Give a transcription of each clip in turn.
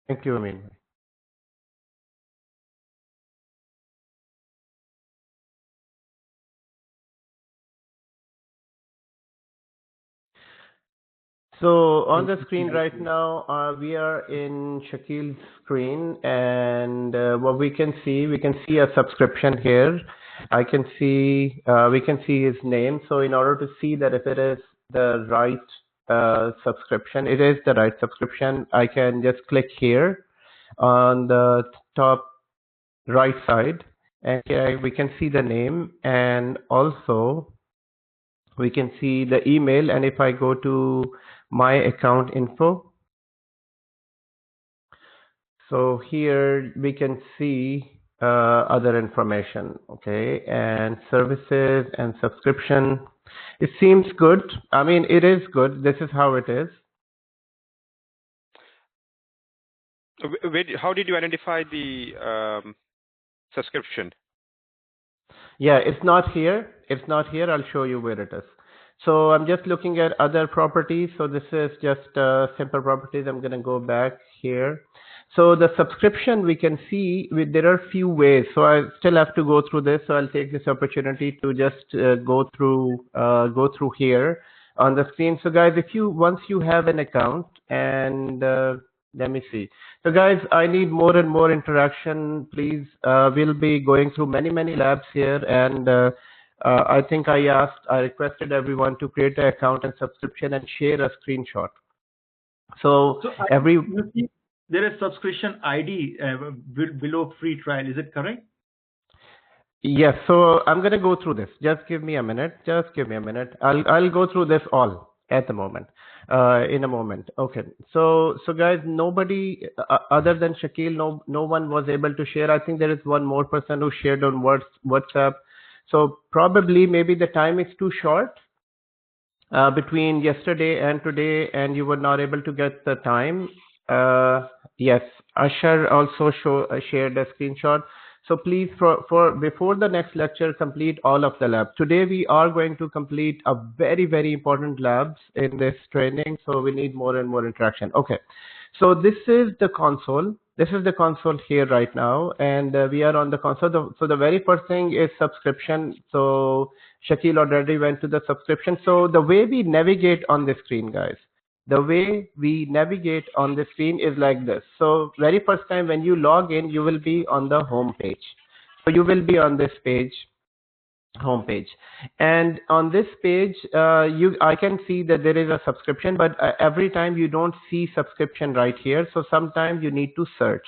Thank you, Amin. So on the screen right now, we are in Shakil's screen, and what we can see a subscription here. We can see his name. So in order to see that if it is the right subscription, it is the right subscription, I can just click here on the top right side, and here we can see the name, and also we can see the email. And if I go to my account info, so here we can see other information, okay, and services and subscription. It seems good. I mean, it is good. This is how it is. How did you identify the subscription? Yeah, it's not here. It's not here. I'll show you where it is. So I'm just looking at other properties. So this is just simple properties. I'm going to go back here. So the subscription, we can see there are few ways. So I still have to go through this. So I'll take this opportunity to just go through here on the screen. So guys, once you have an account, and let me see. So guys, I need more and more interaction, please. We'll be going through many labs here, and I think I requested everyone to create an account and subscription and share a screenshot. So there is subscription ID below free trial. Is it correct? Yes. So I'm going to go through this. Just give me a minute. I'll go through this all at the moment. In a moment. Okay. So guys, nobody other than Shakil, no one was able to share. I think there is one more person who shared on WhatsApp. So probably maybe the time is too short between yesterday and today, and you were not able to get the time. Yes, Ashar also shared a screenshot. So please, for before the next lecture, complete all of the labs. Today we are going to complete a very important labs in this training. So we need more and more interaction. Okay. So this is the console. This is the console here right now, and we are on the console. So the very first thing is subscription. So Shakil already went to the subscription. So the way we navigate on the screen, guys, the way we navigate on the screen is like this. So very first time when you log in, you will be on the home page. So you will be on this page, home page, and on this page I can see that there is a subscription, but every time you don't see subscription right here. So sometimes you need to search.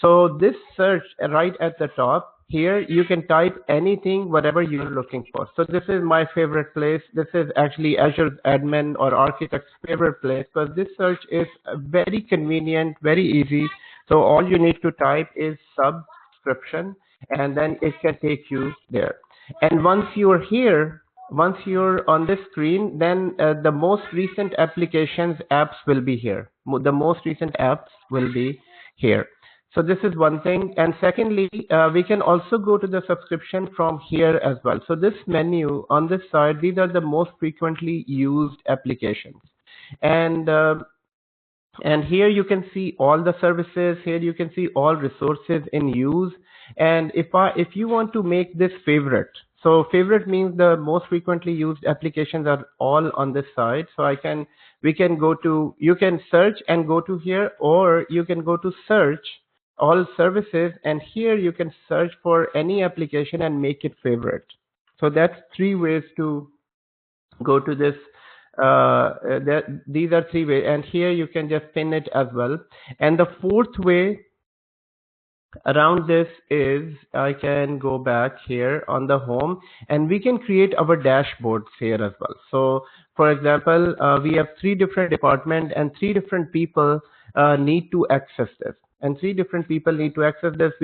So this search right at the top here, you can type anything, whatever you're looking for. So this is my favorite place. This is actually Azure admin or architect's favorite place, because this search is very convenient, very easy. So all you need to type is subscription, and then it can take you there. And once you're here, once you're on this screen, then the most recent apps will be here. The most recent apps will be here. So this is one thing. And secondly, we can also go to the subscription from here as well. So this menu on this side, these are the most frequently used applications. And here you can see all the services. Here you can see all resources in use. And if you want to make this favorite, so favorite means the most frequently used applications are all on this side. So you can search and go to here, or you can go to search all services, and here you can search for any application and make it favorite. So that's three ways to go to this. These are three ways, and here you can just pin it as well. And the fourth way around this is I can go back here on the home, and we can create our dashboards here as well. So for example, we have 3 different departments, and 3 different people need to access this. We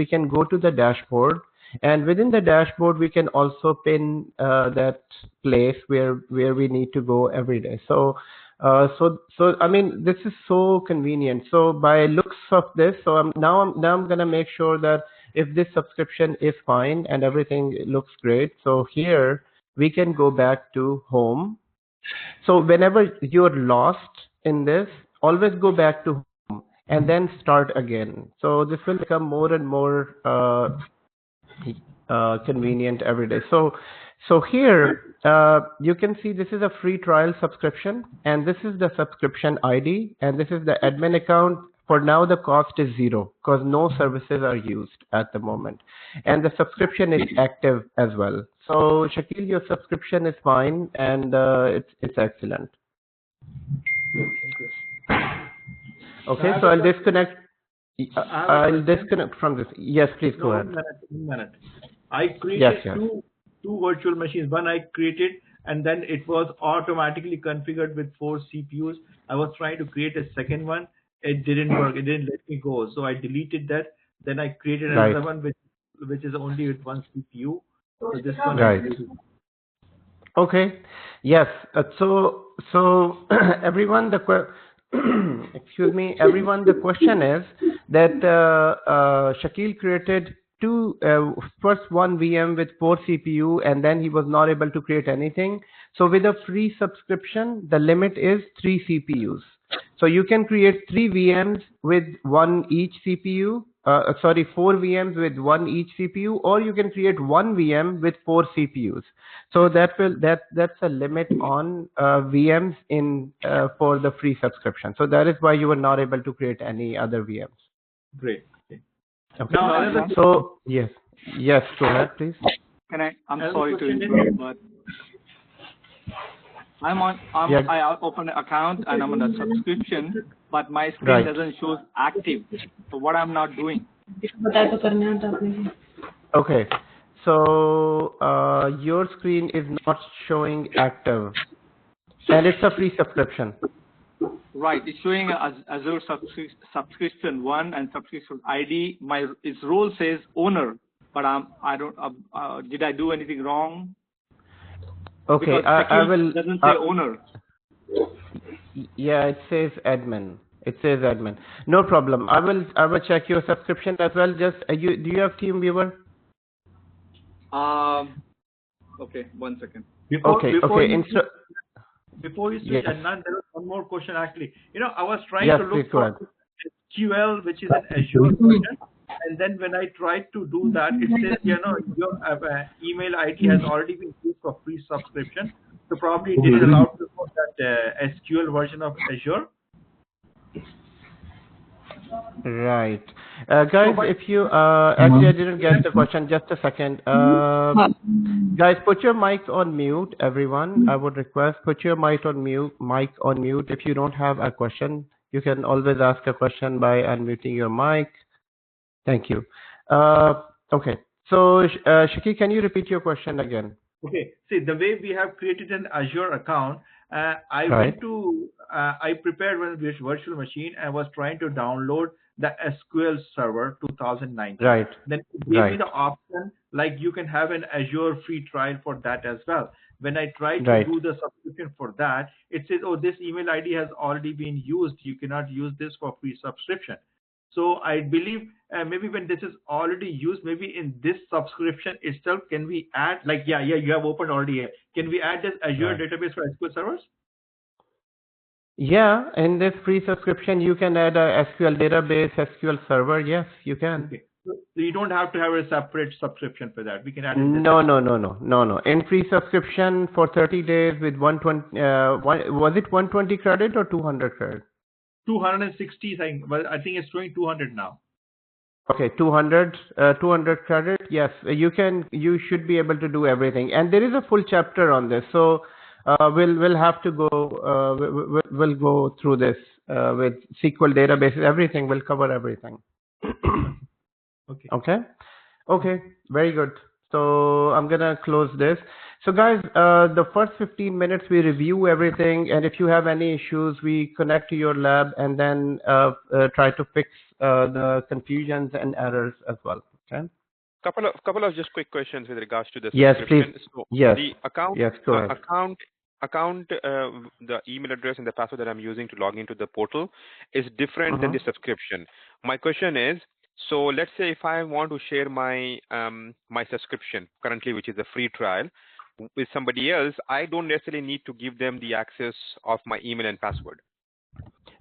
can go to the dashboard, and within the dashboard we can also pin that place where we need to go every day. So I mean, this is so convenient. So by looks of this, so I'm gonna make sure that if this subscription is fine and everything looks great, so here we can go back to home. So whenever you're lost in this, always go back to home. and then start again. So this will become more and more convenient every day. So here you can see this is a free trial subscription, and this is the subscription ID, and this is the admin account. For now, the cost is 0 because no services are used at the moment, and the subscription is active as well. So Shakil, your subscription is fine, and it's excellent. Okay, so I'll disconnect. I'll disconnect from this. Yes, please go ahead. 1 minute. I created Yes. two virtual machines. One I created, and then it was automatically configured with 4 CPUs. I was trying to create a second one. It didn't work. It didn't let me go. So I deleted that. Then I created another one which is only with 1 CPU. So this one Right. is using. Okay. Yes. So everyone, excuse me, everyone, the question is that Shakil created first one VM with 4 CPU, and then he was not able to create anything. So with a free subscription, the limit is 3 CPUs. So you can create 3 VMs with 1 each CPU. 4 VMs with 1 each CPU, or you can create 1 VM with 4 CPUs. So that's a limit on VMs in for the free subscription. So that is why you were not able to create any other VMs. Great. Okay. Now, so yes, go ahead, please. I'm sorry to interrupt, but I opened an account and I'm on a subscription, but my screen doesn't show active. So what I'm not doing? Okay. So your screen is not showing active, and it's a free subscription. Right. It's showing Azure subscription 1 and subscription ID. Its role says owner, but I don't. Did I do anything wrong? Okay, because I will. Doesn't say owner. Yeah, it says admin. It says admin. No problem. I will check your subscription as well. Just do you have TeamViewer? Okay, 1 second. Before you switch, yes. Adnan, there was one more question actually. I was trying to look for SQL, which is an Azure version, and then when I tried to do that, it says, your email ID has already been used for free subscription. So probably it didn't allow to put that SQL version of Azure. Right. Guys, if you actually I didn't get the question, just a second. Guys, put your mics on mute, everyone. I would request put your mic on mute. If you don't have a question, you can always ask a question by unmuting your mic. Thank you. Okay. So Shaki, can you repeat your question again? Okay. See, the way we have created an Azure account, I prepared one virtual machine and was trying to download the SQL Server 2019. Right. Then it gave me the option, like you can have an Azure free trial for that as well. When I tried to do the subscription for that, it says, oh, this email ID has already been used. You cannot use this for free subscription. So I believe maybe when this is already used, maybe in this subscription itself, can we add, like, you have opened already. Can we add this Azure database for SQL servers? Yeah, in this free subscription, you can add a SQL database, SQL server. Yes, you can. Okay. So you don't have to have a separate subscription for that. We can add it. No. In free subscription for 30 days with 120, was it 120 credit or 200 credit? 260 thing. Well, I think it's showing 200 now. Okay, 200 credit. Yes, you should be able to do everything. And there is a full chapter on this. So we'll have to go, we'll go through this with SQL databases, everything. We'll cover everything. Okay, very good. So I'm gonna close this. So guys, the first 15 minutes we review everything, and if you have any issues, we connect to your lab and then try to fix the confusions and errors as well. Okay. Couple of just quick questions with regards to the yes, subscription. please. So yes. The account. Yes, go ahead. The email address and the password that I'm using to log into the portal is different than the subscription. My question is, so let's say if I want to share my my subscription currently, which is a free trial, with somebody else, I don't necessarily need to give them the access of my email and password.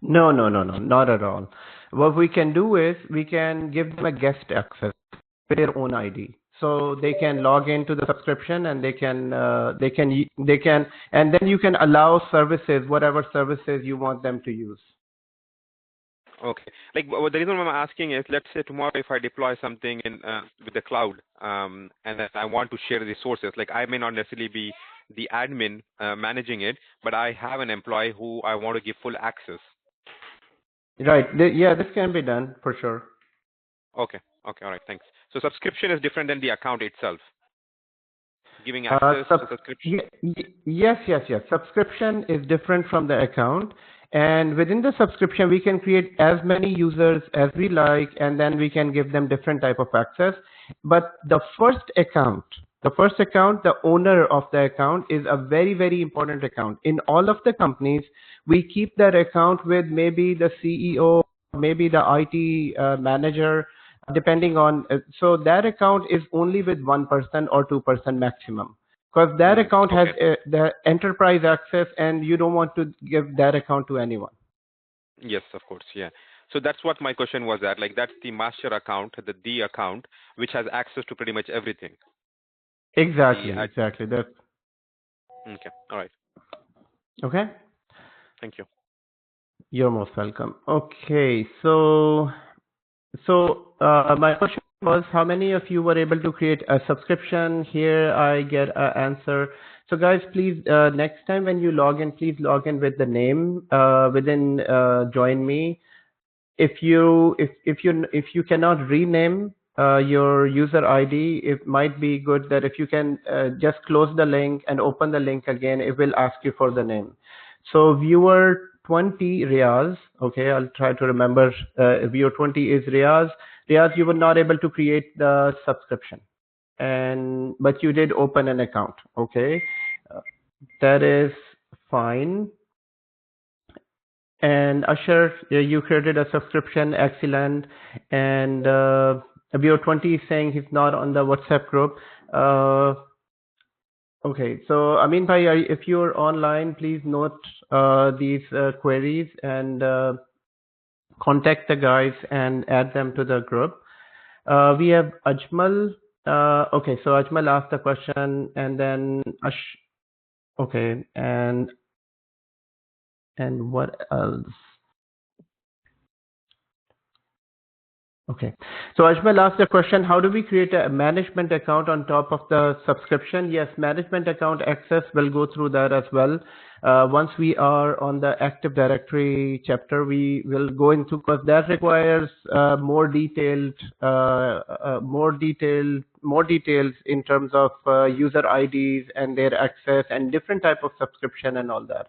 No, not at all. what we can do is we can give them a guest access with their own ID. So they can log into the subscription and they can, and then you can allow services, whatever services you want them to use. Okay. Like the reason I'm asking is, let's say tomorrow if I deploy something in with the cloud, and then I want to share resources, like I may not necessarily be the admin managing it, but I have an employee who I want to give full access. Right. Yeah, this can be done for sure. Okay. Okay. All right. Thanks. So subscription is different than the account itself. Giving access to subscription. Yes. Subscription is different from the account. And within the subscription, we can create as many users as we like, and then we can give them different type of access. But the first account, the owner of the account is a very, very important account. In all of the companies, we keep that account with maybe the CEO, maybe the IT manager, depending on, so that account is only with 1% or 2% maximum. Because that account has the enterprise access, and you don't want to give that account to anyone. Yes, of course, yeah. So that's what my question was at. Like that's the master account, the account, which has access to pretty much everything. Exactly. That. Okay. All right. Okay. Thank you. You're most welcome. Okay. So my question was, how many of you were able to create a subscription? Here I get an answer. So guys, please, next time when you log in, please log in with the name within Join Me. If you cannot rename your user ID, it might be good that if you can just close the link and open the link again, it will ask you for the name. So viewer 20 Riaz, okay, I'll try to remember. Viewer 20 is Riaz. Riaz, you were not able to create the subscription, but you did open an account. Okay, that is fine. And Asher, you created a subscription, excellent. And Viewer 20 is saying he's not on the WhatsApp group. Okay, so Amin Bhai, if you're online, please note these queries and contact the guys and add them to the group. We have Ajmal. Okay, so Ajmal asked the question, and then okay, and what else? Okay, so Ajmal asked the question, how do we create a management account on top of the subscription? Yes, management account access will go through that as well. Once we are on the Active Directory chapter, we will go into, because that requires more details in terms of user IDs and their access and different type of subscription and all that.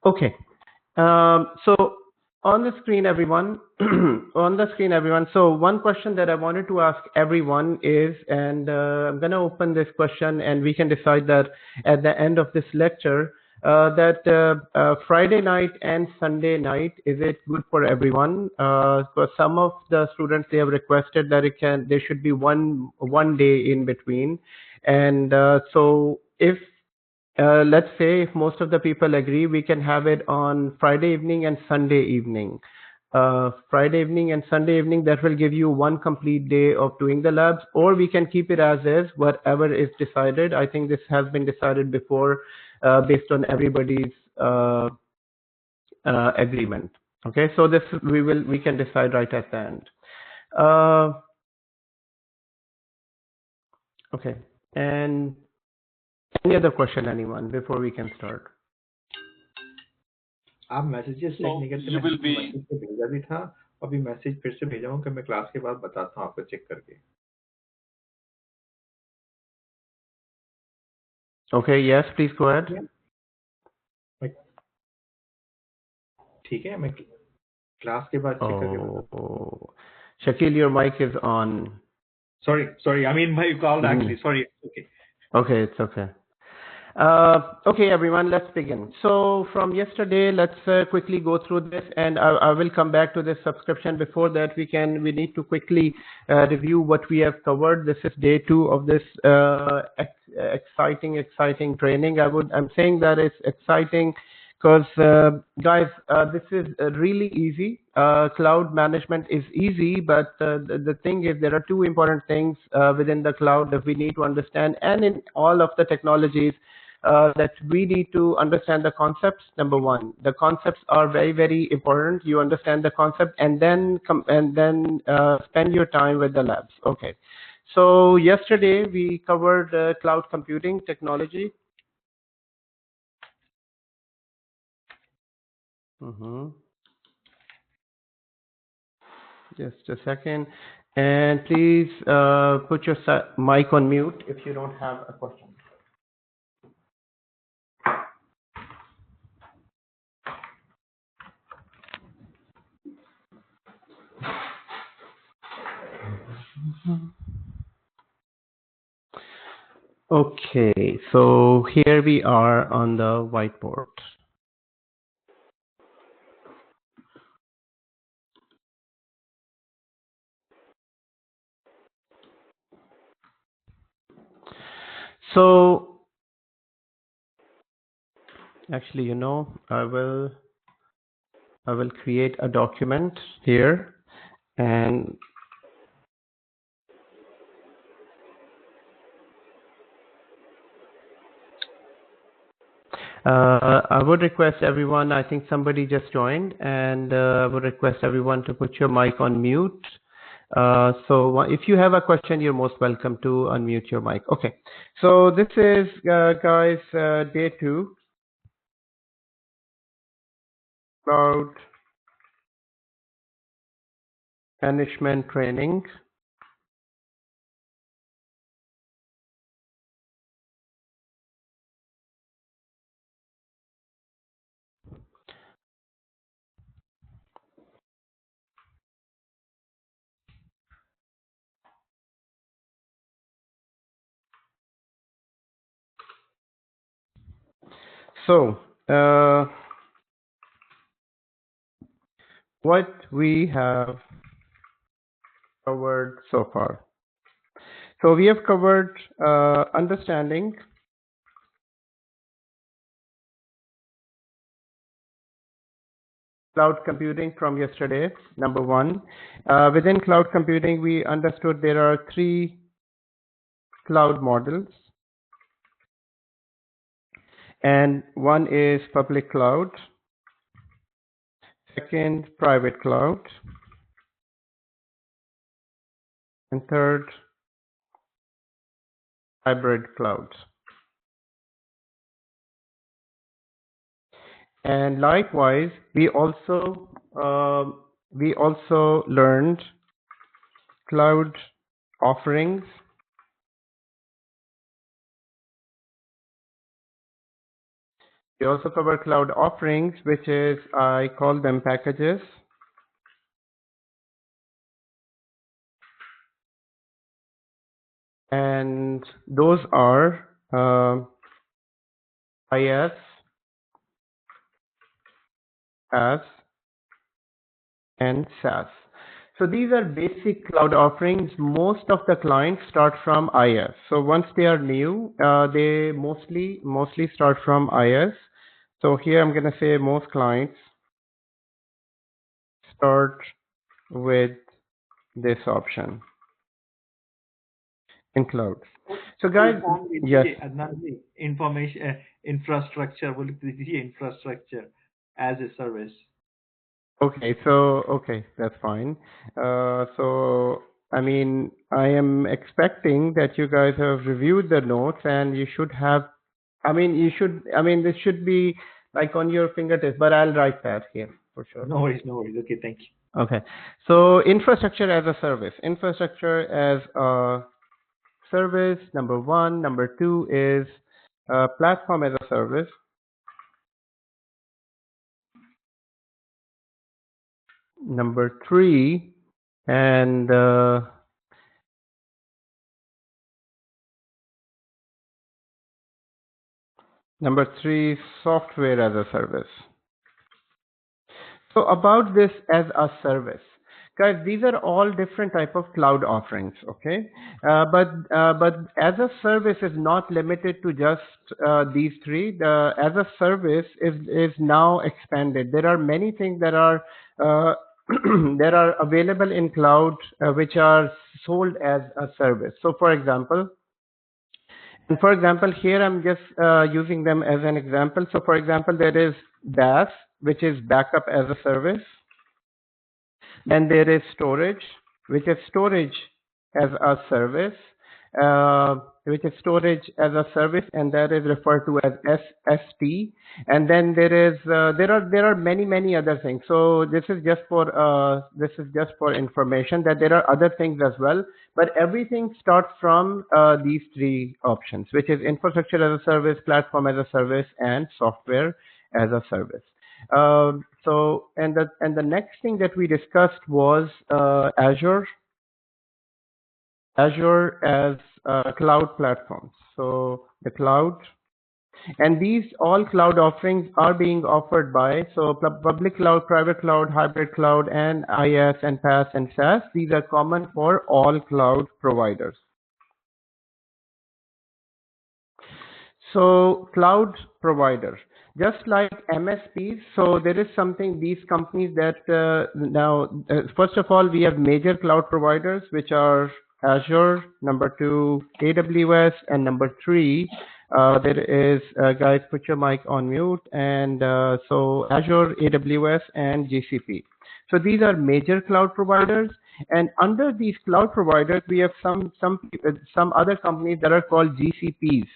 Okay, so on the screen, everyone, so one question that I wanted to ask everyone is, and I'm going to open this question and we can decide that at the end of this lecture, that Friday night and Sunday night, is it good for everyone? For some of the students, they have requested that there should be one day in between. And so if let's say if most of the people agree, we can have it on Friday evening and Sunday evening. Friday evening and Sunday evening, that will give you one complete day of doing the labs, or we can keep it as is, whatever is decided. I think this has been decided before based on everybody's agreement. Okay, so this we can decide right at the end. Okay, and any other question, anyone, before we can start? आप messages लिखने के लिए message पे भेजा भी था, अभी message फिर से भेजा हूं कि मैं क्लास के बाद बताता हूं आपको चेक करके. Okay, yes, please go ahead. ठीक है, मैं क्लास के बाद चेक करके बताता हूं. Shakil, your mic is on. Sorry, I mean my call actually. Sorry. Okay, it's okay. Okay, everyone, let's begin. So from yesterday, let's quickly go through this, and I will come back to this subscription. Before that, we need to quickly review what we have covered. This is day 2 of this exciting training. I'm saying that it's exciting because guys, this is really easy. Cloud management is easy, but the thing is there are two important things within the cloud that we need to understand, and in all of the technologies that we need to understand the concepts. Number one, the concepts are very, very important. You understand the concept and then spend your time with the labs. Okay. So yesterday we covered cloud computing technology. Just a second. And please put your mic on mute if you don't have a question. Okay, so here we are on the whiteboard. So actually, you know, I will create a document here, and I would request everyone, I think somebody just joined, and I would request everyone to put your mic on mute. So if you have a question, you're most welcome to unmute your mic. Okay, so this is, guys, day 2, cloud management training. So what we have covered so far. So we have covered understanding cloud computing from yesterday, number 1. Within cloud computing, we understood there are 3 cloud models, and one is public cloud, second private cloud, and third hybrid cloud. And likewise, we also learned cloud offerings. We also cover cloud offerings, which is, I call them packages. And those are IaaS, PaaS, and SaaS. So these are basic cloud offerings. Most of the clients start from IaaS. So once they are new, they mostly start from IaaS. So here I'm going to say most clients start with this option in cloud. So guys, yes. Information infrastructure, infrastructure as a service. Okay, so that's fine. So I mean, I am expecting that you guys have reviewed the notes, and you should have. I mean, this should be like on your fingertips, but I'll write that here for sure. No worries, no worries. Okay, thank you. Okay, so infrastructure as a service. Infrastructure as a service, number 1. Number 2 is platform as a service. Number 3, and number 3, software as a service. So about this as a service, guys, these are all different type of cloud offerings, okay? But as a service is not limited to just these three. The as a service is now expanded. There are many things that are that are available in cloud which are sold as a service. So, for example, here I'm just using them as an example. So, for example, there is BaaS, which is backup as a service. Then there is storage, which is storage as a service, which is storage as a service, and that is referred to as SST. And then there are many other things. So this is just for information that there are other things as well. But everything starts from these three options, which is infrastructure as a service, platform as a service, and software as a service. So the next thing that we discussed was Azure as cloud platforms. So the cloud, and these all cloud offerings are being offered by public cloud, private cloud, hybrid cloud, and IaaS and PaaS and SaaS. These are common for all cloud providers. So cloud providers, just like MSPs, so there is something, these companies that first of all, we have major cloud providers, which are Azure, number 2, AWS, and number 3, there is, guys, put your mic on mute, and so Azure, AWS, and GCP. So these are major cloud providers. And under these cloud providers, we have some other companies that are called GCPs.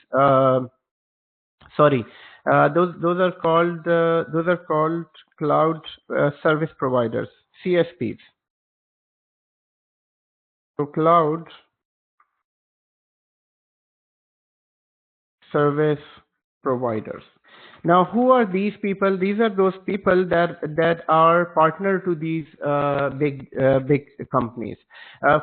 Those are called cloud service providers, CSPs. So cloud service providers. Now, who are these people? These are those people that are partner to these big companies.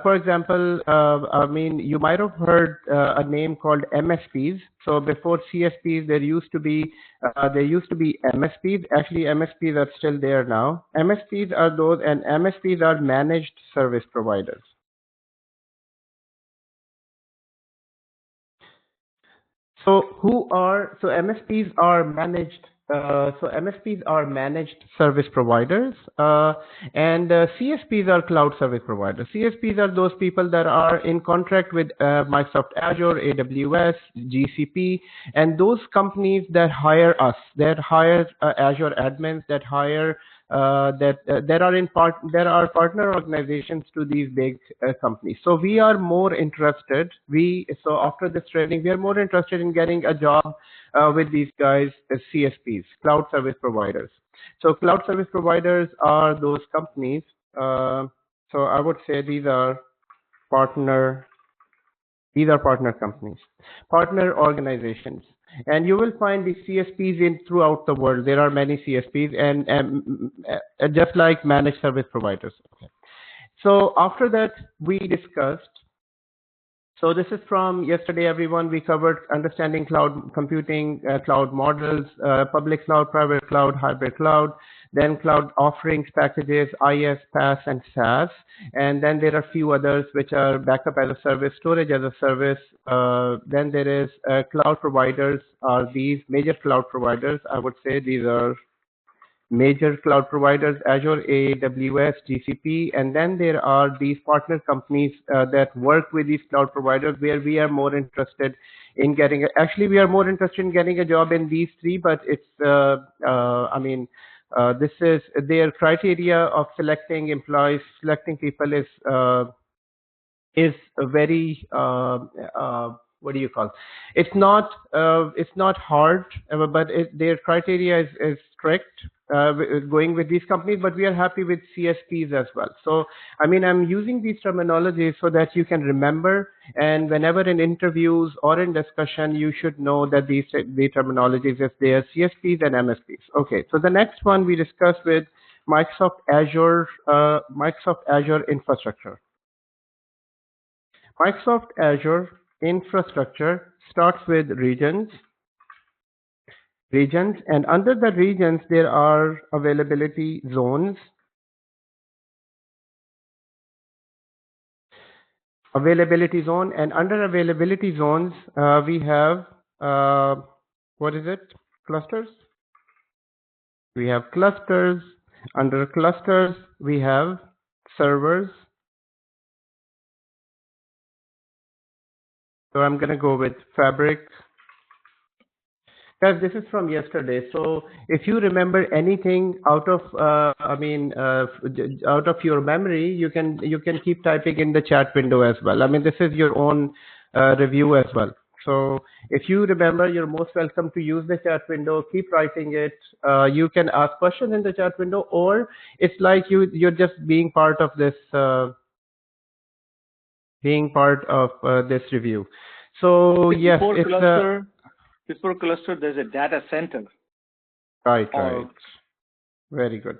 For example, I mean, you might have heard a name called MSPs. So before CSPs, there used to be MSPs. Actually, MSPs are still there now. MSPs are those, and MSPs are managed service providers. So MSPs are managed. MSPs are managed service providers, and CSPs are cloud service providers. CSPs are those people that are in contract with Microsoft Azure, AWS, GCP, and those companies that hire us, that hire Azure admins, that hire there are partner organizations to these big companies. So we are more interested. So after this training, we are more interested in getting a job with these guys as CSPs, cloud service providers. So cloud service providers are those companies. So I would say these are partner companies, partner organizations. And you will find the CSPs throughout the world. There are many CSPs, and just like managed service providers. Okay. So after that, we discussed. So this is from yesterday, everyone. We covered understanding cloud computing, cloud models, public cloud, private cloud, hybrid cloud, then cloud offerings, packages, IaaS, PaaS, and SaaS. And then there are a few others, which are backup as a service, storage as a service. Then there is cloud providers are these major cloud providers. I would say these are major cloud providers, Azure, AWS, GCP, and then there are these partner companies that work with these cloud providers, where we are more interested in getting, actually we are more interested in getting a job in these three, but it's, this is their criteria of selecting employees, selecting people is a very, what do you call? It's not hard, but their criteria is strict. Going with these companies, but we are happy with CSPs as well. So, I mean, I'm using these terminologies so that you can remember, and whenever in interviews or in discussion, you should know that the terminologies is there, CSPs and MSPs. Okay, so the next one we discussed with Microsoft Azure infrastructure. Microsoft Azure infrastructure starts with regions, and under the regions there are availability zones, availability zone, and under availability zones, we have, what is it? Clusters? We have clusters. Under clusters, we have servers. So I'm going to go with Fabric. Guys, this is from yesterday. So if you remember anything out of, out of your memory, you can keep typing in the chat window as well. I mean, this is your own review as well. So if you remember, you're most welcome to use the chat window. Keep writing it. You can ask questions in the chat window, or it's like you're just being part of this this review. So yes, it's before cluster, there's a data center. Right. Very good.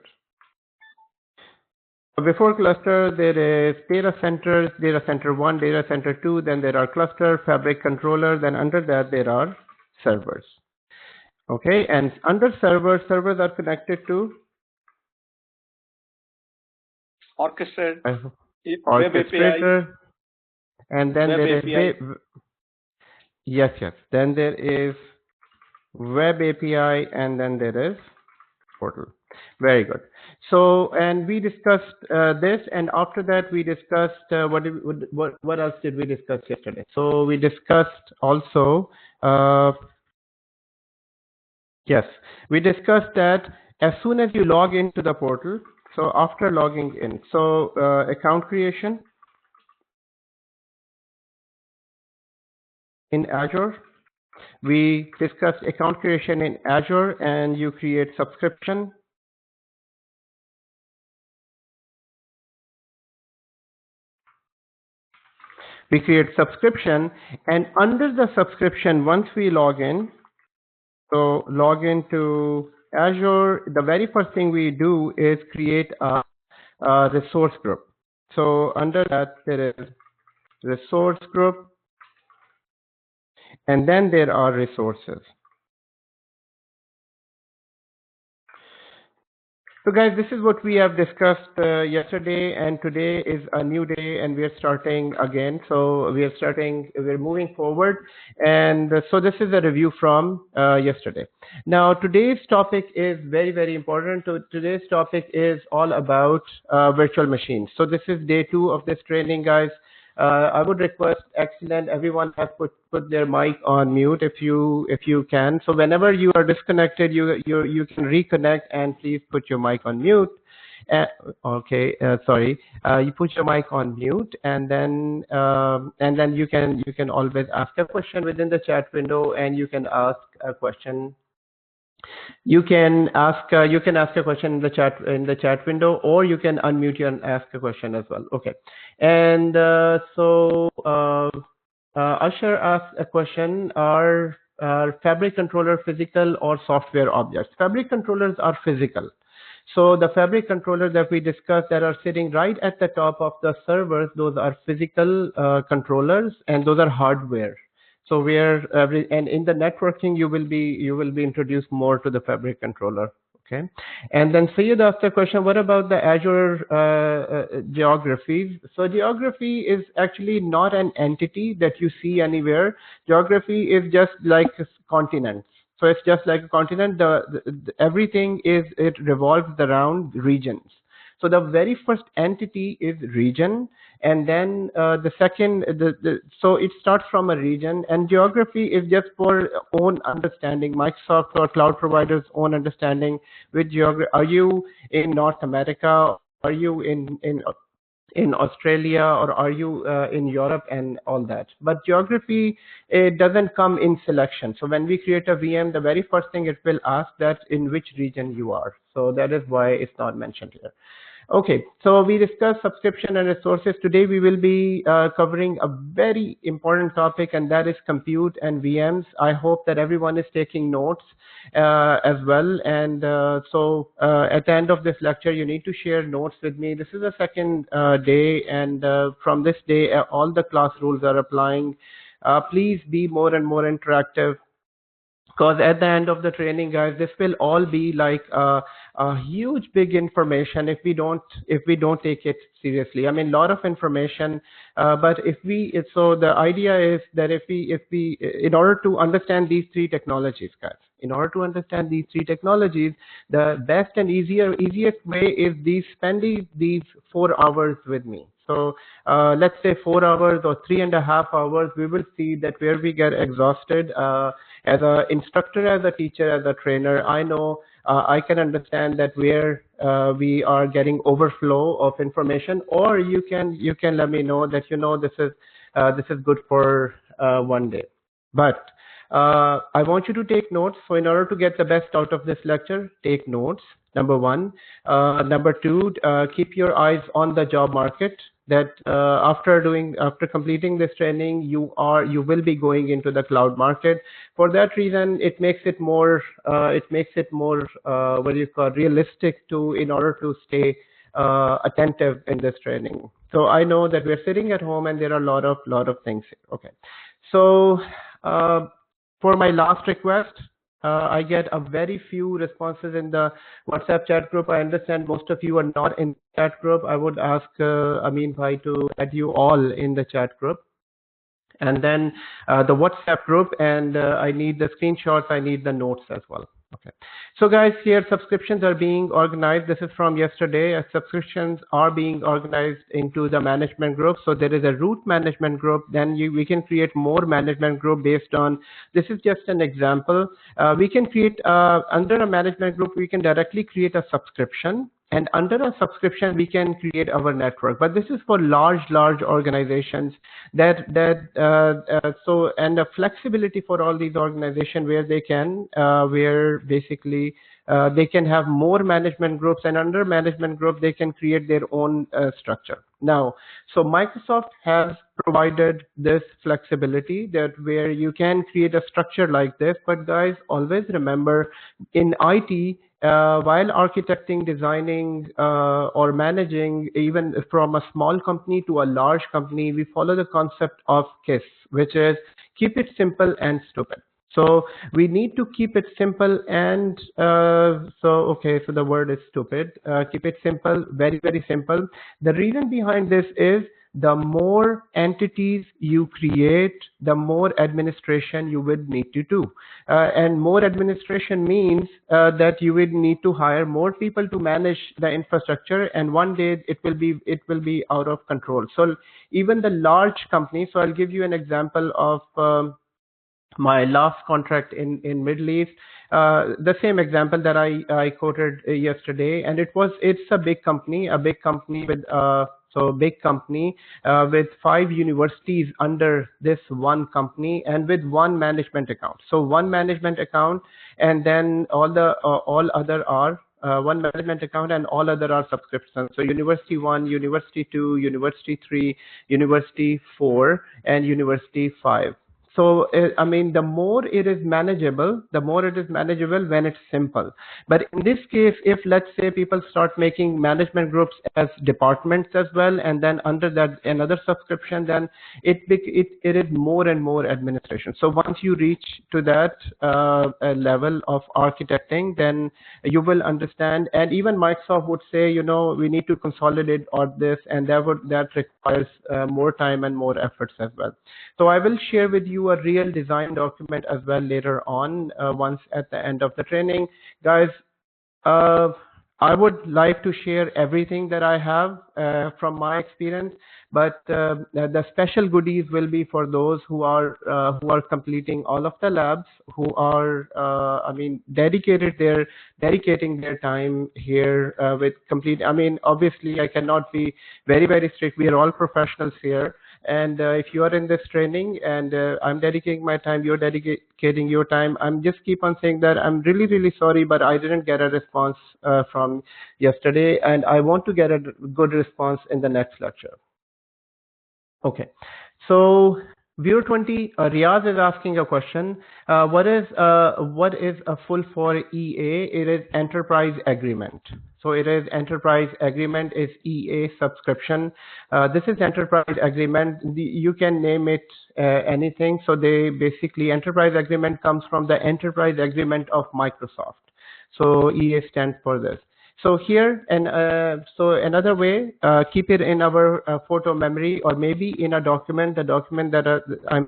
Before cluster, there is data centers, data center 1, data center 2, then there are cluster, fabric controller, then under that there are servers. Okay, and under servers are connected to orchestrator, and then there is yes, then there is web API, and then there is portal. Very good. So, and we discussed this, and after that we discussed what else did we discuss yesterday? So we discussed also yes, we discussed that as soon as you log into the portal, so after logging in, so account creation in Azure. We discussed account creation in Azure, and you create subscription. We create subscription, and under the subscription, once we log in, so log into Azure, the very first thing we do is create a resource group. So under that, there is resource group, and then there are resources. So guys, this is what we have discussed yesterday, and today is a new day, and we are starting again. So we're moving forward, and so this is a review from yesterday. Now today's topic is very, very important. So today's topic is all about virtual machines. So this is day 2 of this training, guys. I would request, excellent, everyone has put their mic on mute if you can. So whenever you are disconnected, you can reconnect, and please put your mic on mute. Sorry, you put your mic on mute, and then you can always ask a question within the chat window, and you can ask a question. You can ask a question in the chat window, or you can unmute you and ask a question as well. Okay, and Usher asked a question: Are Fabric controller physical or software objects? Fabric controllers are physical. So the Fabric controllers that we discussed that are sitting right at the top of the servers, those are physical controllers, and those are hardware. So and in the networking, you will be introduced more to the Fabric controller. Okay, and then Syed asked the question: what about the Azure geographies? So geography is actually not an entity that you see anywhere. Geography is just like continents. So it's just like a continent. Everything it revolves around regions. So the very first entity is region, and then the second, so it starts from a region, and geography is just for own understanding. Microsoft or cloud providers' own understanding with geography. Are you in North America? Are you in Australia, or are you in Europe, and all that? But geography, it doesn't come in selection. So when we create a VM, the very first thing it will ask that in which region you are. So that is why it's not mentioned here. Okay, so we discussed subscription and resources. Today we will be covering a very important topic, and that is compute and VMs. I hope that everyone is taking notes as well. And so at the end of this lecture, you need to share notes with me. This is the second day, and from this day, all the class rules are applying. Please be more and more interactive. Because at the end of the training, guys, this will all be like a huge big information if we don't take it seriously. I mean, a lot of information, but so the idea is that if we in order to understand these three technologies, guys, in order to understand these three technologies, the best and easiest way is spend these 4 hours with me. So let's say 4 hours or 3.5 hours, we will see that where we get exhausted. As an instructor, as a teacher, as a trainer, I know I can understand that where we are getting overflow of information, or you can let me know that this is good for one day. But I want you to take notes. So in order to get the best out of this lecture, take notes. Number one. Number two, keep your eyes on the job market. That after completing this training, you will be going into the cloud market. For that reason, it makes it more realistic in order to stay attentive in this training. So I know that we're sitting at home and there are a lot of things here. Okay, so for my last request, I get a very few responses in the WhatsApp chat group. I understand most of you are not in that group. I would ask Amin Bhai to add you all in the chat group. And then the WhatsApp group, and I need the screenshots, I need the notes as well. Okay. So guys, here subscriptions are being organized. This is from yesterday. Subscriptions are being organized into the management group. So there is a root management group. Then we can create more management group based on, this is just an example. We can create, under a management group, we can directly create a subscription. And under a subscription, we can create our network. But this is for large organizations and the flexibility for all these organizations where they can, basically they can have more management groups, and under management group, they can create their own structure. Now, so Microsoft has provided this flexibility that where you can create a structure like this. But guys, always remember, in IT, while architecting, designing, or managing, even from a small company to a large company, we follow the concept of KISS, which is keep it simple and stupid. So we need to keep it simple and so the word is stupid. Keep it simple, very, very simple. The reason behind this is the more entities you create, the more administration you would need to do. And more administration means that you would need to hire more people to manage the infrastructure, and one day it will be out of control. So even the large companies, so I'll give you an example of my last contract in Middle East, the same example that I quoted yesterday, and it's a big company with with 5 universities under this one company, and with one management account. So one management account, and then all other are one management account, and all other are subscriptions. So University 1, University 2, University 3, University 4, and University 5. So, I mean, the more it is manageable when it's simple. But in this case, if let's say people start making management groups as departments as well, and then under that another subscription, then it is more and more administration. So once you reach to that level of architecting, then you will understand. And even Microsoft would say, we need to consolidate all this, and that requires more time and more efforts as well. So I will share with you a real design document as well later on, once at the end of the training. Guys, I would like to share everything that I have from my experience, but the special goodies will be for those who are completing all of the labs, who are dedicating their time here with complete. I mean, obviously I cannot be very, very strict. We are all professionals here. And if you are in this training and I'm dedicating my time, you're dedicating your time, I'm just keep on saying that I'm really, really sorry, but I didn't get a response from yesterday, and I want to get a good response in the next lecture. Okay, so viewer 20, Riaz is asking a question. What is a full for EA? It is enterprise agreement. So it is enterprise agreement is EA subscription. This is enterprise agreement. You can name it anything. So they basically, enterprise agreement comes from the enterprise agreement of Microsoft. So EA stands for this. So here, and so another way, keep it in our photo memory, or maybe in a document, the document that I'm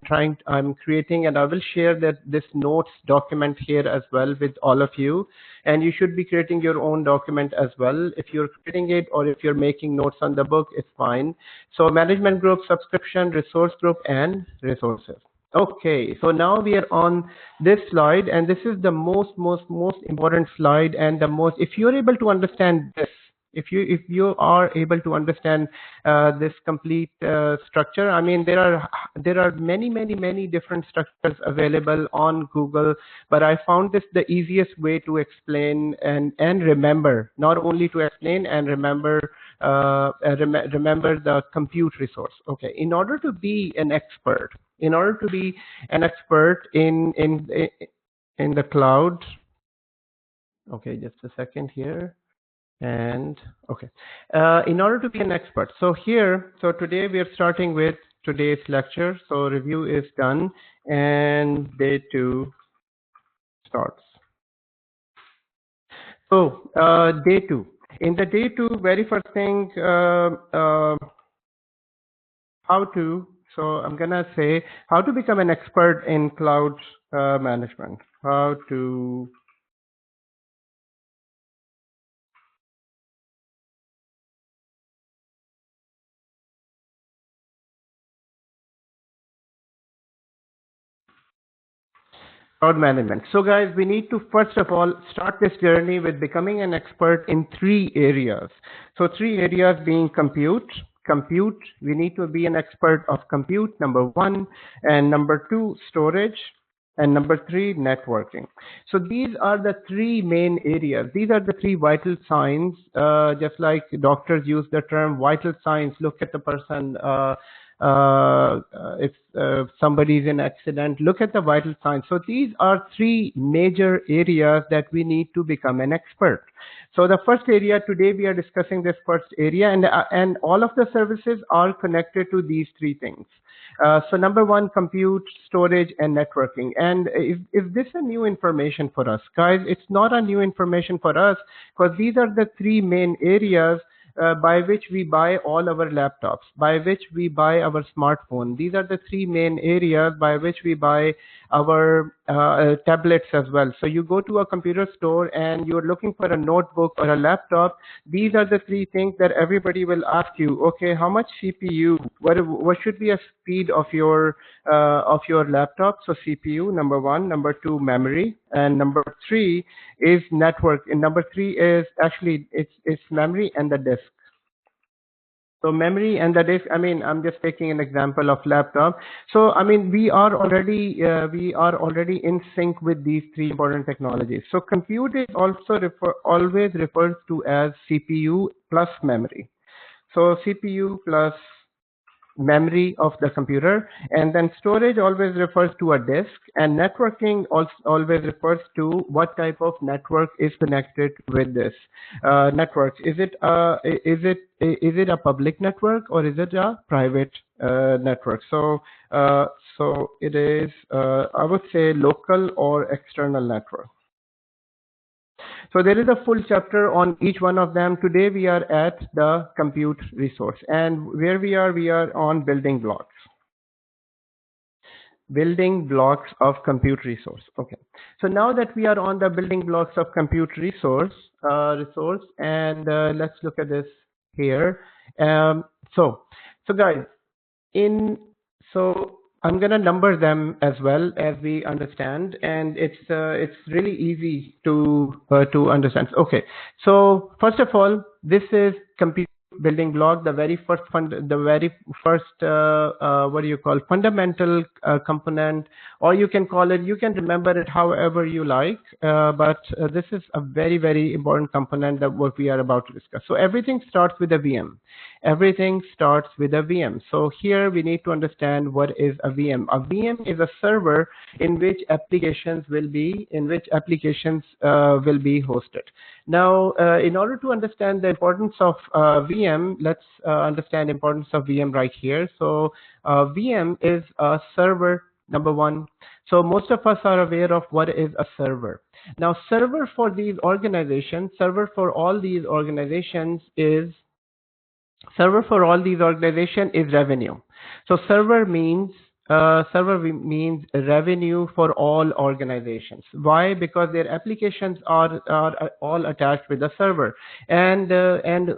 creating, and I will share this notes document here as well with all of you. And you should be creating your own document as well. If you're creating it, or if you're making notes on the book, it's fine. So management group, subscription, resource group, and resources. Okay, so now we are on this slide, and this is the most important slide, and the most, if you're able to understand this, if you are able to understand this complete structure, I mean, there are many different structures available on Google, but I found this the easiest way to explain and remember, not only to explain and remember remember the compute resource. Okay, in order to be an expert in the cloud. Okay, just a second here. And okay, in order to be an expert, so today we are starting with today's lecture. So review is done, and day 2 starts. So day 2. In the day 2, very first thing, so I'm gonna say how to become an expert in cloud management. How to cloud management. So guys, we need to first of all start this journey with becoming an expert in 3 areas. So 3 areas being compute. We need to be an expert of compute, number 1, and number 2, storage, and number 3, networking. So these are the 3 main areas. These are the 3 vital signs. Just like doctors use the term vital signs. Look at the person. If somebody is in an accident, look at the vital signs. So these are 3 major areas that we need to become an expert. So the first area, today we are discussing this first area, and all of the services are connected to these 3 things. So number 1, compute, storage, and networking. And is this a new information for us? Guys, it's not a new information for us, because these are the 3 main areas by which we buy all our laptops, by which we buy our smartphone. These are the 3 main areas by which we buy our tablets as well. So you go to a computer store and you're looking for a notebook or a laptop. These are the 3 things that everybody will ask you. Okay, how much CPU? What should be a speed of your laptop? So CPU, number 1. Number 2, memory, and number 3 is network. And number 3 is actually it's memory and the disk. So memory and the disk, I mean, I'm just taking an example of laptop. So, I mean, we are already in sync with these 3 important technologies. So compute is also always refers to as CPU plus memory. So CPU plus memory of the computer, and then storage always refers to a disk, and networking also always refers to what type of network is connected with this network. Is it a public network, or is it a private network? So it is I would say local or external network. So there is a full chapter on each one of them. Today we are at the compute resource, and where we are on building blocks. Building blocks of compute resource. Okay. So now that we are on the building blocks of compute resource, and let's look at this here. So guys, so I'm gonna number them as well as we understand, and it's really easy to understand. Okay, so first of all, this is compute building block, the very first what do you call, fundamental component, or you can call it, you can remember it however you like, but this is a very important component that what we are about to discuss. So everything starts with a VM. So here we need to understand what is a VM. A VM is a server in which applications will be hosted. Now, in order to understand the importance of VM, let's understand importance of VM right here. So VM is a server Number one. So most of us are aware of what is a server. Now, server for these organizations, server for all these organizations is revenue. So server means revenue for all organizations. Why? Because their applications are all attached with the server. And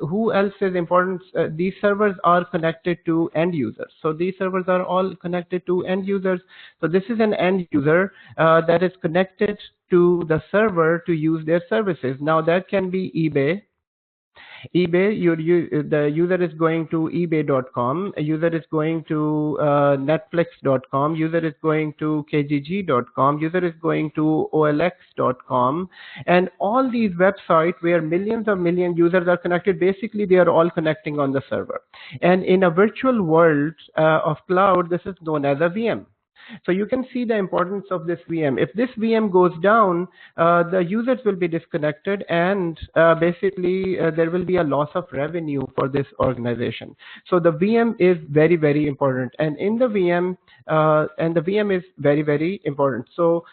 who else is important? These servers are connected to end users. So these servers are all connected to end users. So this is an end user that is connected to the server to use their services. Now that can be eBay, the user is going to ebay.com, a user is going to netflix.com, user is going to kgg.com, user is going to olx.com, and all these websites where millions users are connected, basically they are all connecting on the server. And in a virtual world of cloud, this is known as a VM. So you can see the importance of this VM. If this VM goes down, the users will be disconnected, and basically there will be a loss of revenue for this organization. So the VM is very, very important, and in the VM, the VM is very, very important. So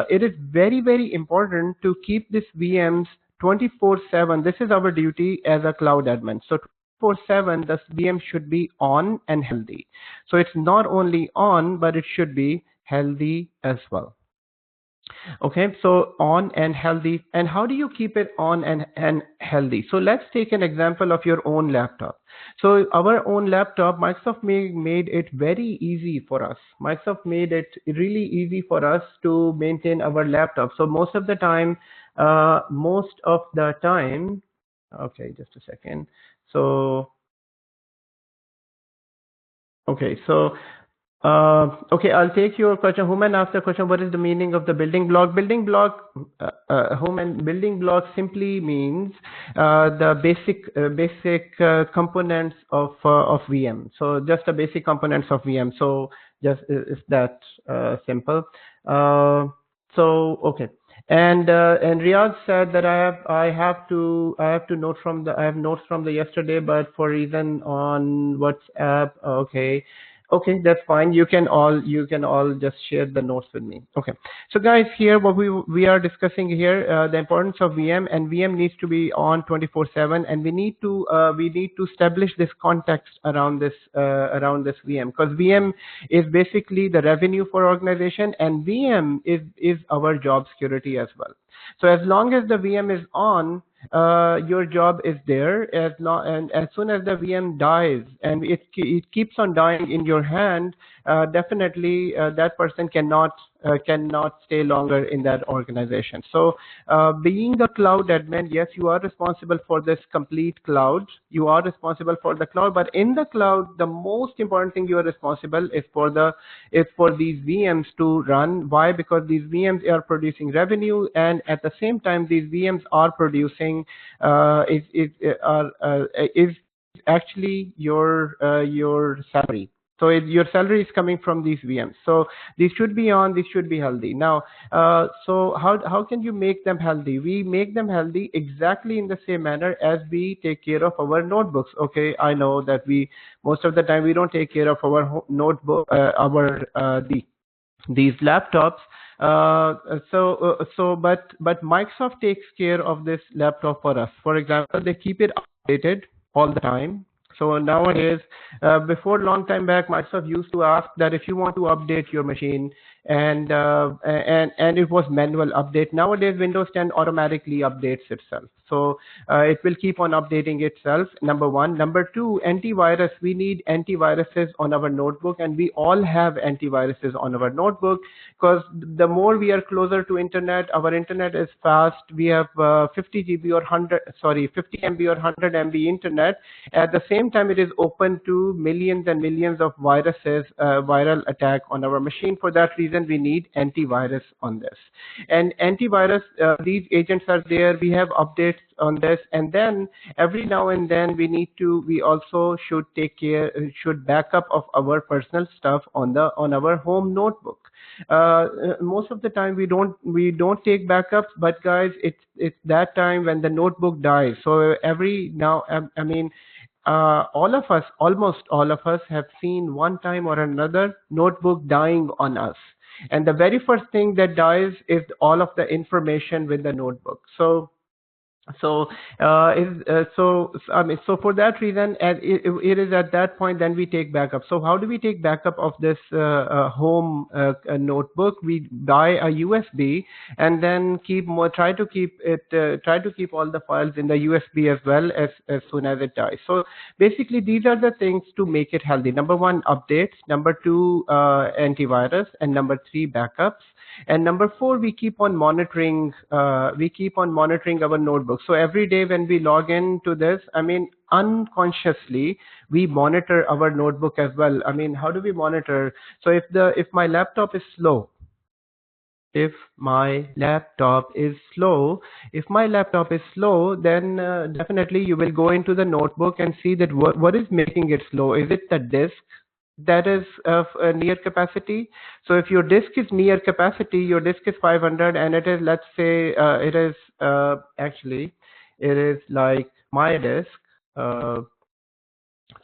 it is very, very important to keep this VMs 24/7. This is our duty as a cloud admin. So 24/7, the VM should be on and healthy. So it's not only on, but it should be healthy as well. Okay, so on and healthy. And how do you keep it on and healthy? So let's take an example of your own laptop. So our own laptop, Microsoft made it very easy for us. Microsoft made it really easy for us to maintain our laptop. So most of the time, okay, just a second. So, okay, so okay, I'll take your question. Human asked the question, what is the meaning of the building block? Building block simply means the basic components of VM. So just the basic components of VM. So just is that simple. So okay. And Riyadh said that I have notes from the yesterday, but for reason on WhatsApp. Okay, that's fine. You can all just share the notes with me. Okay. So guys, here what we are discussing here, the importance of VM, and VM needs to be on 24/7, and we need to establish this context around this VM, because VM is basically the revenue for organization, and VM is our job security as well. So as long as the VM is on, your job is there. And as soon as the VM dies, and it keeps on dying in your hand, definitely that person cannot stay longer in that organization. So being the cloud admin, yes, you are responsible for this complete cloud. You are responsible for the cloud, but in the cloud, the most important thing you are responsible is for these VMs to run. Why? Because these VMs are producing revenue, and at the same time, these VMs are producing is actually your salary. So your salary is coming from these VMs. So these should be on, these should be healthy. Now, so how can you make them healthy? We make them healthy exactly in the same manner as we take care of our notebooks. Okay, I know that most of the time we don't take care of our notebook, these laptops. But Microsoft takes care of this laptop for us. For example, they keep it updated all the time. So nowadays, before long time back, Microsoft used to ask that if you want to update your machine, and it was manual update. Nowadays, Windows 10 automatically updates itself. So it will keep on updating itself. Number one. Number two, antivirus. We need antiviruses on our notebook, and we all have antiviruses on our notebook, because the more we are closer to internet, our internet is fast. We have 50 MB or 100 MB internet. At the same time, it is open to millions and millions of viruses, viral attack on our machine. For that reason, we need antivirus on this. And antivirus, these agents are there. We have updates on this, and then every now and then we also should backup of our personal stuff on our home notebook. Most of the time we don't take backups, but guys, it's that time when the notebook dies. So every now, all of us, almost all of us, have seen one time or another notebook dying on us. And the very first thing that dies is all of the information with the notebook. So so for that reason, and it is at that point then we take backup. So how do we take backup of this home notebook? We buy a USB and then try to keep all the files in the USB as well as soon as it dies. So basically these are the things to make it healthy. Number one, updates. Number two, antivirus. And number three, backups. And number four, we keep on monitoring our notebook. So every day when we log into this, I mean, unconsciously we monitor our notebook as well. I mean, how do we monitor? So if my laptop is slow, then definitely you will go into the notebook and see that what is making it slow. Is it the disk that is near capacity? So if your disk is near capacity, your disk is 500 and it is, let's say it is like my disk. So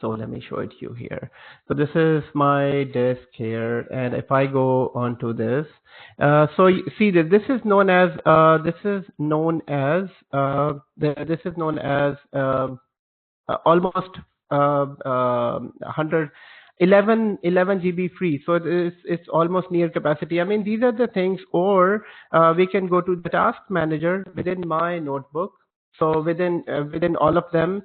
let me show it to you here. So this is my disk here, and if I go onto this, so you see that this is known as almost 11 GB free. So it's almost near capacity. I mean, these are the things. Or we can go to the task manager within my notebook. So within all of them,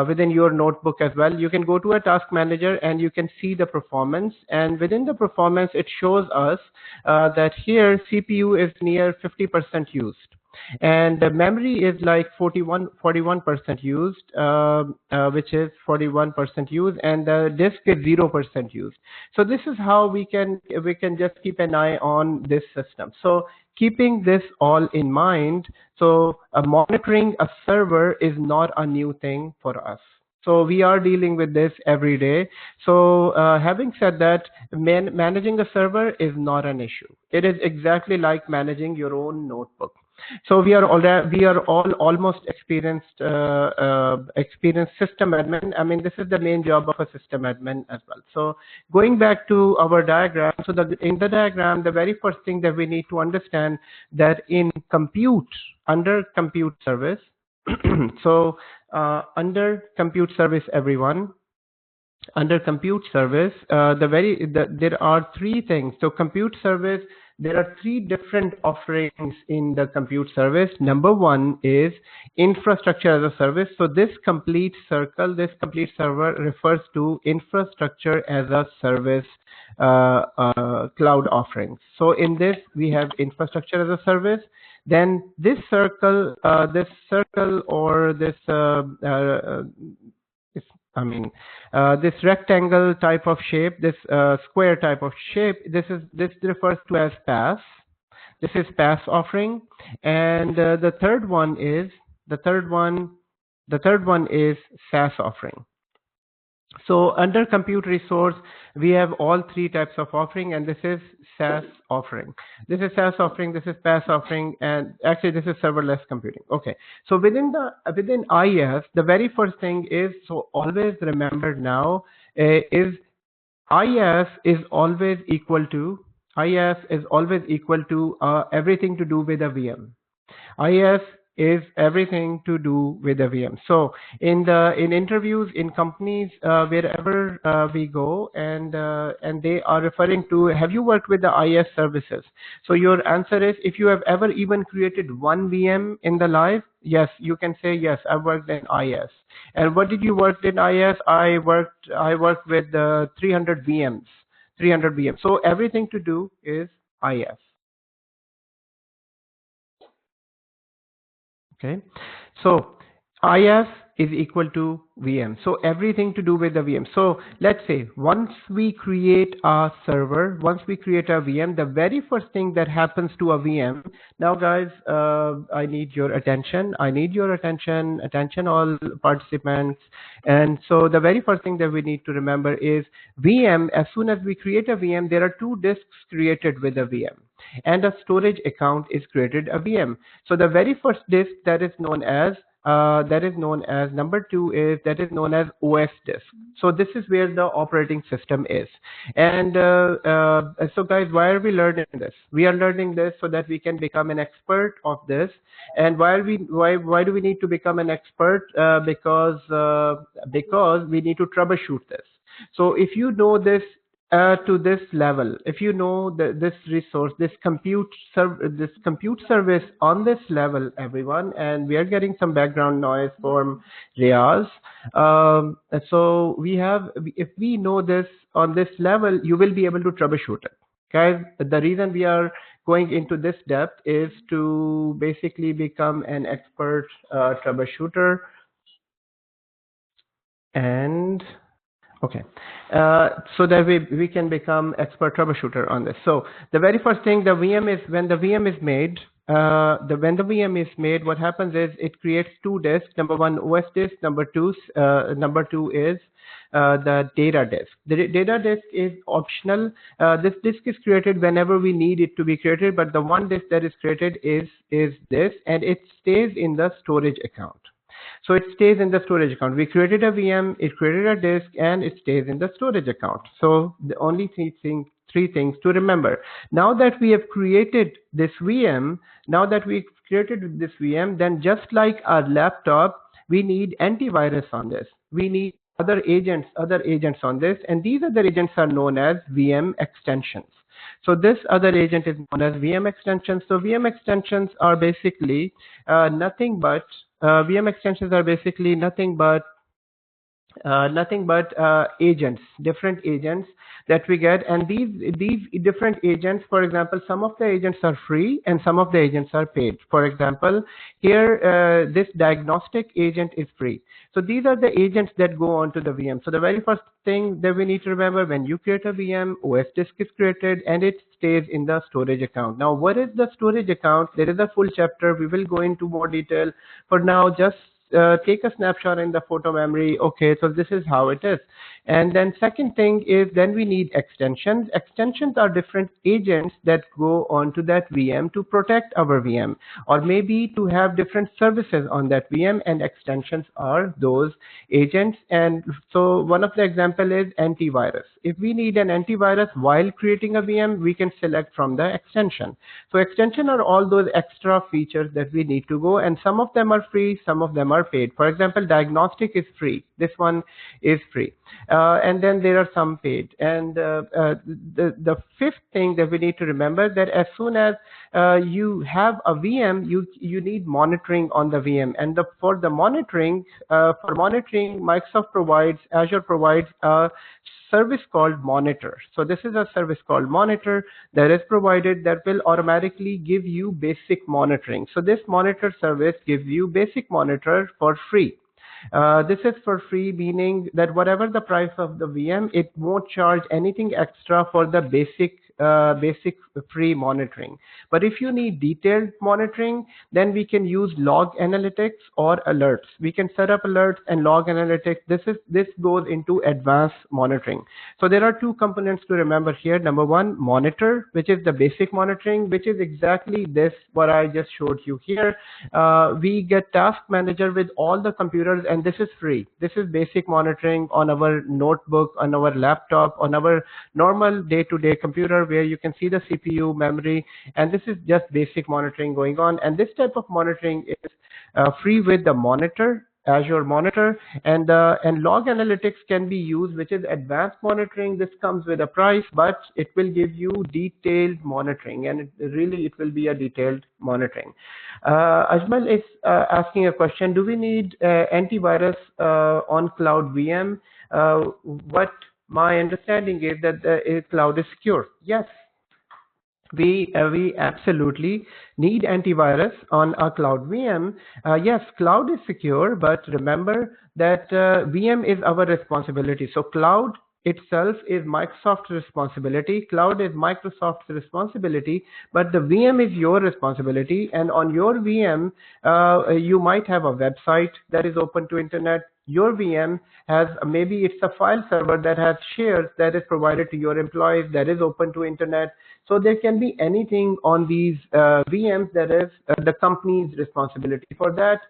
within your notebook as well, you can go to a task manager and you can see the performance. And within the performance, it shows us that here CPU is near 50% used. And the memory is like 41% used, which is 41% used, and the disk is 0% used. So this is how we can just keep an eye on this system. So keeping this all in mind, so monitoring a server is not a new thing for us. So we are dealing with this every day. So having said that, managing a server is not an issue. It is exactly like managing your own notebook. So we are all almost experienced system admin. I mean, this is the main job of a system admin as well. So going back to our diagram, so in the diagram, the very first thing that we need to understand that in compute, under compute service, so under compute service, everyone, under compute service, there are three things. So compute service, there are three different offerings in the compute service. Number one is infrastructure as a service. So this complete server refers to infrastructure as a service cloud offerings. So in this, we have infrastructure as a service. Then this circle or this this rectangle type of shape, this square type of shape, this refers to as PaaS. This is PaaS offering. And the third one is SaaS offering. So under compute resource, we have all three types of offering, and this is SaaS offering. This is SaaS offering, this is PaaS offering, and actually this is serverless computing. Okay. So within IaaS, the very first thing is, so always remember now, is IaaS is always equal to everything to do with a VM. IaaS is everything to do with a VM. So in interviews, in companies, wherever we go, and they are referring to, have you worked with the IaaS services? So your answer is, if you have ever even created one VM in the life, yes, you can say, yes, I worked in IaaS. And what did you work in IaaS? I worked with 300 VMs. So everything to do is IaaS. Okay, so IaaS is equal to VM. So everything to do with the VM. So let's say once we create a server, once we create a VM, the very first thing that happens to a VM. Now, guys, I need your attention. Attention all participants. And so the very first thing that we need to remember is VM. As soon as we create a VM, there are two disks created with a VM, and a storage account is created a VM. So the very first disk, that is known as that is known as, number two is that is known as OS disk. So this is where the operating system is. And so guys, why are we learning this? We are learning this so that we can become an expert of this. And why do we need to become an expert? Because we need to troubleshoot this. So if you know this to this level, if you know this resource, this compute service on this level, everyone, and we are getting some background noise from Riaz. So if we know this on this level, you will be able to troubleshoot it. Guys, the reason we are going into this depth is to basically become an expert troubleshooter. And okay, so that we can become expert troubleshooter on this. So the very first thing, when the VM is made, what happens is it creates two disks. Number one, OS disk. Number two is the data disk. The data disk is optional. This disk is created whenever we need it to be created, but the one disk that is created is this, and it stays in the storage account. So it stays in the storage account. We created a VM, it created a disk, and it stays in the storage account. So the only three things to remember. Now that we have created this VM, then just like our laptop, we need antivirus on this. We need other agents on this, and these other agents are known as VM extensions. So this other agent is known as VM extensions. So VM extensions are basically nothing but agents, different agents that we get. And these different agents, for example, some of the agents are free and some of the agents are paid. For example, here this diagnostic agent is free. So these are the agents that go onto the VM. So the very first thing that we need to remember, when you create a VM, OS disk is created and it stays in the storage account. Now, what is the storage account? There is a full chapter. We will go into more detail. For now, just take a snapshot in the photo memory. Okay, so this is how it is. And then second thing is, then we need extensions. Extensions are different agents that go onto that VM to protect our VM, or maybe to have different services on that VM, and extensions are those agents. And so one of the example is antivirus. If we need an antivirus while creating a VM, we can select from the extension. So extension are all those extra features that we need to go, and some of them are free, some of them are paid. For example, diagnostic is free. This one is free. And then there are some paid. And the fifth thing that we need to remember, that as soon as you have a VM, you need monitoring on the VM. And for monitoring, Azure provides a service called Monitor. So this is a service called Monitor that is provided, that will automatically give you basic monitoring. So this Monitor service gives you basic monitor for free. This is for free, meaning that whatever the price of the VM, it won't charge anything extra for the basic free monitoring. But if you need detailed monitoring, then we can use log analytics or alerts. We can set up alerts and log analytics. This goes into advanced monitoring. So there are two components to remember here. Number one, monitor, which is the basic monitoring, which is exactly this, what I just showed you here. We get task manager with all the computers, and this is free. This is basic monitoring on our notebook, on our laptop, on our normal day-to-day computer, where you can see the CPU, memory, and this is just basic monitoring going on. And this type of monitoring is free with the Monitor, Azure Monitor, and log analytics can be used, which is advanced monitoring. This comes with a price, but it will give you detailed monitoring, and it will be a detailed monitoring. Ajmal is asking a question: do we need antivirus on cloud VM? What my understanding is that the cloud is secure. Yes, we absolutely need antivirus on a cloud VM. Yes, cloud is secure, but remember that VM is our responsibility. So cloud itself is Microsoft's responsibility. Cloud is Microsoft's responsibility, but the VM is your responsibility. And on your VM, you might have a website that is open to internet. Your VM has, maybe it's a file server that has shares that is provided to your employees that is open to internet. So there can be anything on these VMs that is the company's responsibility for that.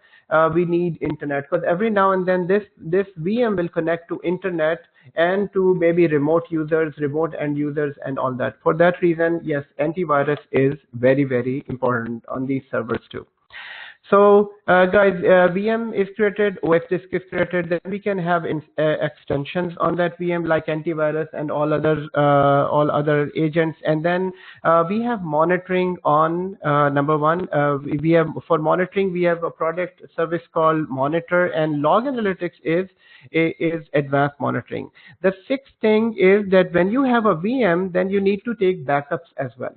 we need internet, because every now and then this VM will connect to internet and to maybe remote users, remote end users, and all that. For that reason, yes, antivirus is very, very important on these servers too. So guys, VM is created, OS disk is created, then we can have extensions on that VM like antivirus and all other agents. And then we have monitoring on number one. We have, for monitoring, we have a product service called Monitor, and Log Analytics is advanced monitoring. The sixth thing is that when you have a VM, then you need to take backups as well.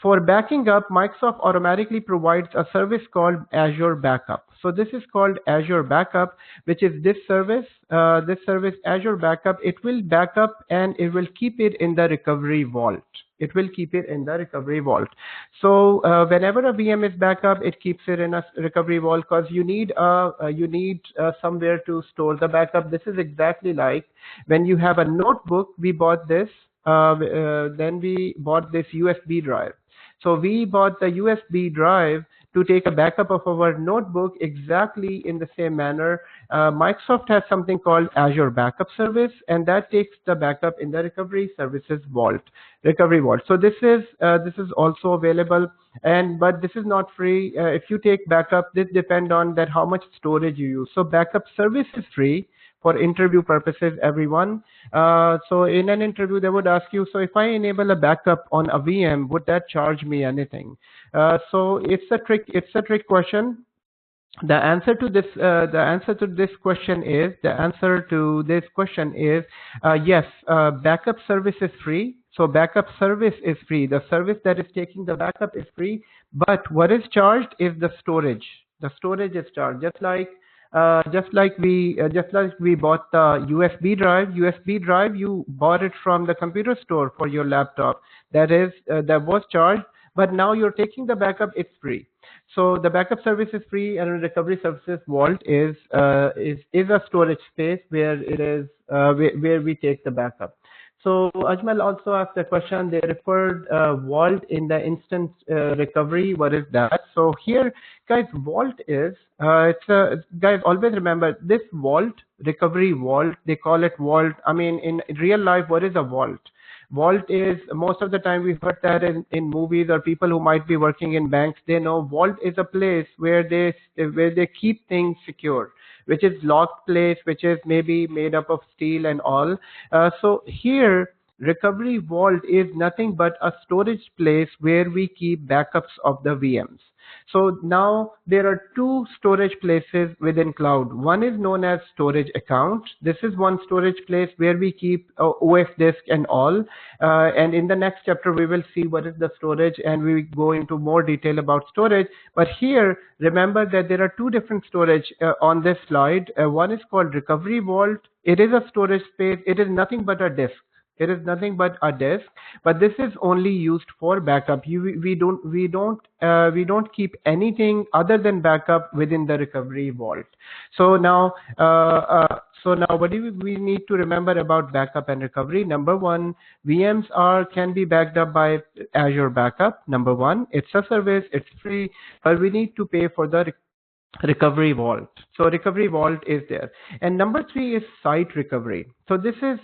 For backing up, Microsoft automatically provides a service called Azure Backup. So this is called Azure Backup, which is this service, Azure Backup. It will back up and it will keep it in the recovery vault. It will keep it in the recovery vault. So whenever a VM is back up, it keeps it in a recovery vault, because you need somewhere to store the backup. This is exactly like when you have a notebook. We bought this. Then we bought this USB drive. So we bought the USB drive to take a backup of our notebook exactly in the same manner. Microsoft has something called Azure Backup Service, and that takes the backup in the recovery services vault, recovery vault. So this is also available, but this is not free. If you take backup, this depends on that how much storage you use. So backup service is free for interview purposes, everyone. So in an interview, they would ask you, so if I enable a backup on a VM, would that charge me anything? So it's a trick question. The answer to this question is yes. Backup service is free. So backup service is free. The service that is taking the backup is free. But what is charged is the storage. The storage is charged, just like we bought the USB drive. USB drive, you bought it from the computer store for your laptop. That was charged, but now you're taking the backup. It's free. So the backup service is free, and recovery services vault is a storage space where it is where we take the backup. So Ajmal also asked a question. They referred vault in the instant recovery. What is that? So here, guys, vault is guys, always remember this vault, recovery vault. They call it vault. I mean, in real life, what is a vault? Vault is, most of the time we've heard that in movies, or people who might be working in banks, they know vault is a place where they keep things secure, which is locked place, which is maybe made up of steel and all. So here, recovery vault is nothing but a storage place where we keep backups of the VMs. So now there are two storage places within cloud. One is known as storage account. This is one storage place where we keep OS disk and all. And in the next chapter, we will see what is the storage, and we go into more detail about storage. But here, remember that there are two different storage on this slide. One is called recovery vault. It is a storage space. It is nothing but a disk. It is nothing but a disk, but this is only used for backup. We don't keep anything other than backup within the recovery vault. So now, what do we need to remember about backup and recovery? Number one, VMs can be backed up by Azure Backup. Number one, it's a service, it's free, but we need to pay for the recovery vault. So recovery vault is there. And number three is site recovery. So this is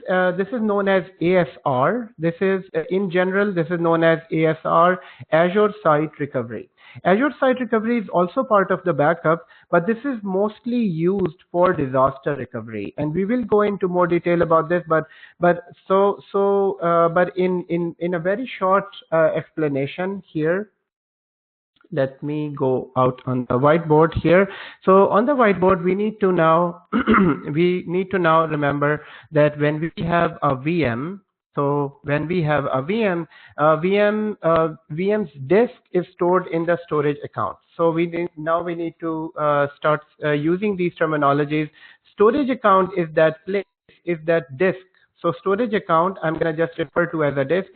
known as ASR. This is in general, this is known as ASR, Azure Site Recovery. Azure Site Recovery is also part of the backup, but this is mostly used for disaster recovery. And we will go into more detail about this, but in a very short explanation here, let me go out on the whiteboard here. So on the whiteboard, we need to now remember that when we have a VM, VM's disk is stored in the storage account. So we need to start using these terminologies. Storage account is that place, is that disk. So storage account, I'm going to just refer to as a disk.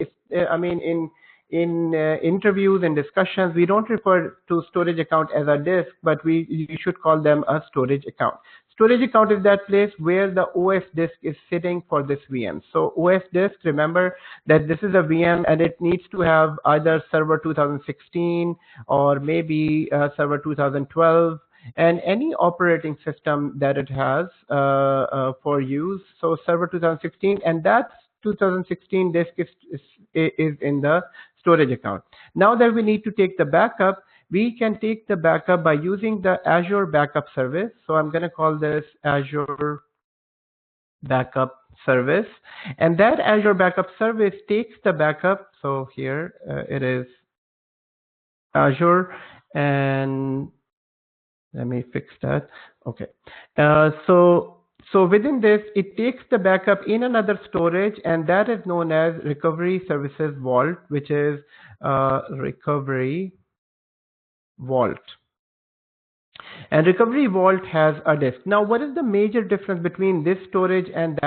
In interviews and discussions, we don't refer to storage account as a disk, but you should call them a storage account. Storage account is that place where the OS disk is sitting for this VM. So OS disk, remember that this is a VM and it needs to have either server 2016 or maybe server 2012. and any operating system that it has for use. So server 2016, and that 2016 disk is in the storage account. Now that we need to take the backup, we can take the backup by using the Azure Backup service. So I'm going to call this Azure Backup service, and that Azure Backup service takes the backup. So here it is Azure, and let me fix that. Okay, so within this, it takes the backup in another storage, and that is known as Recovery Services Vault, which is Recovery Vault. And Recovery Vault has a disk. Now, what is the major difference between this storage and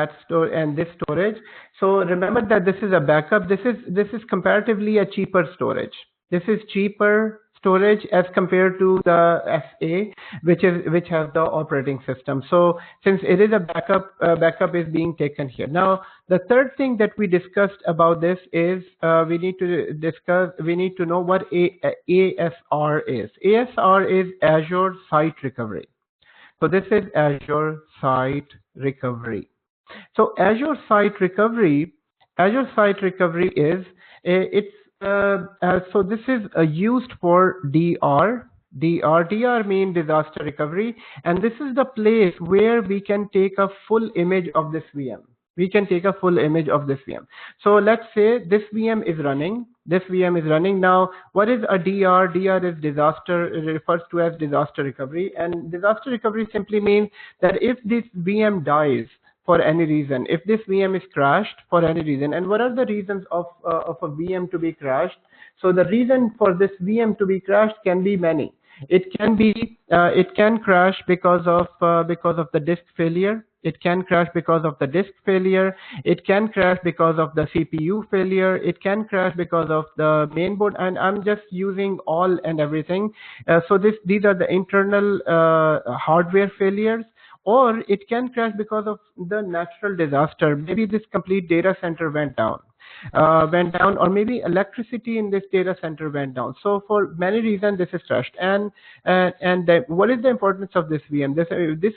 this storage? So remember that this is a backup. This is comparatively a cheaper storage. This is cheaper storage as compared to the SA, which has the operating system. So since it is a backup is being taken here. Now, the third thing that we discussed about this is we need to know what ASR is. ASR is Azure Site Recovery. So this is Azure Site Recovery. So Azure Site Recovery is so this is used for DR. DR means disaster recovery, and this is the place where we can take a full image of this VM. We can take a full image of this VM. So let's say this VM is running. This VM is running. Now, what is a DR? DR is disaster, refers to as disaster recovery, and disaster recovery simply means that if this VM dies for any reason, if this VM is crashed for any reason, and what are the reasons of a VM to be crashed? So the reason for this VM to be crashed can be many. It can crash because of the disk failure. It can crash because of the disk failure. It can crash because of the CPU failure. It can crash because of the mainboard. And I'm just using all and everything. So these are the internal hardware failures. Or it can crash because of the natural disaster. Maybe this complete data center went down, or maybe electricity in this data center went down. So for many reasons, this is crashed. And what is the importance of this VM? This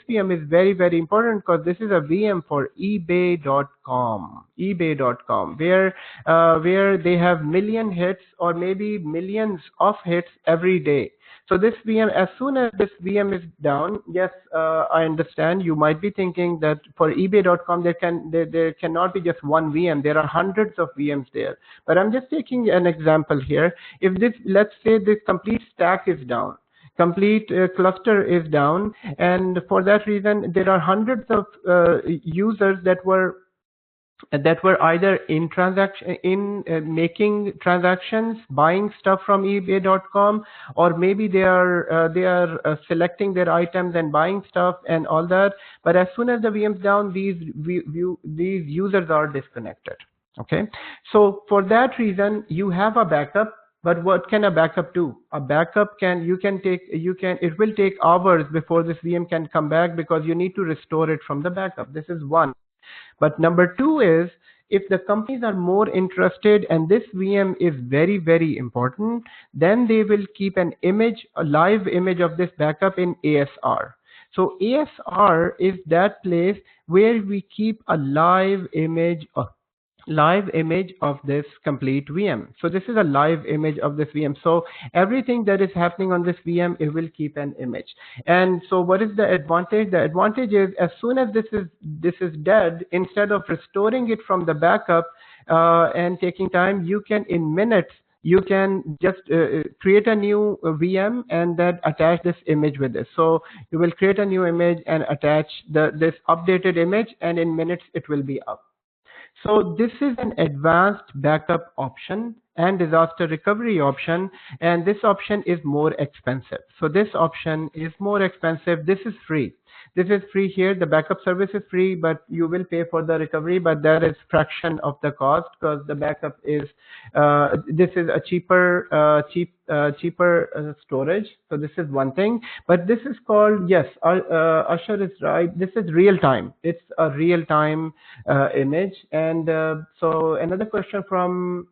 VM is very, very important because this is a VM for eBay.com. eBay.com, where they have million hits or maybe millions of hits every day. So this VM, as soon as this VM is down, yes, I understand. You might be thinking that for eBay.com there cannot be just one VM. There are hundreds of VMs there. But I'm just taking an example here. If this, let's say, this complete stack is down, complete cluster is down, and for that reason there are hundreds of users that were either making transactions, buying stuff from eBay.com, or maybe they are selecting their items and buying stuff and all that. But as soon as the VM's down, these users are disconnected. Okay, so for that reason, you have a backup. But what can a backup do? A backup it will take hours before this VM can come back because you need to restore it from the backup. This is one. But number two is, if the companies are more interested and this VM is very, very important, then they will keep a live image of this backup in ASR. So ASR is that place where we keep a live image of this complete VM. So this is a live image of this VM. So everything that is happening on this VM, it will keep an image. And so what is the advantage? The advantage is, as soon as this is dead, instead of restoring it from the backup and taking time, you can in minutes you can just create a new VM and then attach this image with this. So you will create a new image and attach this updated image, and in minutes it will be up. So this is an advanced backup option and disaster recovery option, and this option is more expensive. So this option is more expensive. This is free. This is free here. The backup service is free, but you will pay for the recovery, but that is fraction of the cost because the backup is, this is a cheaper storage. So this is one thing, but this is called, yes, Ashar is right. This is real time. It's a real time image. And so another question from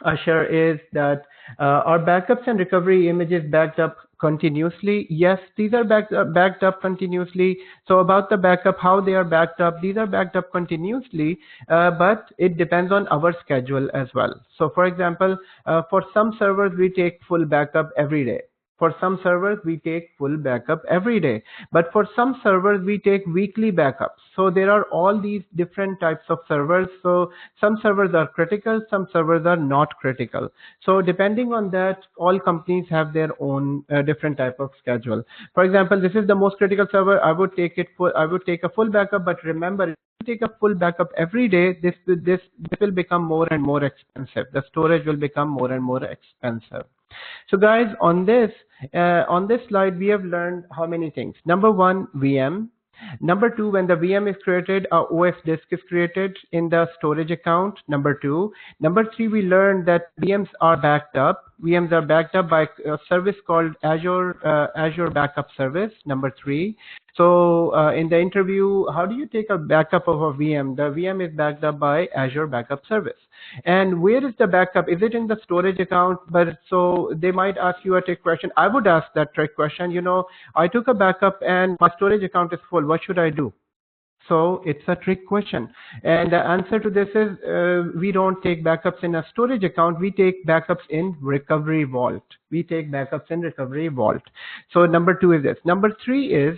Ashar is that are backups and recovery images backed up continuously? Yes, these are backed up continuously. So about the backup, how they are backed up, these are backed up continuously, but it depends on our schedule as well. So for example, for some servers, we take full backup every day. For some servers, we take full backup every day. But for some servers, we take weekly backups. So there are all these different types of servers. So some servers are critical, some servers are not critical. So depending on that, all companies have their own different type of schedule. For example, this is the most critical server. I would take a full backup, but remember, if you take a full backup every day, this will become more and more expensive. The storage will become more and more expensive. So guys, on this slide, we have learned how many things. Number one, VM. Number two, when the VM is created, a OS disk is created in the storage account. Number two. Number three, we learned that VMs are backed up. VMs are backed up by a service called Azure Backup service. Number three. So in the interview, how do you take a backup of a VM? The VM is backed up by Azure Backup service. And where is the backup? Is it in the storage account? But so they might ask you a trick question. I would ask that trick question. You know, I took a backup and my storage account is full. What should I do? So it's a trick question. And the answer to this is we don't take backups in a storage account. We take backups in recovery vault. We take backups in recovery vault. So number two is this. Number three is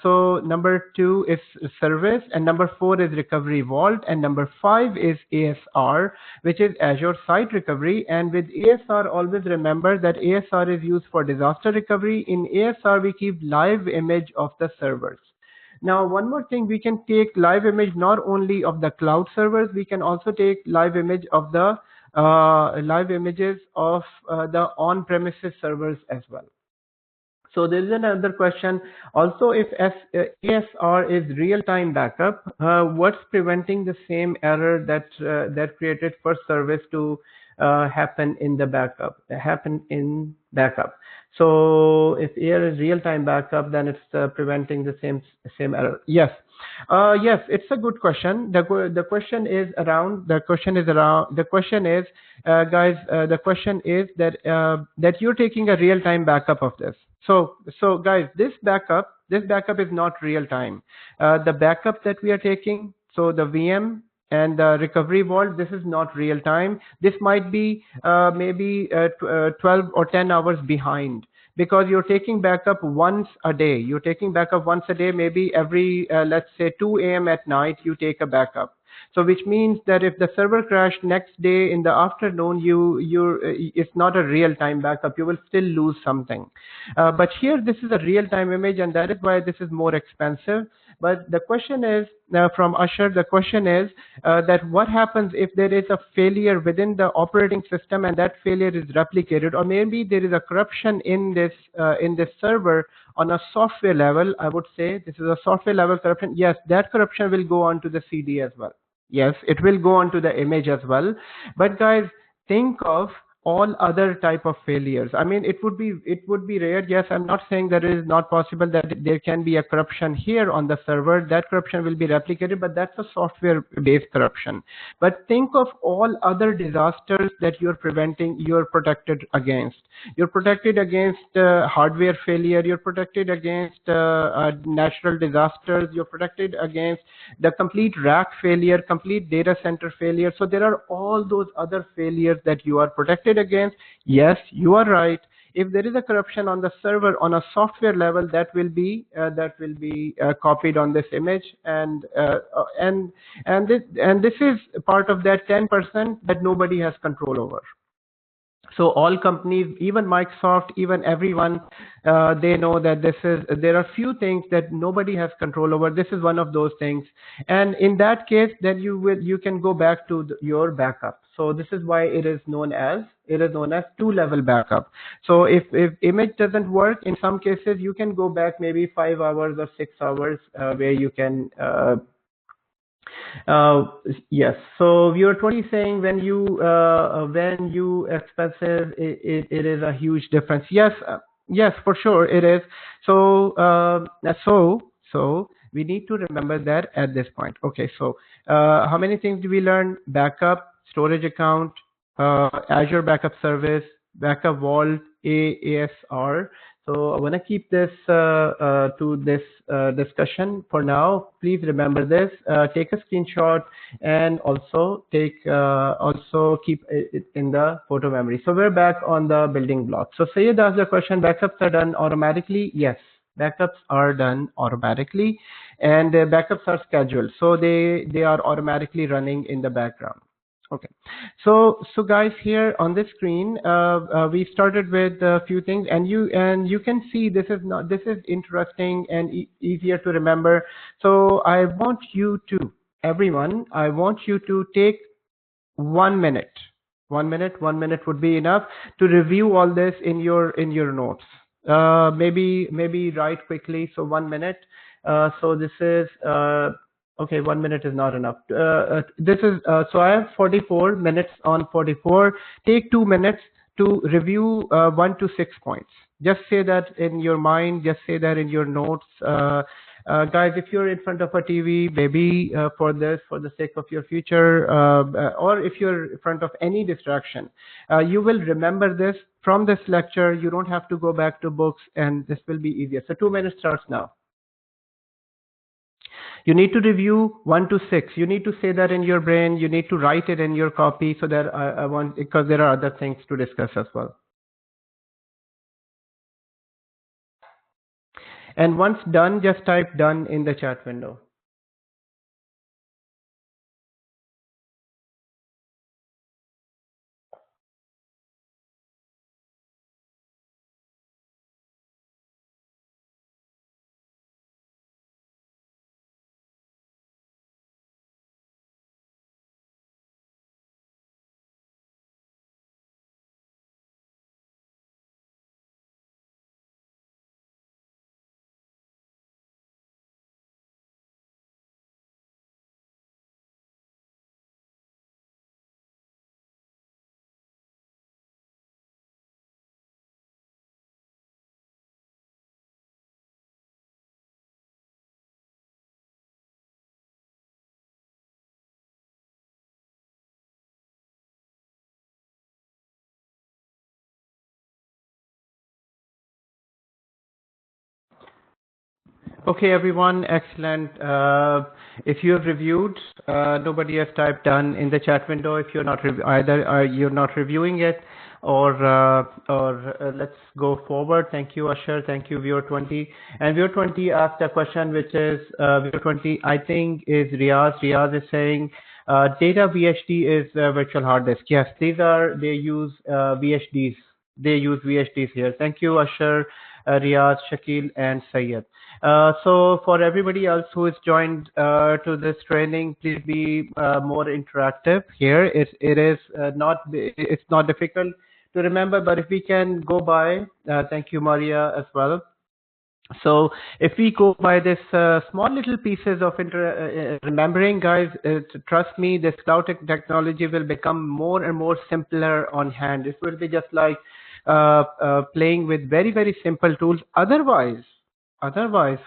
so number two is service, and number four is recovery vault, and number five is ASR, which is Azure Site Recovery. And with ASR, always remember that ASR is used for disaster recovery. In ASR, we keep live image of the servers. Now, one more thing, we can take live image not only of the cloud servers, we can also take live image of the live images of the on-premises servers as well. So there is another question. Also, if ASR is real-time backup, what's preventing the same error that created first service to happen in the backup? So if AR is real-time backup, then it's preventing the same error. Yes. Yes, it's a good question. The question is that you're taking a real-time backup of this. So guys, this backup is not real time. The backup that we are taking, so the VM and the recovery vault, this is not real time. This might be maybe 12 or 10 hours behind, because you're taking backup once a day. You're taking backup once a day, maybe every let's say 2 a.m. at night you take a backup. So which means that if the server crashed next day in the afternoon, it's not a real-time backup. You will still lose something. But here this is a real-time image, and that is why this is more expensive. But the question is, from Asher, the question is that what happens if there is a failure within the operating system and that failure is replicated, or maybe there is a corruption in this server on a software level. I would say this is a software level corruption. Yes, that corruption will go on to the CD as well. Yes, it will go on to the image as well. But guys, think of all other type of failures. I mean, it would be rare. Yes, I'm not saying that it is not possible that there can be a corruption here on the server. That corruption will be replicated, but that's a software-based corruption. But think of all other disasters that you're protected against. You're protected against hardware failure. You're protected against natural disasters. You're protected against the complete rack failure, complete data center failure. So there are all those other failures that you are protected against. Yes, you are right. If there is a corruption on the server on a software level, that will be copied on this image, and this is part of that 10% that nobody has control over. So all companies, even Microsoft, even everyone, they know that there are few things that nobody has control over. This is one of those things. And in that case, then you can go back to your backup. So this is why it is known as two-level backup. So if image doesn't work, in some cases, you can go back maybe 5 hours or 6 hours where you can yes. So we were totally saying when you expensive, it is a huge difference. Yes, yes, for sure it is. So so we need to remember that at this point. Okay. So how many things do we learn? Backup, storage account, Azure Backup Service, Backup Vault, ASR. So I want to keep this to this discussion for now. Please remember this. Take a screenshot and also keep it in the photo memory. So we're back on the building blocks. So Sayed asked the question: backups are done automatically? Yes, backups are done automatically, and backups are scheduled, so they are automatically running in the background. Okay, so guys, here on this screen, we started with a few things, and you can see this is interesting and easier to remember. So I want you to, everyone, I want you to take 1 minute. 1 minute would be enough to review all this in your notes. Maybe write quickly. So 1 minute. So this is okay. 1 minute is not enough. This is so I have 44 minutes on 44. Take 2 minutes to review 1 to 6 points. Just say that in your mind. Just say that in your notes. Guys, if you're in front of a TV, maybe for the sake of your future, or if you're in front of any distraction, you will remember this from this lecture. You don't have to go back to books, and this will be easier. So 2 minutes starts now. You need to review 1 to 6. You need to say that in your brain. You need to write it in your copy, so that I want, because there are other things to discuss as well. And once done, just type done in the chat window. Okay, everyone, excellent. If you have reviewed, nobody has typed done in the chat window. If you're not either you're not reviewing it, or let's go forward. Thank you, Usher. Thank you, viewer 20. And viewer 20 asked a question, which is viewer 20, I think, is Riaz. Riaz is saying data VHD is virtual hard disk. Yes, they use VHDs. They use VHDs here. Thank you, Usher, Riaz, Shakil, and Sayed. So for everybody else who is joined to this training, please be more interactive here. It's not difficult to remember, but if we can go by, thank you, Maria, as well. So if we go by this small little pieces of remembering, guys, trust me, this cloud technology will become more and more simpler on hand. It will be just like playing with very, very simple tools. Otherwise,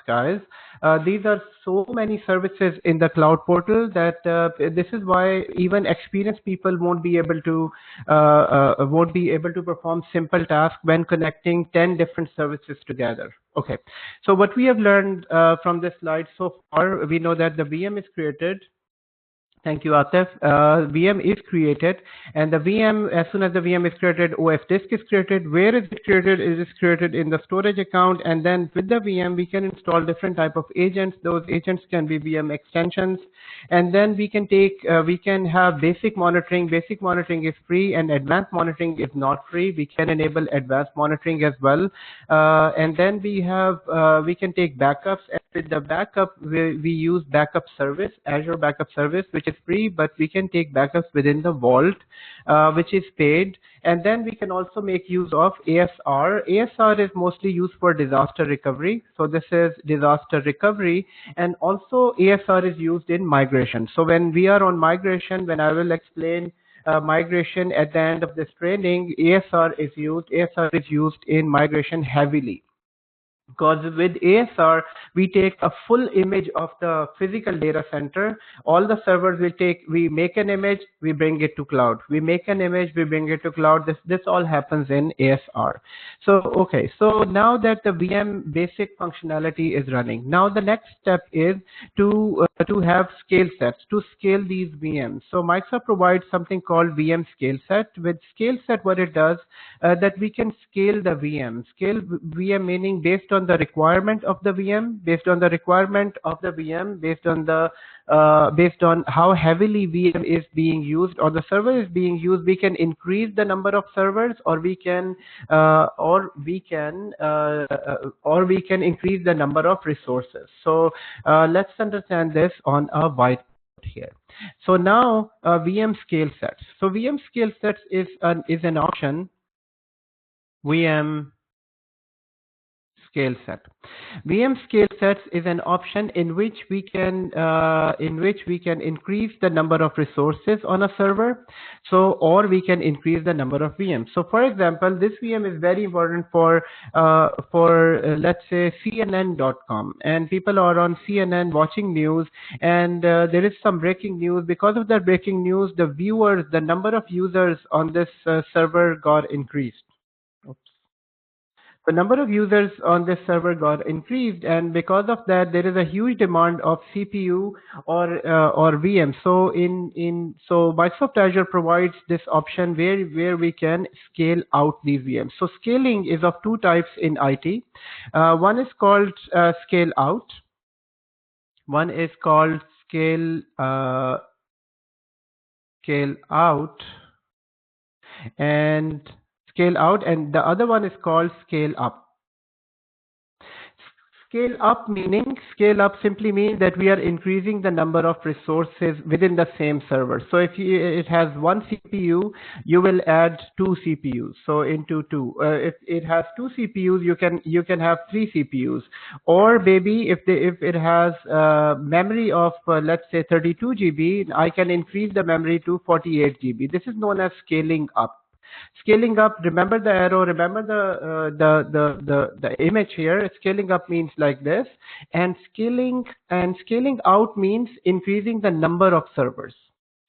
guys, these are so many services in the cloud portal that this is why even experienced people won't be able to perform simple tasks when connecting 10 different services together. Okay, so what we have learned from this slide so far, we know that the VM is created. Thank you, Atif. VM is created, and the VM, as soon as the VM is created, OS disk is created. Where is it created? It is created in the storage account, and then with the VM, we can install different type of agents. Those agents can be VM extensions, and then we can have basic monitoring. Basic monitoring is free, and advanced monitoring is not free. We can enable advanced monitoring as well, and then we can take backups. And with the backup, we use backup service, Azure Backup service, which is free, but we can take backups within the vault, which is paid. And then we can also make use of ASR. ASR is mostly used for disaster recovery. So this is disaster recovery, and also ASR is used in migration. So when we are on migration, when I will explain migration at the end of this training, ASR is used in migration heavily. Because with ASR, we take a full image of the physical data center. All the servers we make an image, we bring it to cloud. We make an image, we bring it to cloud. This all happens in ASR. So, okay. So now that the VM basic functionality is running, now the next step is to have scale sets to scale these VMs. So Microsoft provides something called VM scale set. With scale set, what it does, that we can scale the VM. Scale VM meaning based on the requirement of the VM, based on the requirement of the VM, based on how heavily VM is being used or the server is being used, we can increase the number of servers, or we can increase the number of resources. So let's understand this on a whiteboard here. So now VM scale sets. So VM scale sets is an option. VM scale set. VM scale sets is an option in which we can increase the number of resources on a server, or we can increase the number of VMs. So for example, this VM is very important for let's say CNN.com, and people are on CNN watching news, and there is some breaking news. Because of that breaking news, the number of users on this server got increased. The number of users on this server got increased, and because of that, there is a huge demand of CPU or VM. So so Microsoft Azure provides this option where we can scale out these VMs. So scaling is of two types in IT. One is called scale out. One is called scale out, and the other one is called scale up. Scale up simply means that we are increasing the number of resources within the same server. So if it has one CPU, you will add two CPUs. So into two. If it has two CPUs, you can have three CPUs. Or maybe if it has memory of let's say 32 GB, I can increase the memory to 48 GB. This is known as scaling up. Scaling up, remember the arrow, remember the image here. Scaling up means like this, and scaling out means increasing the number of servers.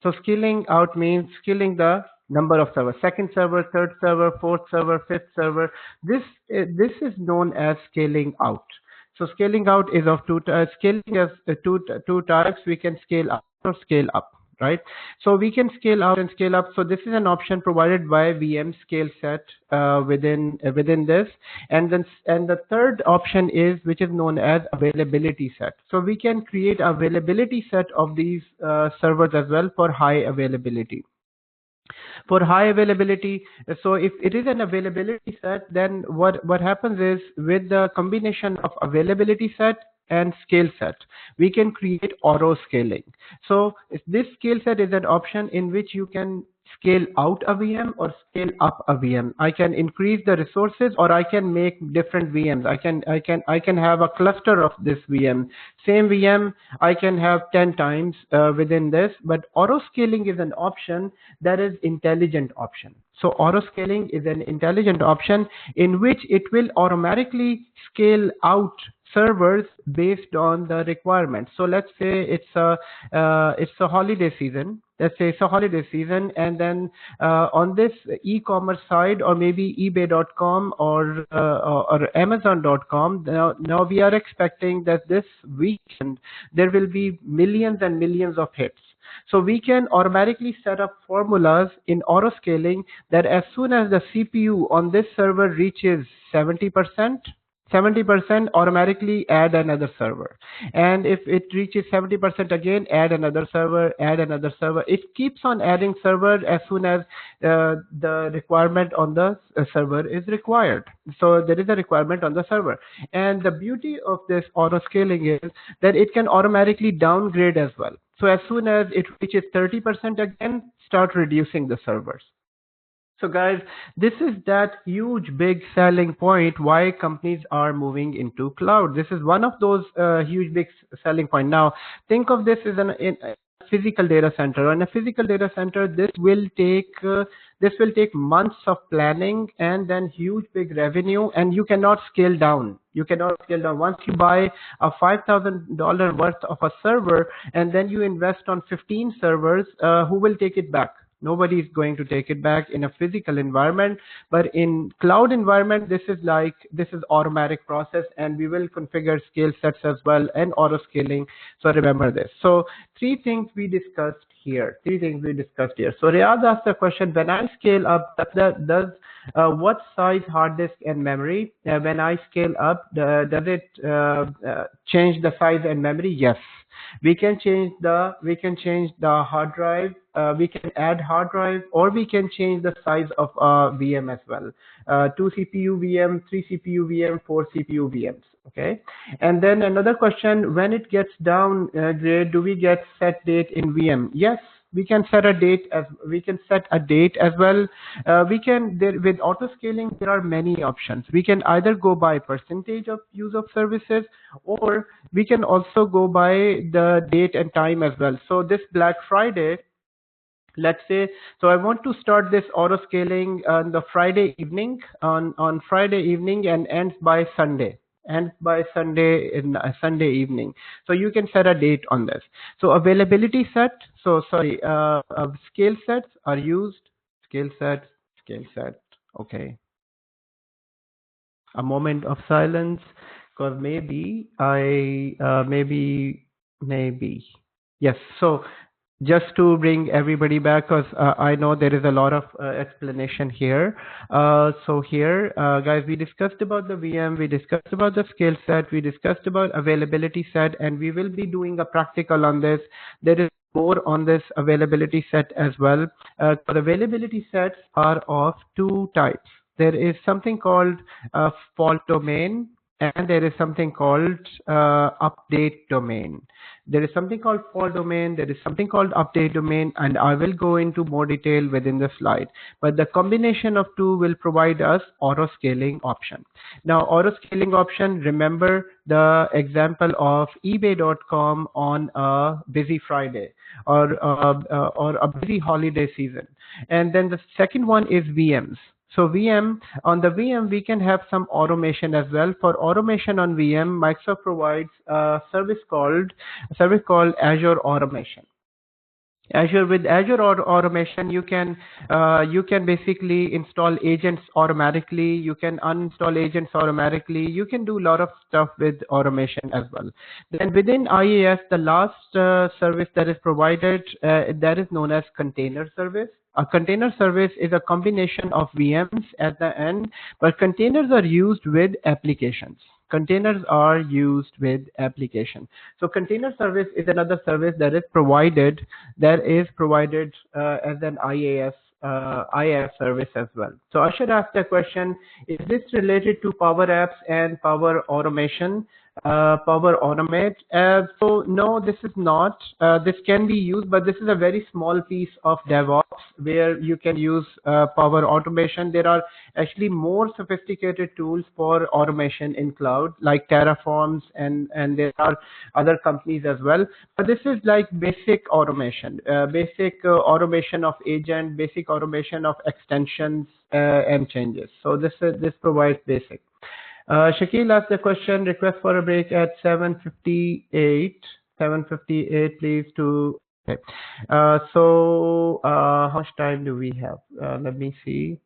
So scaling out means scaling the number of servers, second server, third server, fourth server, fifth server. This is known as scaling out. So scaling out is of two types. Scaling has two types. We can scale up or scale up. Right, so we can scale out and scale up. So this is an option provided by VM scale set within this, and the third option is which is known as availability set. So we can create availability set of these servers as well for high availability. For high availability, so if it is an availability set, then what happens is with the combination of availability set and scale set, we can create auto scaling. So this scale set is an option in which you can scale out a VM or scale up a VM. I can increase the resources, or I can make different VMs. I can have a cluster of this VM. Same VM I can have 10 times within this, but auto scaling is an option that is intelligent option. So auto scaling is an intelligent option in which it will automatically scale out servers based on the requirements. So let's say it's a holiday season. Let's say it's a holiday season, and then on this e-commerce side, or maybe eBay.com or Amazon.com, now we are expecting that this weekend there will be millions and millions of hits. So we can automatically set up formulas in auto scaling that as soon as the CPU on this server reaches 70%, automatically add another server, and if it reaches 70% again, add another server. It keeps on adding servers as soon as the requirement on the server is required. So there is a requirement on the server, and the beauty of this auto scaling is that it can automatically downgrade as well. So as soon as it reaches 30% again, start reducing the servers. So guys, this is that huge big selling point why companies are moving into cloud. This is one of those huge big selling point. Now think of this as physical data center. In a physical data center, this will take months of planning and then huge big revenue, and you cannot scale down. You cannot scale down. Once you buy a $5,000 worth of a server and then you invest on 15 servers, who will take it back? Nobody is going to take it back in a physical environment, but in cloud environment, this is automatic process, and we will configure scale sets as well and auto scaling. So remember this. So three things we discussed here. So Riyadh asked the question, when I scale up, does what size hard disk and memory? When I scale up, does it change the size and memory? Yes. We can change the hard drive. We can add hard drive, or we can change the size of VM as well. 2 CPU VM, 3 CPU VM, 4 CPU VMs. Okay. And then another question: when it gets downgrade, do we get set date in VM? Yes. We can set a date as well. With auto scaling, there are many options. We can either go by percentage of use of services, or we can also go by the date and time as well. So this Black Friday, let's say, so I want to start this auto scaling on the Friday evening, on Friday evening, and ends by Sunday. Sunday evening. So you can set a date on this. So availability set. Scale sets are used. Scale set. Okay. A moment of silence, because maybe yes. So just to bring everybody back, because I know there is a lot of explanation here. So here, guys, we discussed about the VM, we discussed about the scale set, we discussed about availability set, and we will be doing a practical on this. There is more on this availability set as well. The availability sets are of two types. There is something called fault domain, and there is something called update domain. There is something called fault domain, there is something called update domain, and I will go into more detail within the slide. But the combination of two will provide us auto scaling option. Now, auto scaling option, remember the example of eBay.com on a busy Friday or a busy holiday season. And then the second one is VMs. So on the VM, we can have some automation as well. For automation on VM, Microsoft provides a service called Azure Automation. With Azure Automation, you can basically install agents automatically. You can uninstall agents automatically. You can do a lot of stuff with automation as well. Then within IaaS, the last service that is provided, that is known as container service. A container service is a combination of VMs at the end, but containers are used with applications. So container service is another service that is provided as an IaaS service as well. So I should ask the question: is this related to Power Apps and Power Automation? Power Automate? So no, this is not. This can be used, but this is a very small piece of DevOps where you can use Power Automation. There are actually more sophisticated tools for automation in cloud, like Terraforms, and there are other companies as well. But this is like basic automation, automation of agent, basic automation of extensions and changes. So this provides basic. Shakil asked the question, request for a break at 7:58, please. Okay. So how much time do we have? Let me see.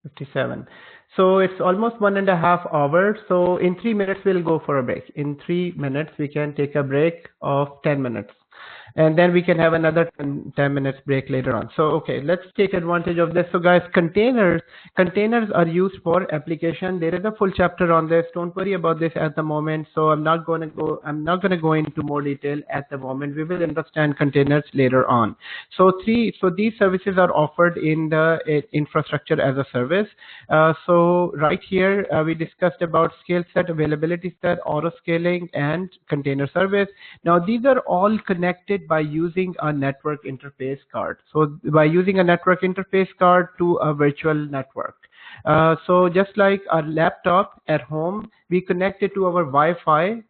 57. So it's almost 1.5 hours. So in 3 minutes, we'll go for a break. In 3 minutes, we can take a break of 10 minutes. And then we can have another 10 minutes break later on. So, okay, let's take advantage of this. So guys, containers are used for application. There is a full chapter on this. Don't worry about this at the moment. So I'm not going to go into more detail at the moment. We will understand containers later on. So these services are offered in the infrastructure as a service. So right here, we discussed about scale set, availability set, auto scaling, and container service. Now, these are all connected by using a network interface card. So by using a network interface card to a virtual network. So just like our laptop at home, we connect it to our Wi-Fi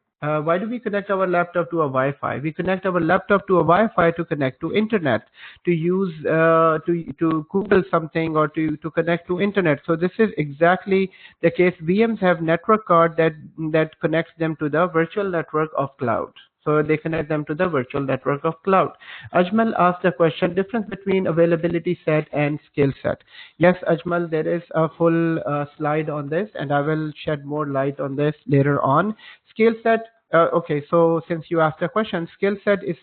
Why do we connect our laptop to a Wi-Fi? We connect our laptop to a Wi-Fi to connect to internet, to use to Google something, or to connect to internet. So this is exactly the case. VMs have network card that connects them to the virtual network of cloud. So they connect them to the virtual network of cloud. Ajmal asked a question, difference between availability set and skill set. Yes, Ajmal, there is a full slide on this, and I will shed more light on this later on. Skill set, okay, so since you asked a question, skill set is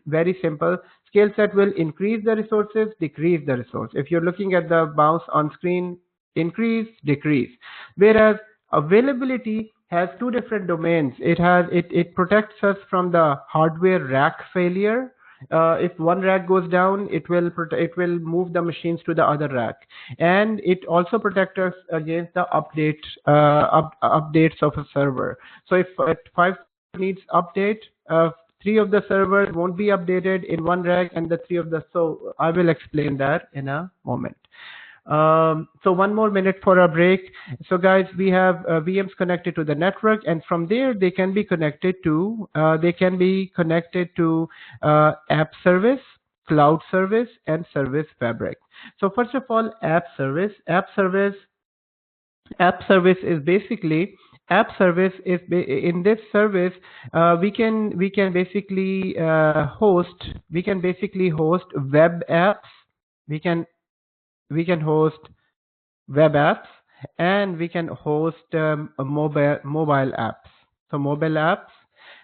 very simple. Skill set will increase the resources, decrease the resource. If you're looking at the mouse on screen, increase, decrease. Whereas availability has two different domains. It protects us from the hardware rack failure. If one rack goes down, it will move the machines to the other rack, and it also protects us against the updates of a server. So if 5 needs update, 3 of the servers won't be updated in one rack, and the 3 of the, so I will explain that in a moment. So 1 more minute for a break. So guys, we have VMs connected to the network, and from there they can be connected to app service, cloud service, and service fabric. So first of all, app service. App service is basically, in this service, we can basically host web apps. We can host web apps, and we can host mobile apps. So mobile apps,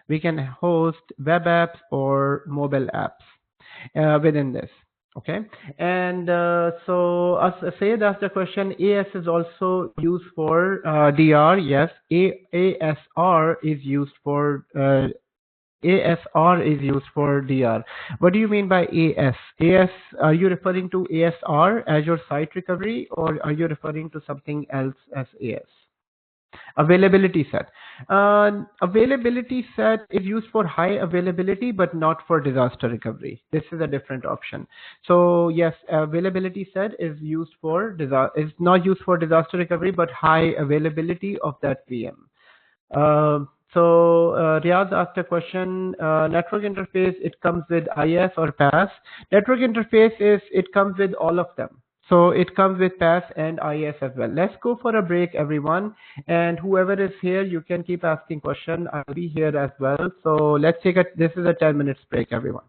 we can host web apps or mobile apps within this. Okay, and so as Sayed asked the question, AS is also used for DR. Yes, ASR is used for ASR is used for DR. What do you mean by AS? AS, are you referring to ASR, Azure Site Recovery, or are you referring to something else as AS? Availability set. Availability set is used for high availability, but not for disaster recovery. This is a different option. So yes, availability set is not used for disaster recovery, but high availability of that VM. Riyadh asked a question, network interface, it comes with IS or PAS. Network interface it comes with all of them. So it comes with PAS and IS as well. Let's go for a break, everyone. And whoever is here, you can keep asking questions. I'll be here as well. So let's this is a 10 minutes break, everyone.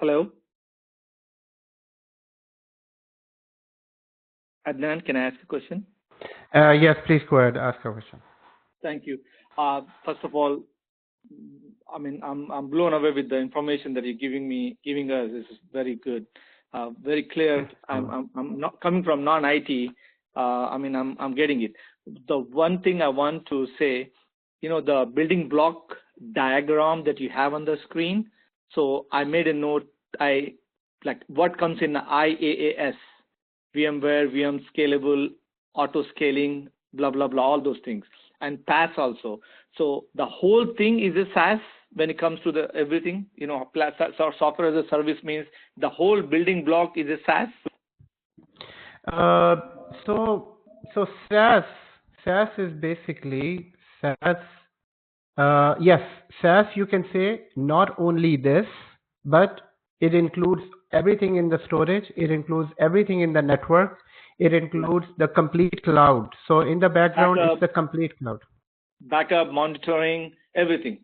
Hello? Adnan, can I ask a question? Yes, please go ahead. Ask a question. Thank you. First of all, I mean, I'm blown away with the information that you're giving us. This is very good, very clear. I'm not coming from non-IT. I mean, I'm getting it. The one thing I want to say, the building block diagram that you have on the screen. So I made a note. Like what comes in the IaaS, VMware, VM scalable, auto scaling, blah blah blah, all those things, and PaaS also. So the whole thing is a SaaS when it comes to the everything. Software as a service means the whole building block is a SaaS. So SaaS is basically SaaS. Yes, SaaS, you can say not only this, but it includes everything in the storage. It includes everything in the network. It includes the complete cloud. So in the background, it's the complete cloud. Backup, monitoring, everything.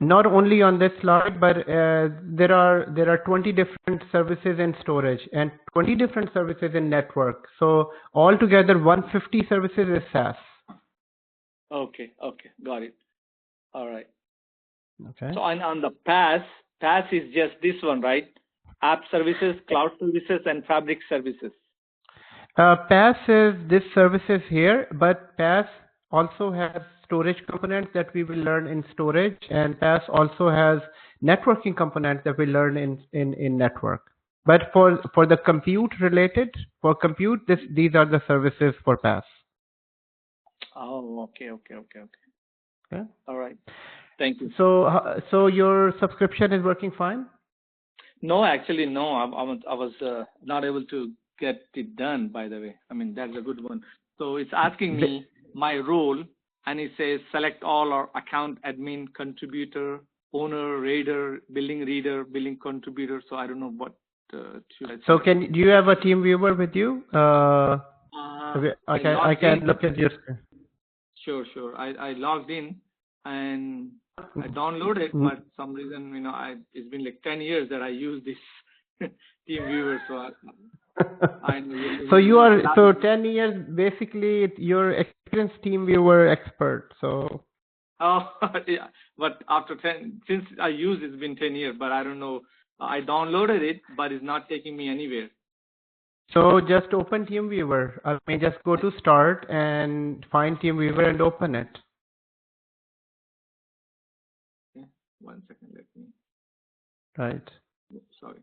Not only on this slide, but there are 20 different services in storage and 20 different services in network. So altogether, 150 services is SaaS. Okay, got it. All right. Okay. So on the PaaS is just this one, right? App services, cloud services, and fabric services. PaaS is this services here, but PaaS also has storage components that we will learn in storage, and PaaS also has networking components that we learn in network. But for the compute related, these are the services for PaaS. Oh, okay. All right. Thank you. So your subscription is working fine? No, actually, no. I was not able to get it done, by the way. I mean, that's a good one. So it's asking me my role, and it says select all or account admin, contributor, owner, raider, billing reader, billing contributor. So I don't know what should I say. So do you have a team viewer with you? I can look at your screen. Sure. I logged in and I downloaded it, but some reason, it's been like 10 years that I use this team viewer. So so 10 years, basically you're experienced team viewer expert. So. Oh, yeah. But since I used it's been 10 years, but I don't know. I downloaded it, but it's not taking me anywhere. So just open TeamViewer. I mean, just go to Start and find TeamViewer and open it. Okay. 1 second, let me. Right. Sorry.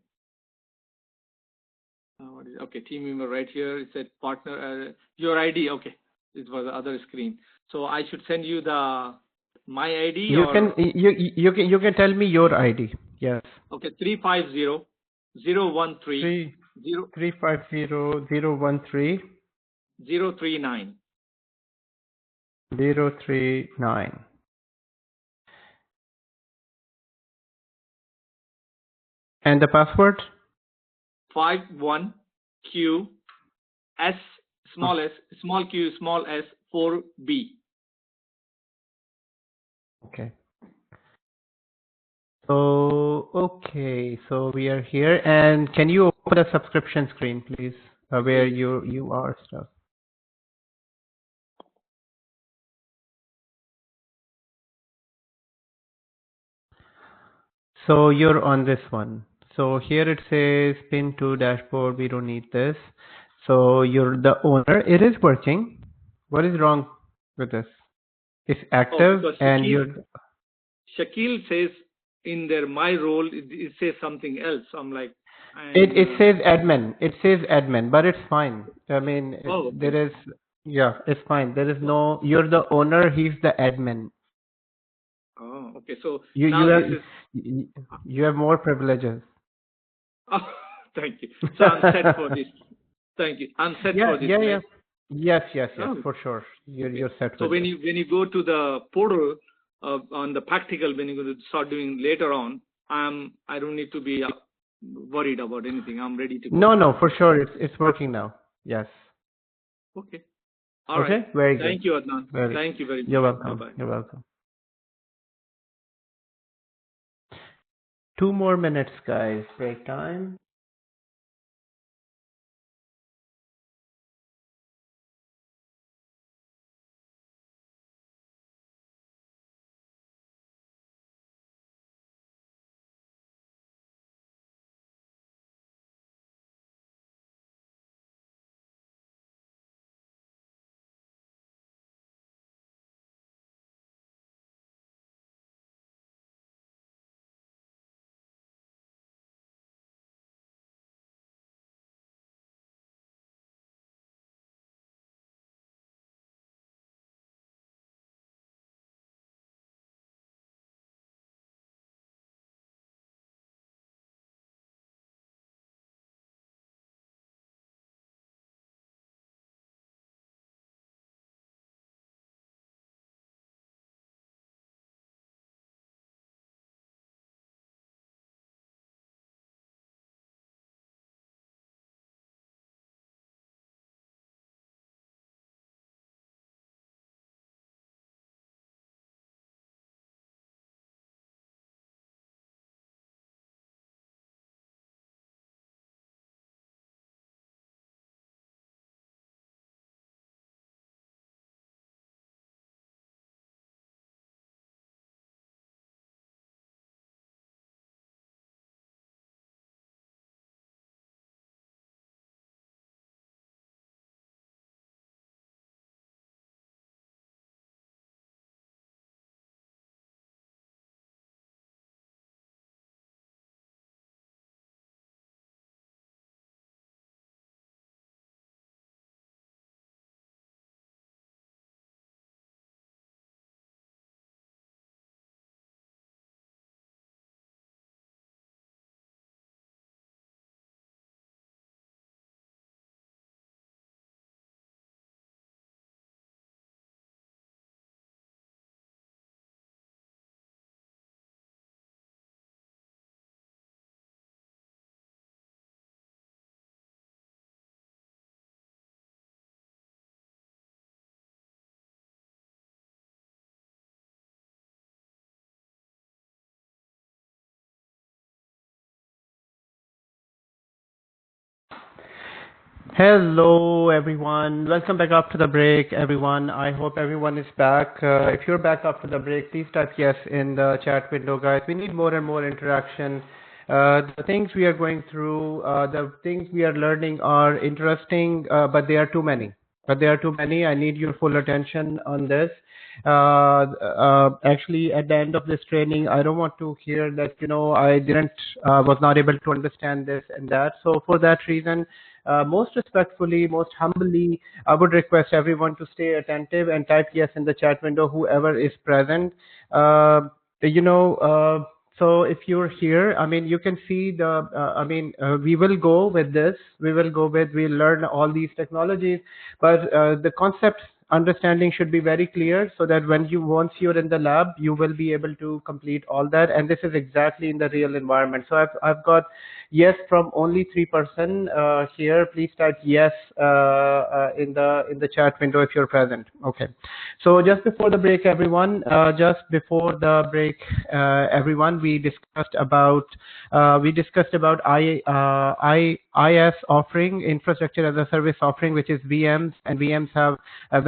Okay, TeamViewer right here. It said partner, your ID. Okay, it was the other screen. So I should send you my ID. You can tell me your ID. Yes. Okay, 350 013 350 013 039. 039. And the password? 51Q S small s small q small s 4B. Okay. So we are here, and can you open the subscription screen, please, where you are stuff. So you're on this one. So here it says pin to dashboard. We don't need this. So you're the owner. It is working. What is wrong with this? It's active, and Shakil says in my role, it says something else. I'm like, it says admin. It says admin, but it's fine. I mean, okay. there is, yeah, it's fine. There is no, you're the owner. He's the admin. Oh, okay. So you have more privileges. Oh, thank you. So I'm set for this. Thank you. I'm set for this. Yeah. Right? Yes, Oh. for sure. You're set. So when you go to the portal on the practical, when you're going to start doing later on, I don't need to be worried about anything. I'm ready to go. No, for sure. It's working now. Yes. Okay. All right. Very good. Thank you, Adnan. Thank you very much. You're welcome. Bye-bye. You're welcome. 2 more minutes, guys. Break time. Hello, everyone. Welcome back after the break, everyone. I hope everyone is back. If you're back after the break, please type yes in the chat window, guys. We need more and more interaction. The things we are going through, the things we are learning are interesting, but they are too many. I need your full attention on this. Actually, at the end of this training, I don't want to hear that, I was not able to understand this and that. So for that reason, most respectfully, most humbly, I would request everyone to stay attentive and type yes in the chat window, whoever is present. You know, so if you're here, you can see we will go with this. We'll learn all these technologies, but the concept understanding should be very clear so that once you're in the lab, you will be able to complete all that. And this is exactly in the real environment. So I've got yes from only 3% here. Please type yes in the chat window if you're present. Okay. So just before the break, everyone, we discussed about IS offering, infrastructure as a service offering, which is VMs, and VMs have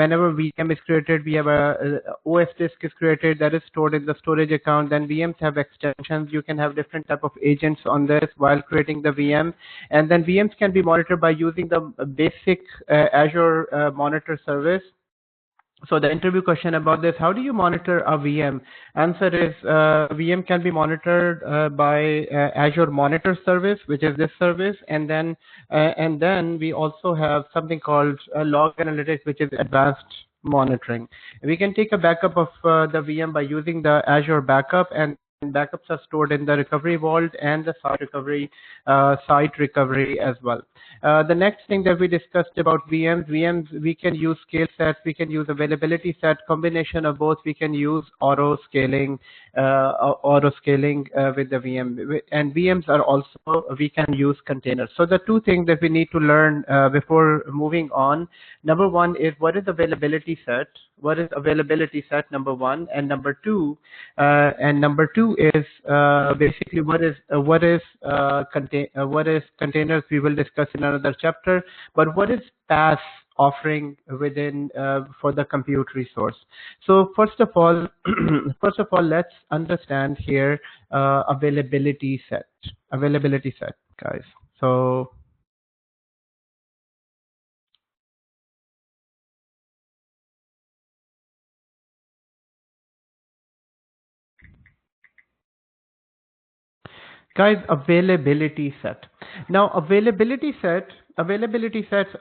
whenever VM is created, we have a OS disk is created that is stored in the storage account. Then VMs have extensions. You can have different type of agents on this while creating the VM, and then VMs can be monitored by using the basic Azure monitor service. So the interview question about this: how do you monitor a VM? Answer is VM can be monitored by Azure Monitor Service, which is this service, and then we also have something called Log Analytics, which is advanced monitoring. We can take a backup of the VM by using the Azure Backup, and backups are stored in the recovery vault and the site recovery as well. The next thing that we discussed about VMs, we can use scale sets, we can use availability set, combination of both. We can use auto scaling with the VM, and VMs are also, we can use containers. So the two things that we need to learn before moving on. Number one is, what is availability set? What is availability set? Number one, and number two is basically what is containers. We will discuss in another chapter. But what is PaaS offering within for the compute resource? So first of all, let's understand here availability set, guys. So guys, availability set. Now, availability sets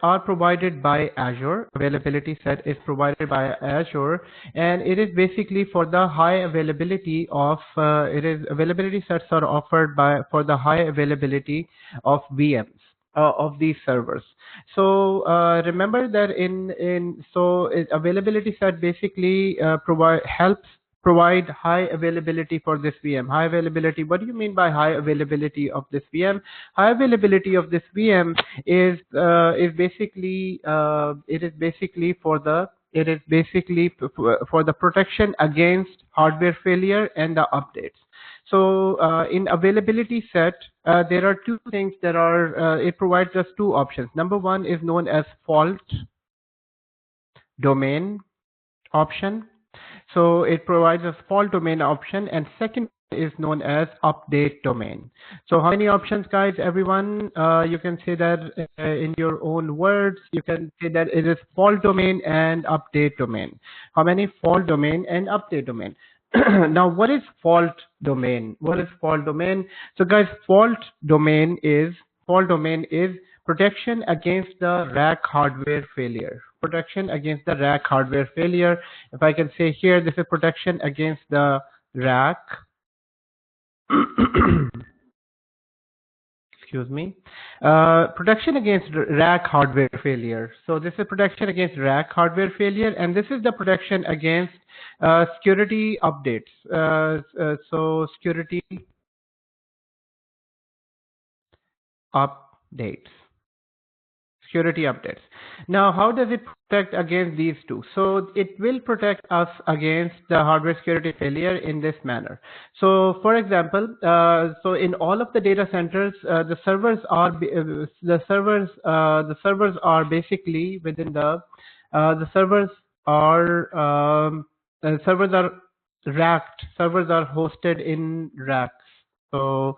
are provided by Azure. Availability set is provided by Azure, and it is basically for the high availability of. Availability sets are offered by for the high availability of VMs. Of these servers. So remember that availability set basically helps provide high availability for this VM. High availability. What do you mean by high availability of this VM? High availability of this VM is basically for the protection against hardware failure and the updates. So in availability set, there are two things that are. It provides us two options. Number one is known as fault domain option. So it provides a fault domain option, and second is known as update domain. So how many options, guys? Everyone, you can say that in your own words. You can say that it is fault domain and update domain. How many? Fault domain and update domain. Now, what is fault domain? What is fault domain? So, guys, fault domain is protection against the rack hardware failure. Protection against the rack hardware failure. If I can say here, this is protection against the rack. Excuse me. Protection against rack hardware failure. So this is protection against rack hardware failure, and this is the protection against security updates. So security updates. Security updates. Now, how does it protect against these two? So it will protect us against the hardware security failure in this manner. So, for example, so in all of the data centers, the servers are basically within the servers are racked. Servers are hosted in racks. So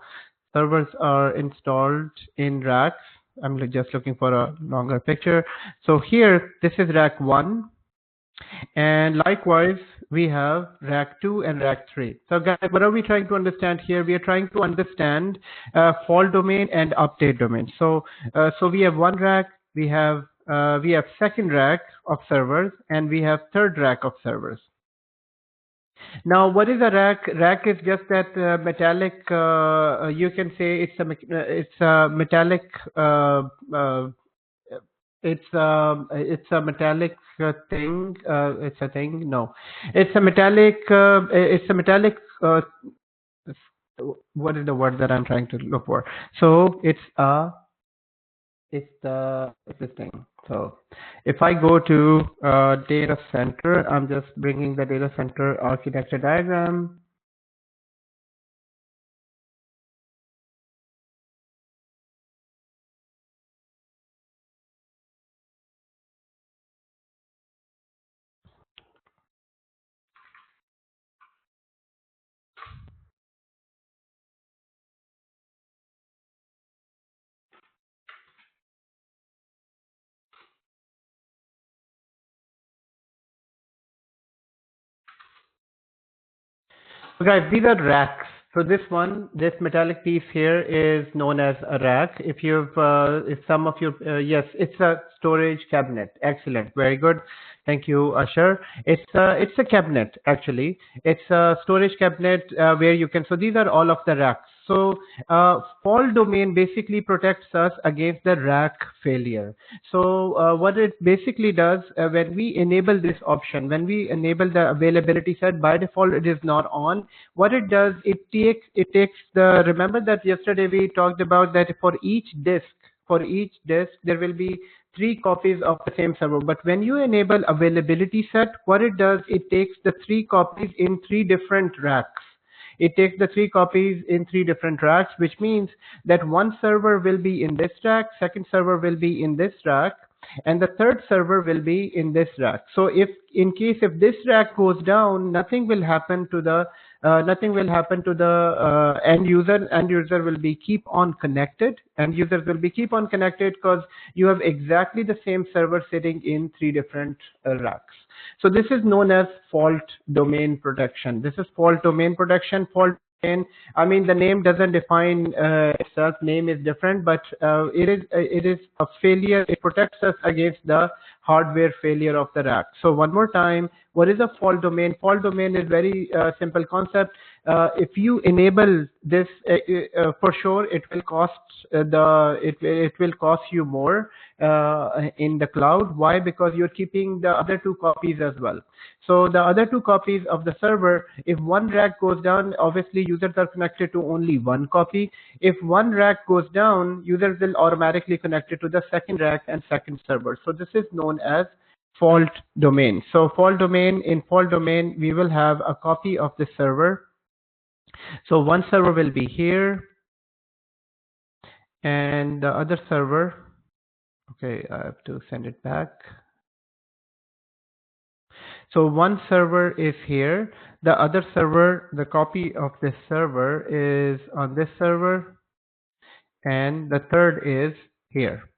servers are installed in racks. I'm just looking for a longer picture. So here, this is rack 1. And likewise, we have rack 2 and rack 3. So guys, what are we trying to understand here? We are trying to understand fault domain and update domain. So we have one rack, we have second rack of servers, and we have third rack of servers. Now, what is a rack? Rack is just that metallic. You can say it's a metallic. It's a metallic thing. It's a thing. No, it's a metallic. It's a metallic. What is the word that I'm trying to look for? So it's this thing. So if I go to data center, I'm just bringing the data center architecture diagram. So guys, these are racks. So this metallic piece here is known as a rack. If some of you, yes, it's a storage cabinet. Excellent, very good. Thank you, Usher. It's a cabinet actually. It's a storage cabinet where you can. So these are all of the racks. So fault domain basically protects us against the rack failure. So what it basically does when we enable this option, when we enable the availability set, by default it is not on. What it does, it takes the. Remember that yesterday we talked about that for each disk. for each disk, there will be 3 copies of the same server. But when you enable availability set, what it does, it takes the 3 copies in 3 different racks. It takes the 3 copies in 3 different racks, which means that one server will be in this rack, second server will be in this rack, and the third server will be in this rack. So if in case if this rack goes down, nothing will happen to the end user. End user will be keep on connected. End users will be keep on connected because you have exactly the same server sitting in 3 different racks. So this is known as fault domain protection. This is fault domain protection. Fault domain, I mean, the name doesn't define itself. Name is different, but it is a failure. It protects us against the hardware failure of the rack. So one more time, what is a fault domain? Fault domain is very simple concept. If you enable this, for sure it will cost it will cost you more in the cloud. Why? Because you're keeping the other 2 copies as well. So the other 2 copies of the server, if one rack goes down, obviously users are connected to only 1 copy. If one rack goes down, users will automatically connect it to the second rack and second server. So this is known as fault domain. So fault domain, in fault domain, we will have a copy of the server. So one server will be here and the other server, okay, I have to send it back. So one server is here, the other server, the copy of this server is on this server, and the third is here.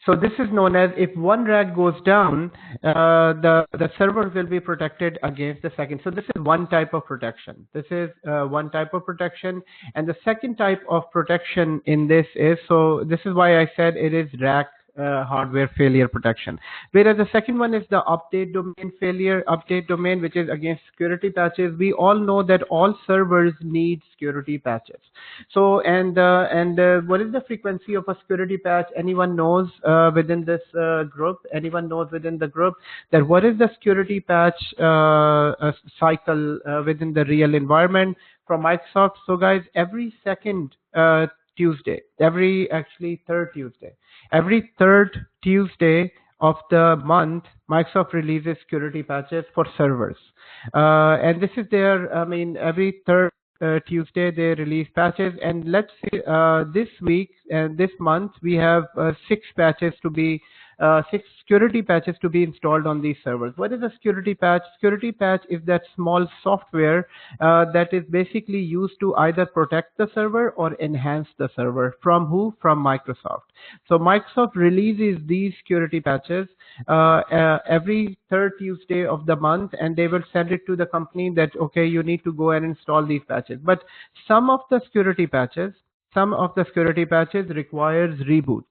So this is known as, if one rack goes down, the server will be protected against the second. So this is one type of protection. This is one type of protection. And the second type of protection in this is, so this is why I said it is rack hardware failure protection. Whereas the second one is the update domain failure, update domain, which is against security patches. We all know that all servers need security patches. So, and what is the frequency of a security patch? Anyone knows within this group? Anyone knows within the group that what is the security patch cycle within the real environment from Microsoft? So guys, every second Tuesday, actually third Tuesday, every third Tuesday of the month, Microsoft releases security patches for servers. And this is their, I mean, every third Tuesday they release patches. And let's say this week and this month we have 6 patches to be 6 security patches to be installed on these servers. What is a security patch? Security patch is that small software that is basically used to either protect the server or enhance the server. From who? From Microsoft. So Microsoft releases these security patches every third Tuesday of the month, and they will send it to the company that, okay, you need to go and install these patches. But some of the security patches requires reboot.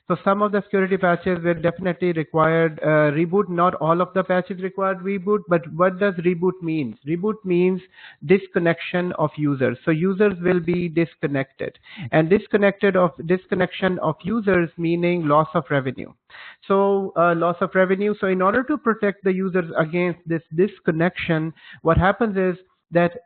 So some of the security patches will definitely require reboot. Not all of the patches require reboot, but what does reboot mean? Reboot means disconnection of users. So users will be disconnected, and disconnection of users meaning loss of revenue. So loss of revenue. So in order to protect the users against this disconnection, what happens is that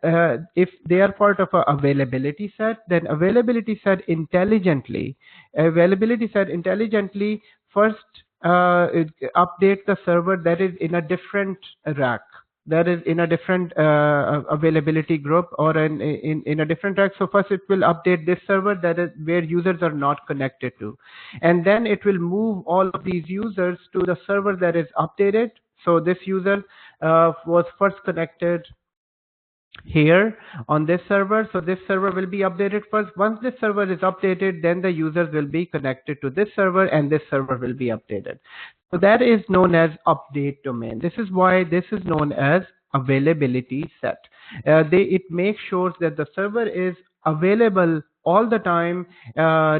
if they are part of a availability set, then availability set intelligently first update the server that is in a different rack, that is in a different availability group, or in a different rack. So first it will update this server that is where users are not connected to, and then it will move all of these users to the server that is updated. So this user was first connected here on this server, so this server will be updated first. Once this server is updated, then the users will be connected to this server and this server will be updated. So that is known as update domain. This is why this is known as availability set. It makes sure that the server is available all the time,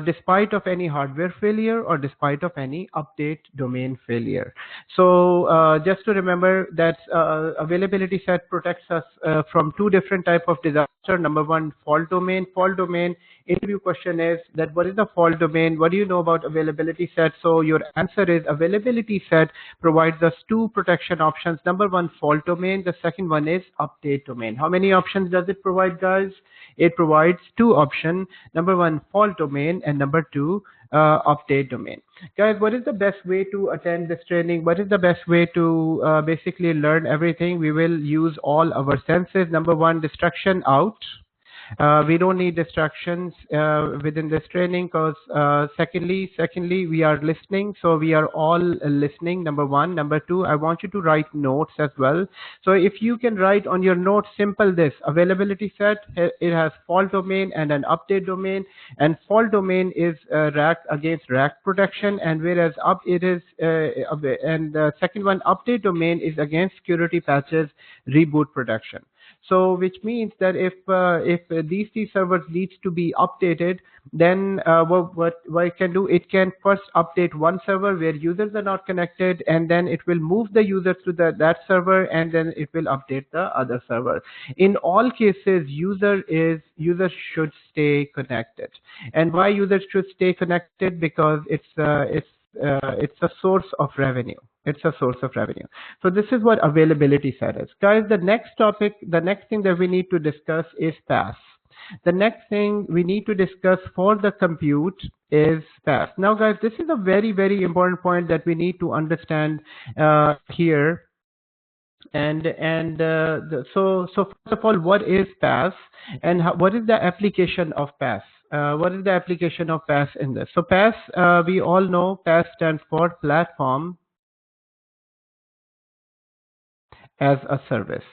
despite of any hardware failure or despite of any update domain failure. So just to remember that availability set protects us from 2 different type of disaster. Number 1, fault domain. Fault domain interview question is that what is the fault domain? What do you know about availability set? So your answer is availability set provides us 2 protection options. Number 1, fault domain. The second one is update domain. How many options does it provide, guys? It provides 2 options. Number 1, fault domain, and number 2, update domain. Guys, what is the best way to attend this training? What is the best way to basically learn everything? We will use all our senses. Number one, distraction out. We don't need distractions within this training because secondly, we are listening. So we are all listening, number one. Number two, I want you to write notes as well. So if you can write on your notes, simple this, availability set, it has fault domain and an update domain, and fault domain is rack against rack protection, and whereas up it is, and the second one, update domain, is against security patches, reboot protection. So which means that if these three servers needs to be updated, then what it can do, it can first update one server where users are not connected, and then it will move the users to that server, and then it will update the other server. In all cases, user should stay connected. And why users should stay connected? Because it's a source of revenue. It's a source of revenue. So this is what availability set is. Guys, the next thing that we need to discuss is pass. The next thing we need to discuss for the compute is pass. Now, guys, this is a very, very important point that we need to understand here. So first of all, what is pass, and what is the application of pass? What is the application of pass in this? So pass, we all know pass stands for platform as a service.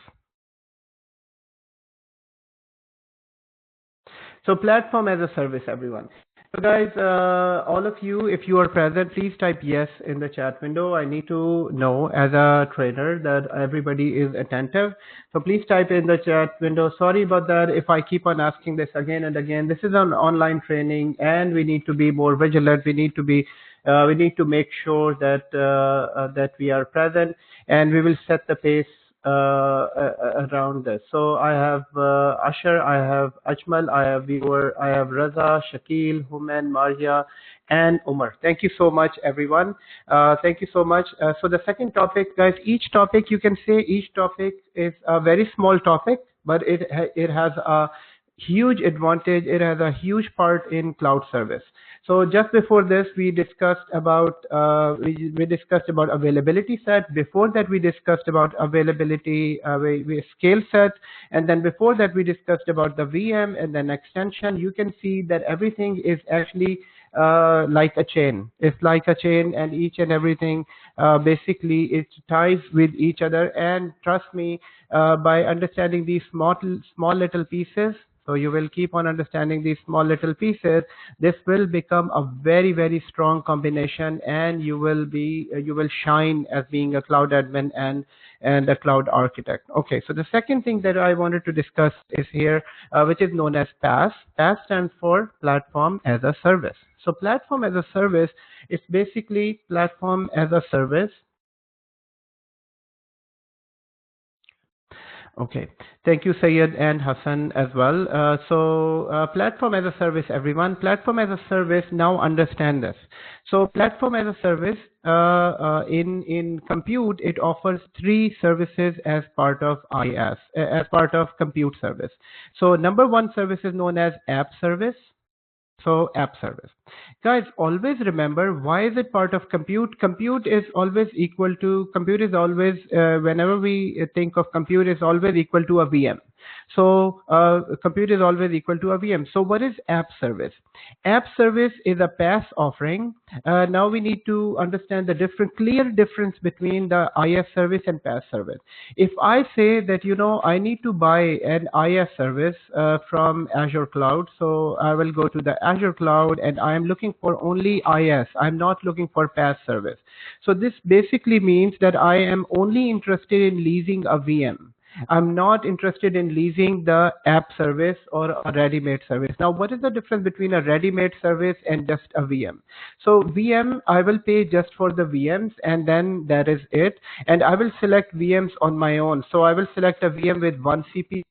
So platform as a service, everyone. So guys, all of you, if you are present, please type yes in the chat window. I need to know as a trainer that everybody is attentive. So please type in the chat window. Sorry about that if I keep on asking this again and again. This is an online training and we need to be more vigilant. We need to make sure that that we are present, and we will set the pace around this. So I have Asher, I have Ajmal, I have Viewer, I have Raza, Shakil, Human, Marja, and Umar. Thank you so much, everyone. Thank you so much. So the second topic, guys, each topic, you can say each topic is a very small topic, but it has a huge advantage. It has a huge part in cloud service. So just before this, we discussed about we discussed about availability set. Before that, we discussed about availability we scale set, and then before that, we discussed about the VM and then extension. You can see that everything is actually like a chain. It's like a chain, and each and everything basically it ties with each other. And trust me, by understanding these small little pieces. So you will keep on understanding these small little pieces. This will become a very, very strong combination, and you will shine as being a cloud admin and a cloud architect. Okay, so the second thing that I wanted to discuss is here, which is known as PaaS. PaaS stands for Platform as a Service. So Platform as a Service is basically platform as a service. Okay. Thank you, Sayed and Hassan as well. Platform as a service, everyone. Platform as a service, now understand this. So platform as a service, in compute, it offers 3 services as part of IaaS, as part of compute service. So number 1 service is known as app service. So app service. Guys, always remember, why is it part of compute? Compute is always, whenever we think of compute, is always equal to a VM. So compute is always equal to a VM. So what is app service? App service is a PaaS offering. Now we need to understand the clear difference between the IaaS service and PaaS service. If I say that, I need to buy an IaaS service from Azure Cloud, so I will go to the Azure Cloud and I am looking for only IaaS. I'm not looking for PaaS service. So this basically means that I am only interested in leasing a VM. I'm not interested in leasing the app service or a ready-made service. Now, what is the difference between a ready-made service and just a VM? So VM, I will pay just for the VMs, and then that is it. And I will select VMs on my own. So I will select a VM with 1 CPU.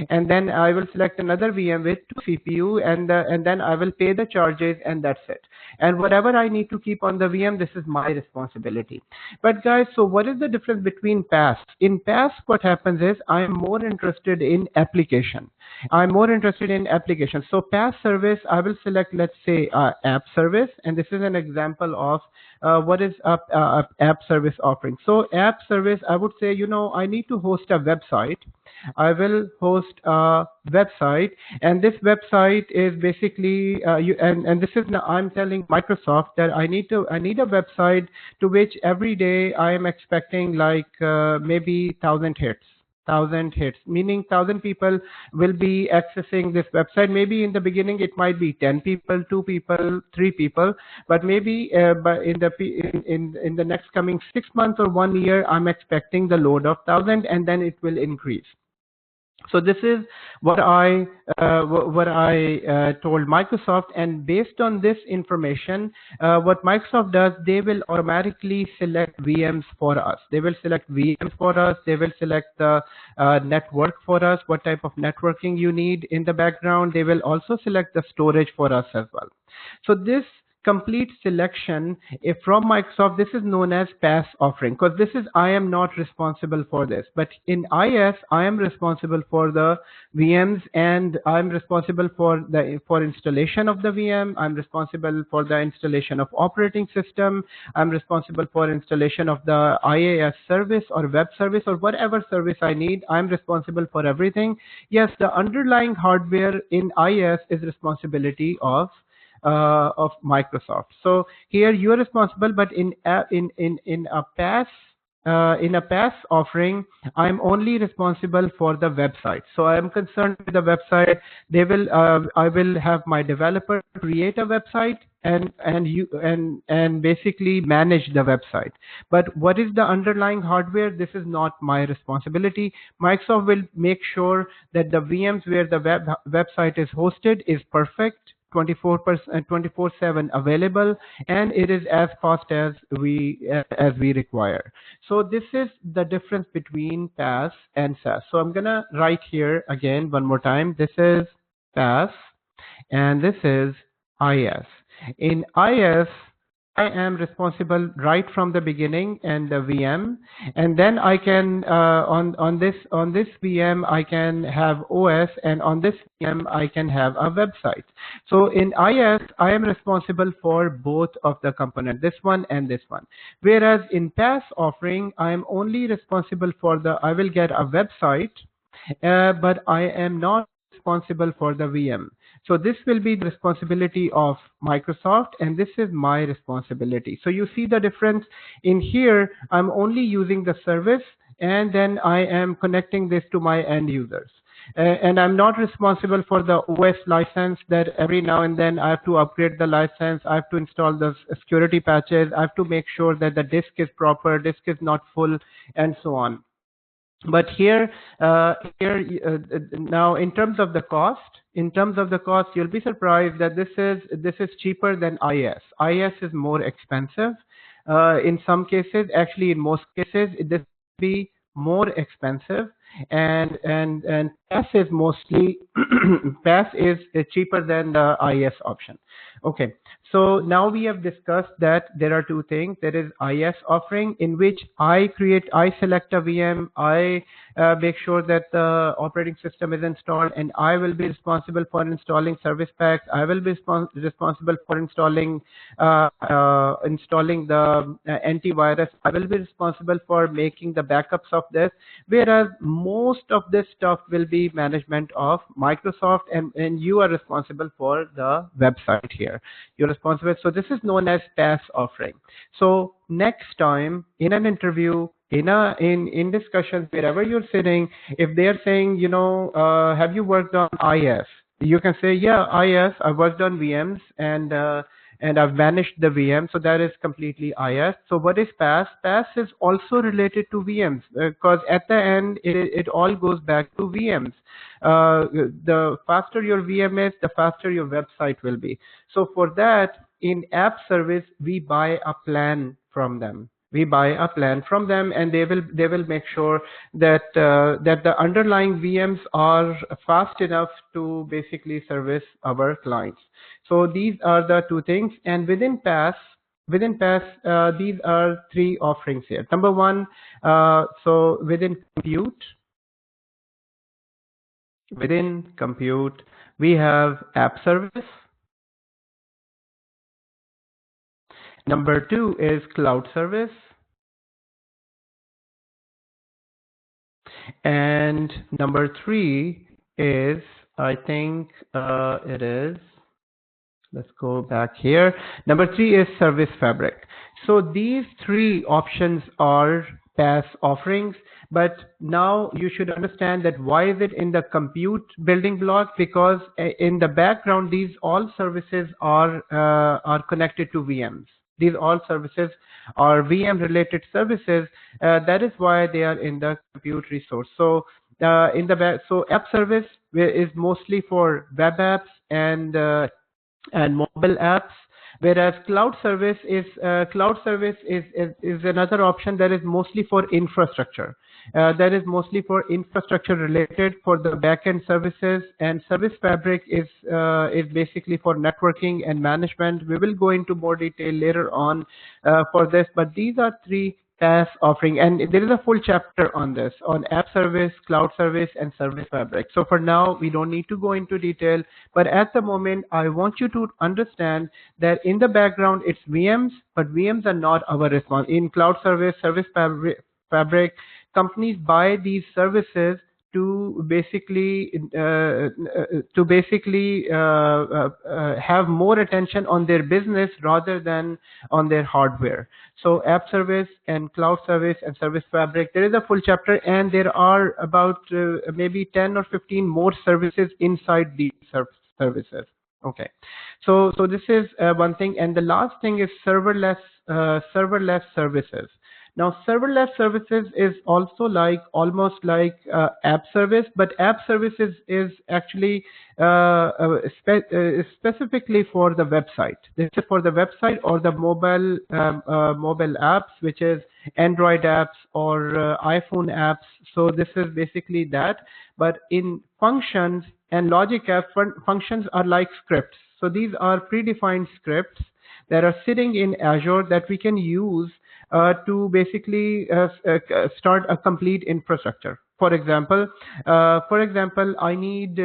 and then I will select another VM with 2 CPU, and then I will pay the charges, and that's it. And whatever I need to keep on the VM, this is my responsibility. But guys, so what is the difference between PaaS? In PaaS, what happens is I'm more interested in application. I'm more interested in application. So PaaS service, I will select, let's say, app service, and this is an example of what is app service offering. So app service, I would say, I need to host a website. I will host a website, and this website is basically and this is now I'm telling Microsoft that I need a website to which every day I am expecting like maybe 1,000 hits, meaning 1,000 people will be accessing this website. Maybe in the beginning it might be 10 people, 2 people, 3 people, but maybe but in the next coming 6 months or 1 year, I'm expecting the load of 1,000, and then it will increase. So this is what I told Microsoft, and based on this information, what Microsoft does, they will automatically select VMs for us. They will select VMs for us. They will select the network for us, what type of networking you need in the background. They will also select the storage for us as well. So this complete selection from Microsoft, this is known as PaaS offering, because this is I am not responsible for this, but in IS I am responsible for the VMs, and I'm responsible for installation of the VM. I'm responsible for the installation of operating system. I'm responsible for installation of the IaaS service or web service or whatever service I need. I'm responsible for everything. Yes, the underlying hardware in IS is responsibility of Microsoft. So here you are responsible, but in a PaaS offering, I'm only responsible for the website. So I am concerned with the website. I will have my developer create a website and basically manage the website. But what is the underlying hardware? This is not my responsibility. Microsoft will make sure that the VMs where the website is hosted is perfect, 24/7 available, and it is as fast as we require. So this is the difference between PaaS and SaaS. So I'm gonna write here again one more time. This is PaaS and this is IS. In IS, I am responsible right from the beginning and the VM, and then I can on this VM I can have OS, and on this VM I can have a website. So in IS I am responsible for both of the component, this one and this one. Whereas in PaaS offering I am only responsible for I will get a website, but I am not responsible for the VM. So this will be the responsibility of Microsoft, and this is my responsibility. So you see the difference in here. I'm only using the service, and then I am connecting this to my end users. And I'm not responsible for the OS license that every now and then I have to upgrade the license. I have to install the security patches. I have to make sure that the disk is proper, disk is not full, and so on. But here now in terms of the cost, you'll be surprised that this is cheaper than IS. IS is more expensive. In some cases, actually in most cases, this will be more expensive, and PaaS is mostly PaaS is cheaper than the IS option. Okay, so now we have discussed that there are two things. There is IS offering, in which I select a VM, I make sure that the operating system is installed, and I will be responsible for installing service packs. I will be responsible for installing the antivirus. I will be responsible for making the backups of this, whereas most of this stuff will be management of Microsoft, and you are responsible for the website here. You're responsible. So this is known as PaaS offering. So next time in an interview, in discussions, wherever you're sitting, if they're saying, have you worked on IS? You can say, yeah, IS, I worked on VMs, and I've managed the VM, so that is completely IS. So what is PaaS? PaaS is also related to VMs, because at the end, it all goes back to VMs. The faster your VM is, the faster your website will be. So for that, in app service, we buy a plan from them. We buy a plan from them, and they will make sure that that the underlying VMs are fast enough to basically service our clients. So these are the two things. And within PaaS, these are three offerings here. Number one, so within compute, we have app service. Number two is cloud service. And number three is, I think it is, let's go back here. Number three is Service Fabric. So these three options are PaaS offerings, but now you should understand that why is it in the compute building block? Because in the background, these all services are connected to VMs. These all services are VM related services. That is why they are in the compute resource. So in the back, so app service is mostly for web apps and mobile apps, whereas cloud service is another option that is mostly for infrastructure. That is mostly for infrastructure related for the backend services, and Service Fabric is basically for networking and management. We will go into more detail later on for this, but these are three PaaS offering, and there is a full chapter on this, on app service, cloud service, and Service Fabric. So for now, we don't need to go into detail, but at the moment, I want you to understand that in the background, it's VMs, but VMs are not our response. In cloud service, Service Fabric, companies buy these services to basically have more attention on their business rather than on their hardware. So app service and cloud service and Service Fabric, there is a full chapter, and there are about maybe 10 or 15 more services inside these services. Okay, so this is one thing, and the last thing is serverless services. Now, serverless services is also almost like app service, but app services is actually specifically for the website. This is for the website or the mobile apps, which is Android apps or iPhone apps. So this is basically that. But in functions and logic app, functions are like scripts. So these are predefined scripts that are sitting in Azure that we can use to basically start a complete infrastructure. For example, I need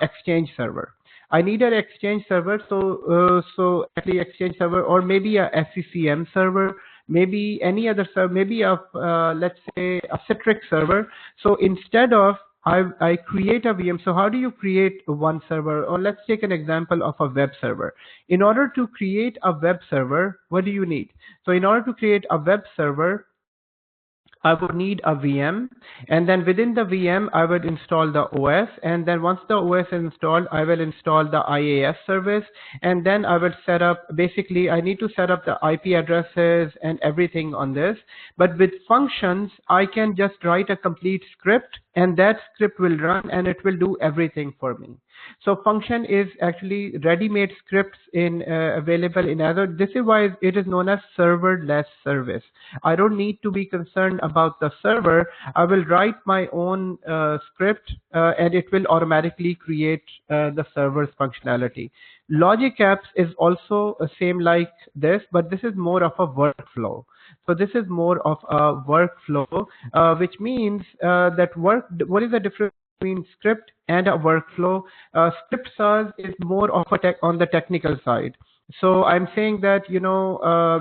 Exchange server. I need an Exchange server, so actually Exchange server, or maybe a SCCM server, maybe any other server, maybe let's say a Citrix server. So instead of I create a VM. So how do you create one server? Or let's take an example of a web server. In order to create a web server, what do you need? So in order to create a web server, I would need a VM, and then within the VM, I would install the OS, and then once the OS is installed, I will install the IaaS service, and then I will set up, basically, I need to set up the IP addresses and everything on this. But with functions, I can just write a complete script, and that script will run, and it will do everything for me. So function is actually ready-made scripts available in Azure. This is why it is known as serverless service. I don't need to be concerned about the server. I will write my own script and it will automatically create the server's functionality. Logic apps is also same like this, but this is more of a workflow. So this is more of a workflow, which means that what is the difference between script and a workflow? Script is more of on the technical side. So I'm saying that,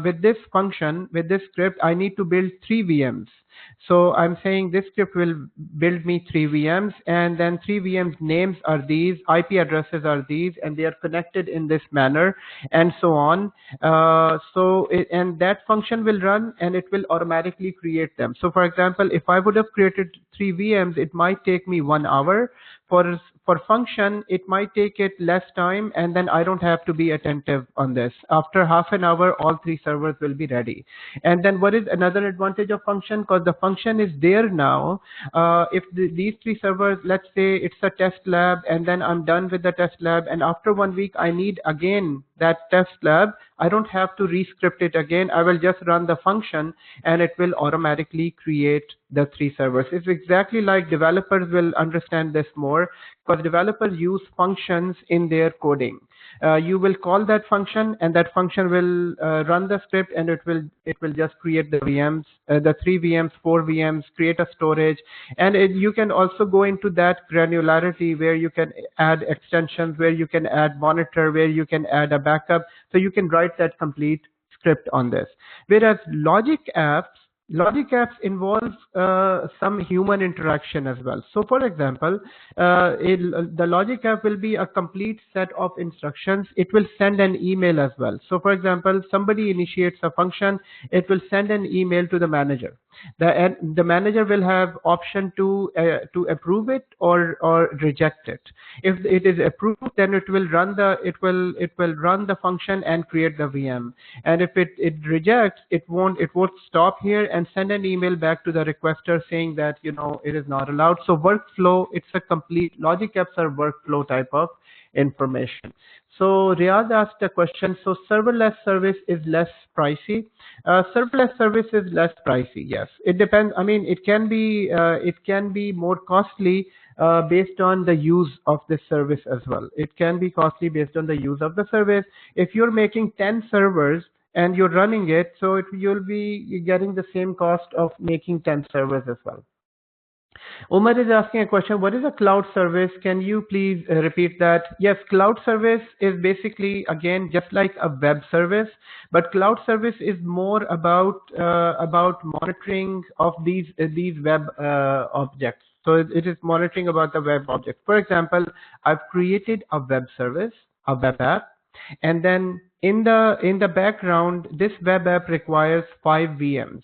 with this function, with this script, I need to build 3 VMs. So I'm saying this script will build me 3 VMs, and then 3 VMs names are these, IP addresses are these, and they are connected in this manner, and so on. And that function will run, and it will automatically create them. So for example, if I would have created 3 VMs, it might take me 1 hour. For function, it might take it less time, and then I don't have to be attentive on this. After half an hour, all 3 servers will be ready. And then what is another advantage of function? Because the function is there now. If these 3 servers, let's say it's a test lab, and then I'm done with the test lab, and after 1 week, I need again that test lab, I don't have to rescript it again. I will just run the function and it will automatically create the 3 servers. It's exactly like developers will understand this more, because developers use functions in their coding. You will call that function, and that function will run the script, and it will just create the VMs, the 3 VMs, 4 VMs, create a storage, and you can also go into that granularity where you can add extensions, where you can add monitor, where you can add a backup. So you can write that complete script on this. Whereas logic apps involve some human interaction as well. So for example, the logic app will be a complete set of instructions. It will send an email as well. So for example, somebody initiates a function, it will send an email to the manager. The manager will have option to approve it or reject it. If it is approved, then it will run the function and create the VM. And if it rejects, it won't stop here and send an email back to the requester saying that it is not allowed. So workflow, it's a complete, logic apps are workflow type of information. So Riyadh asked a question. So serverless service is less pricey. Serverless service is less pricey. Yes, it depends. I mean, it can be more costly based on the use of this service as well. It can be costly based on the use of the service. If you're making 10 servers and you're running it, so you'll be getting the same cost of making 10 servers as well. Umar is asking a question. What is a cloud service? Can you please repeat that? Yes, cloud service is basically, again, just like a web service, but cloud service is more about monitoring of these web objects. So it is monitoring about the web objects. For example, I've created a web service, a web app, and then in the background, this web app requires 5 VMs.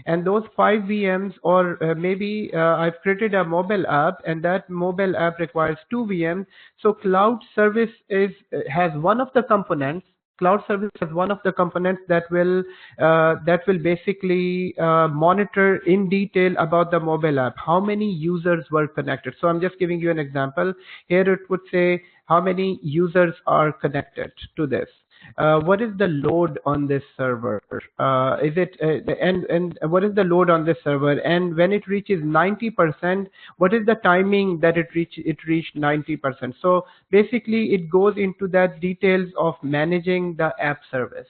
And those 5 VMs, or maybe I've created a mobile app, and that mobile app requires 2 VMs. So cloud service has one of the components. Cloud service has one of the components that will basically monitor in detail about the mobile app, how many users were connected. So I'm just giving you an example. Here it would say how many users are connected to this. What is the load on this server? And what is the load on this server? And when it reaches 90%, what is the timing that it reached 90%? So basically, it goes into that details of managing the app service.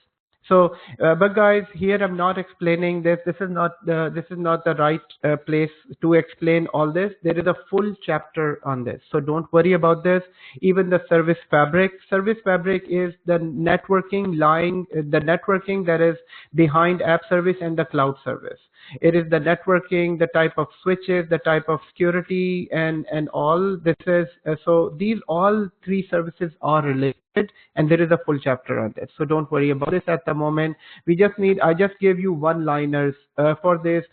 So, but guys, here I'm not explaining this. This is not the right place to explain all this. There is a full chapter on this, so don't worry about this. Even the service fabric. Service fabric is the networking that is behind app service and the cloud service. It is the networking, the type of switches, the type of security, and all. This is so these all 3 services are related. And there is a full chapter on this, so don't worry about this at the moment. I just gave you one-liners for this.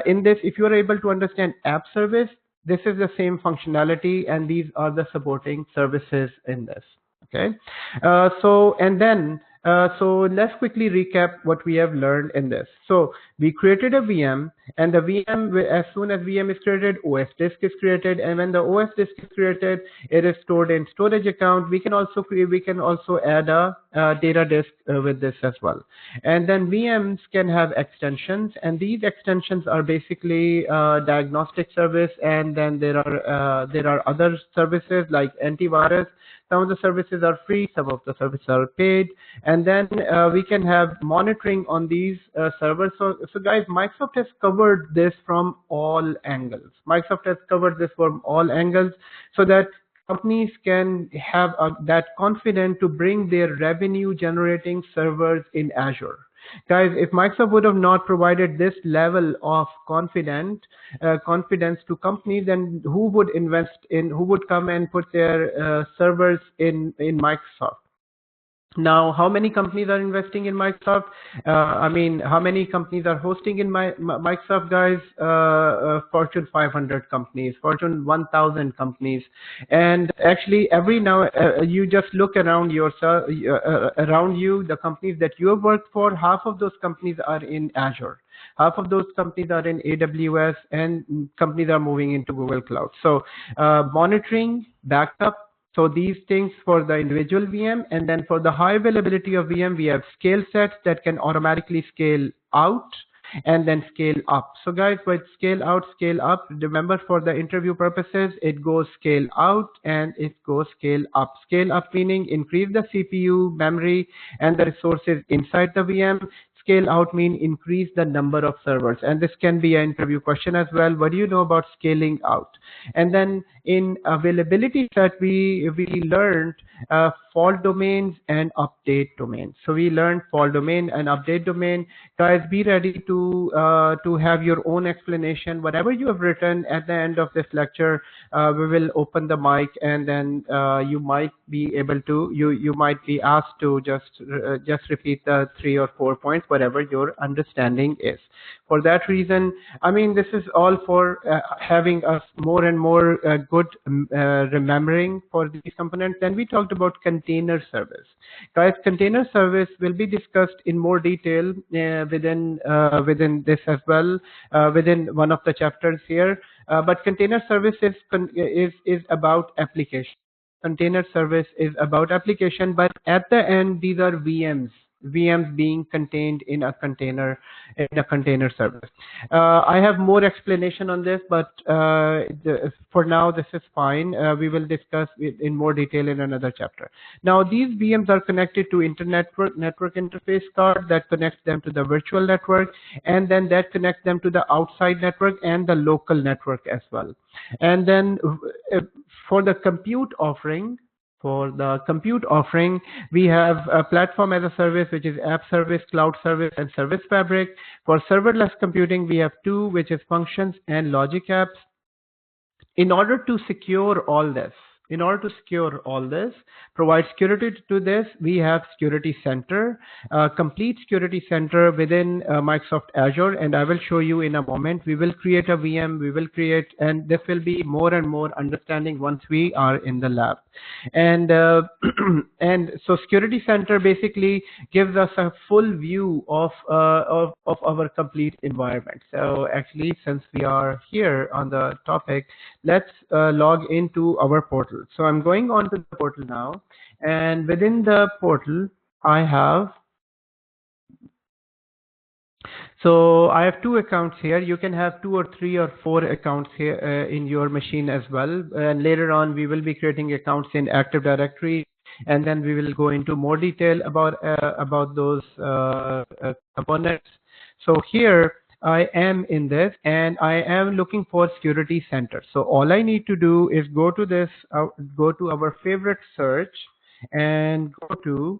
In this, if you are able to understand app service, this is the same functionality, and these are the supporting services in this. Okay, so let's quickly recap what we have learned in this. So we created a VM, and the VM, as soon as VM is created, OS disk is created, and when the OS disk is created, it is stored in storage account. We can also add a data disk with this as well. And then VMs can have extensions, and these extensions are basically diagnostic service, and then there are other services like antivirus. Some of the services are free, some of the services are paid, and then we can have monitoring on these servers. So guys, Microsoft has covered this from all angles. Microsoft has covered this from all angles so that companies can have that confidence to bring their revenue generating servers in Azure. Guys, if Microsoft would have not provided this level of confidence to companies, then who would come and put their servers in Microsoft? Now, how many companies are investing in Microsoft? How many companies are hosting in Microsoft, guys? Fortune 500 companies, Fortune 1000 companies. And actually, every now, you just look around yourself, around you, the companies that you have worked for, half of those companies are in Azure. Half of those companies are in AWS, and companies are moving into Google Cloud. So monitoring, backup, So these things for the individual VM, and then for the high availability of VM, we have scale sets that can automatically scale out and then scale up. So guys, with scale out, scale up, remember for the interview purposes, it goes scale out and it goes scale up. Scale up meaning increase the CPU, memory, and the resources inside the VM. Scale out mean increase the number of servers, and this can be an interview question as well. What do you know about scaling out? And then in availability set, we learned fault domains and update domains. So we learned fault domain and update domain. Guys, be ready to have your own explanation. Whatever you have written at the end of this lecture, we will open the mic, and then you might be able to you might be asked to just repeat the 3 or 4 points, whatever your understanding is. For that reason, I mean, this is all for having us more and more good remembering for these components. Then we talked about container service. Guys, container service will be discussed in more detail within this as well, within one of the chapters here. But container service is about application. Container service is about application, but at the end, these are VMs being contained in a container service. I have more explanation on this, but for now this is fine. We will discuss it in more detail in another chapter. Now these VMs are connected to network interface card that connects them to the virtual network, and then that connects them to the outside network and the local network as well. And then for the compute offering, we have a platform as a service, which is app service, cloud service, and service fabric. For serverless computing, we have two, which is functions and logic apps. In order to secure all this, provide security to this, we have Security Center, complete Security Center within Microsoft Azure, and I will show you in a moment. We will create a VM, and this will be more and more understanding once we are in the lab. And and so Security Center basically gives us a full view of our complete environment. So actually, since we are here on the topic, let's log into our portal. So I'm going on to the portal now, and within the portal I have two accounts here. You can have 2 or 3 or 4 accounts here in your machine as well, and later on we will be creating accounts in Active Directory, and then we will go into more detail about those components. So here I am in this, and I am looking for Security Center. So all I need to do is go to this, go to our favorite search, and go to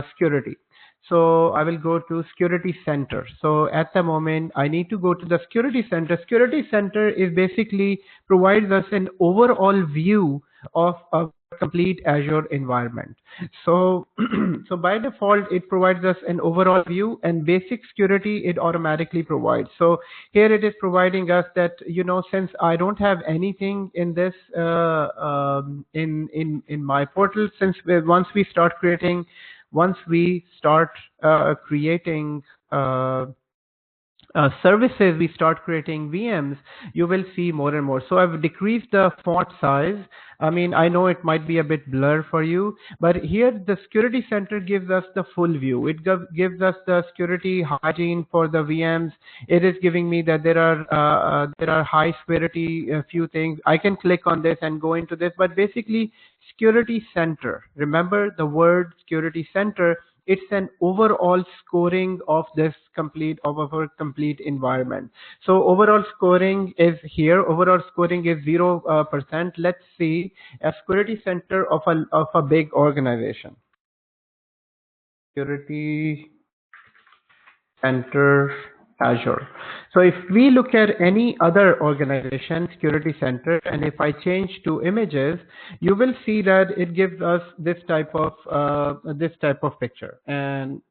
security. So I will go to Security Center. So at the moment, I need to go to the Security Center. Security Center is basically provides us an overall view of a complete Azure environment. So, so by default, it provides us an overall view, and basic security it automatically provides. So here it is providing us that, you know, since I don't have anything in this in my portal, since once we start creating services, we start creating VMs, you will see more and more. So I've decreased the font size. I mean, I know it might be a bit blur for you, but here the Security Center gives us the full view. It gives us the security hygiene for the VMs. It is giving me that there are high severity few things. I can click on this and go into this, but basically Security Center, remember the word Security Center, it's an overall scoring of our complete environment. So overall scoring is here. Overall scoring is 0%. Let's see a Security Center of a big organization. Security Center Azure. So if we look at any other organization Security Center, and if I change to images, you will see that it gives us this type of picture. And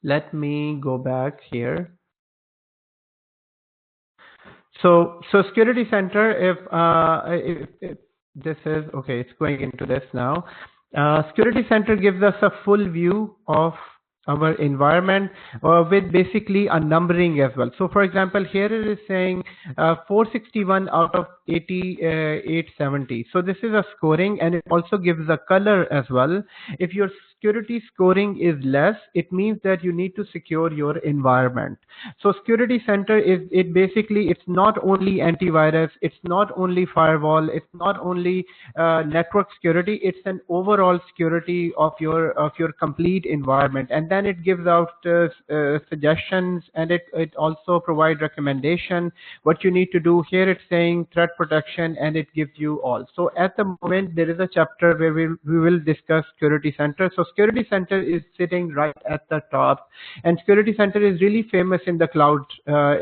let me go back here. So Security Center, if this is okay, it's going into this now. Security Center gives us a full view of our environment with basically a numbering as well. So for example, here it is saying 461 out of 80, 870. So this is a scoring, and it also gives a color as well. If your security scoring is less, it means that you need to secure your environment. So Security Center is, it basically, it's not only antivirus, it's not only firewall, it's not only network security, it's an overall security of your complete environment. And then it gives out suggestions, and it also provides recommendation what you need to do. Here it's saying threat protection, and it gives you all. So at the moment there is a chapter where we will discuss Security Center. So Security Center is sitting right at the top, and Security Center is really famous in the cloud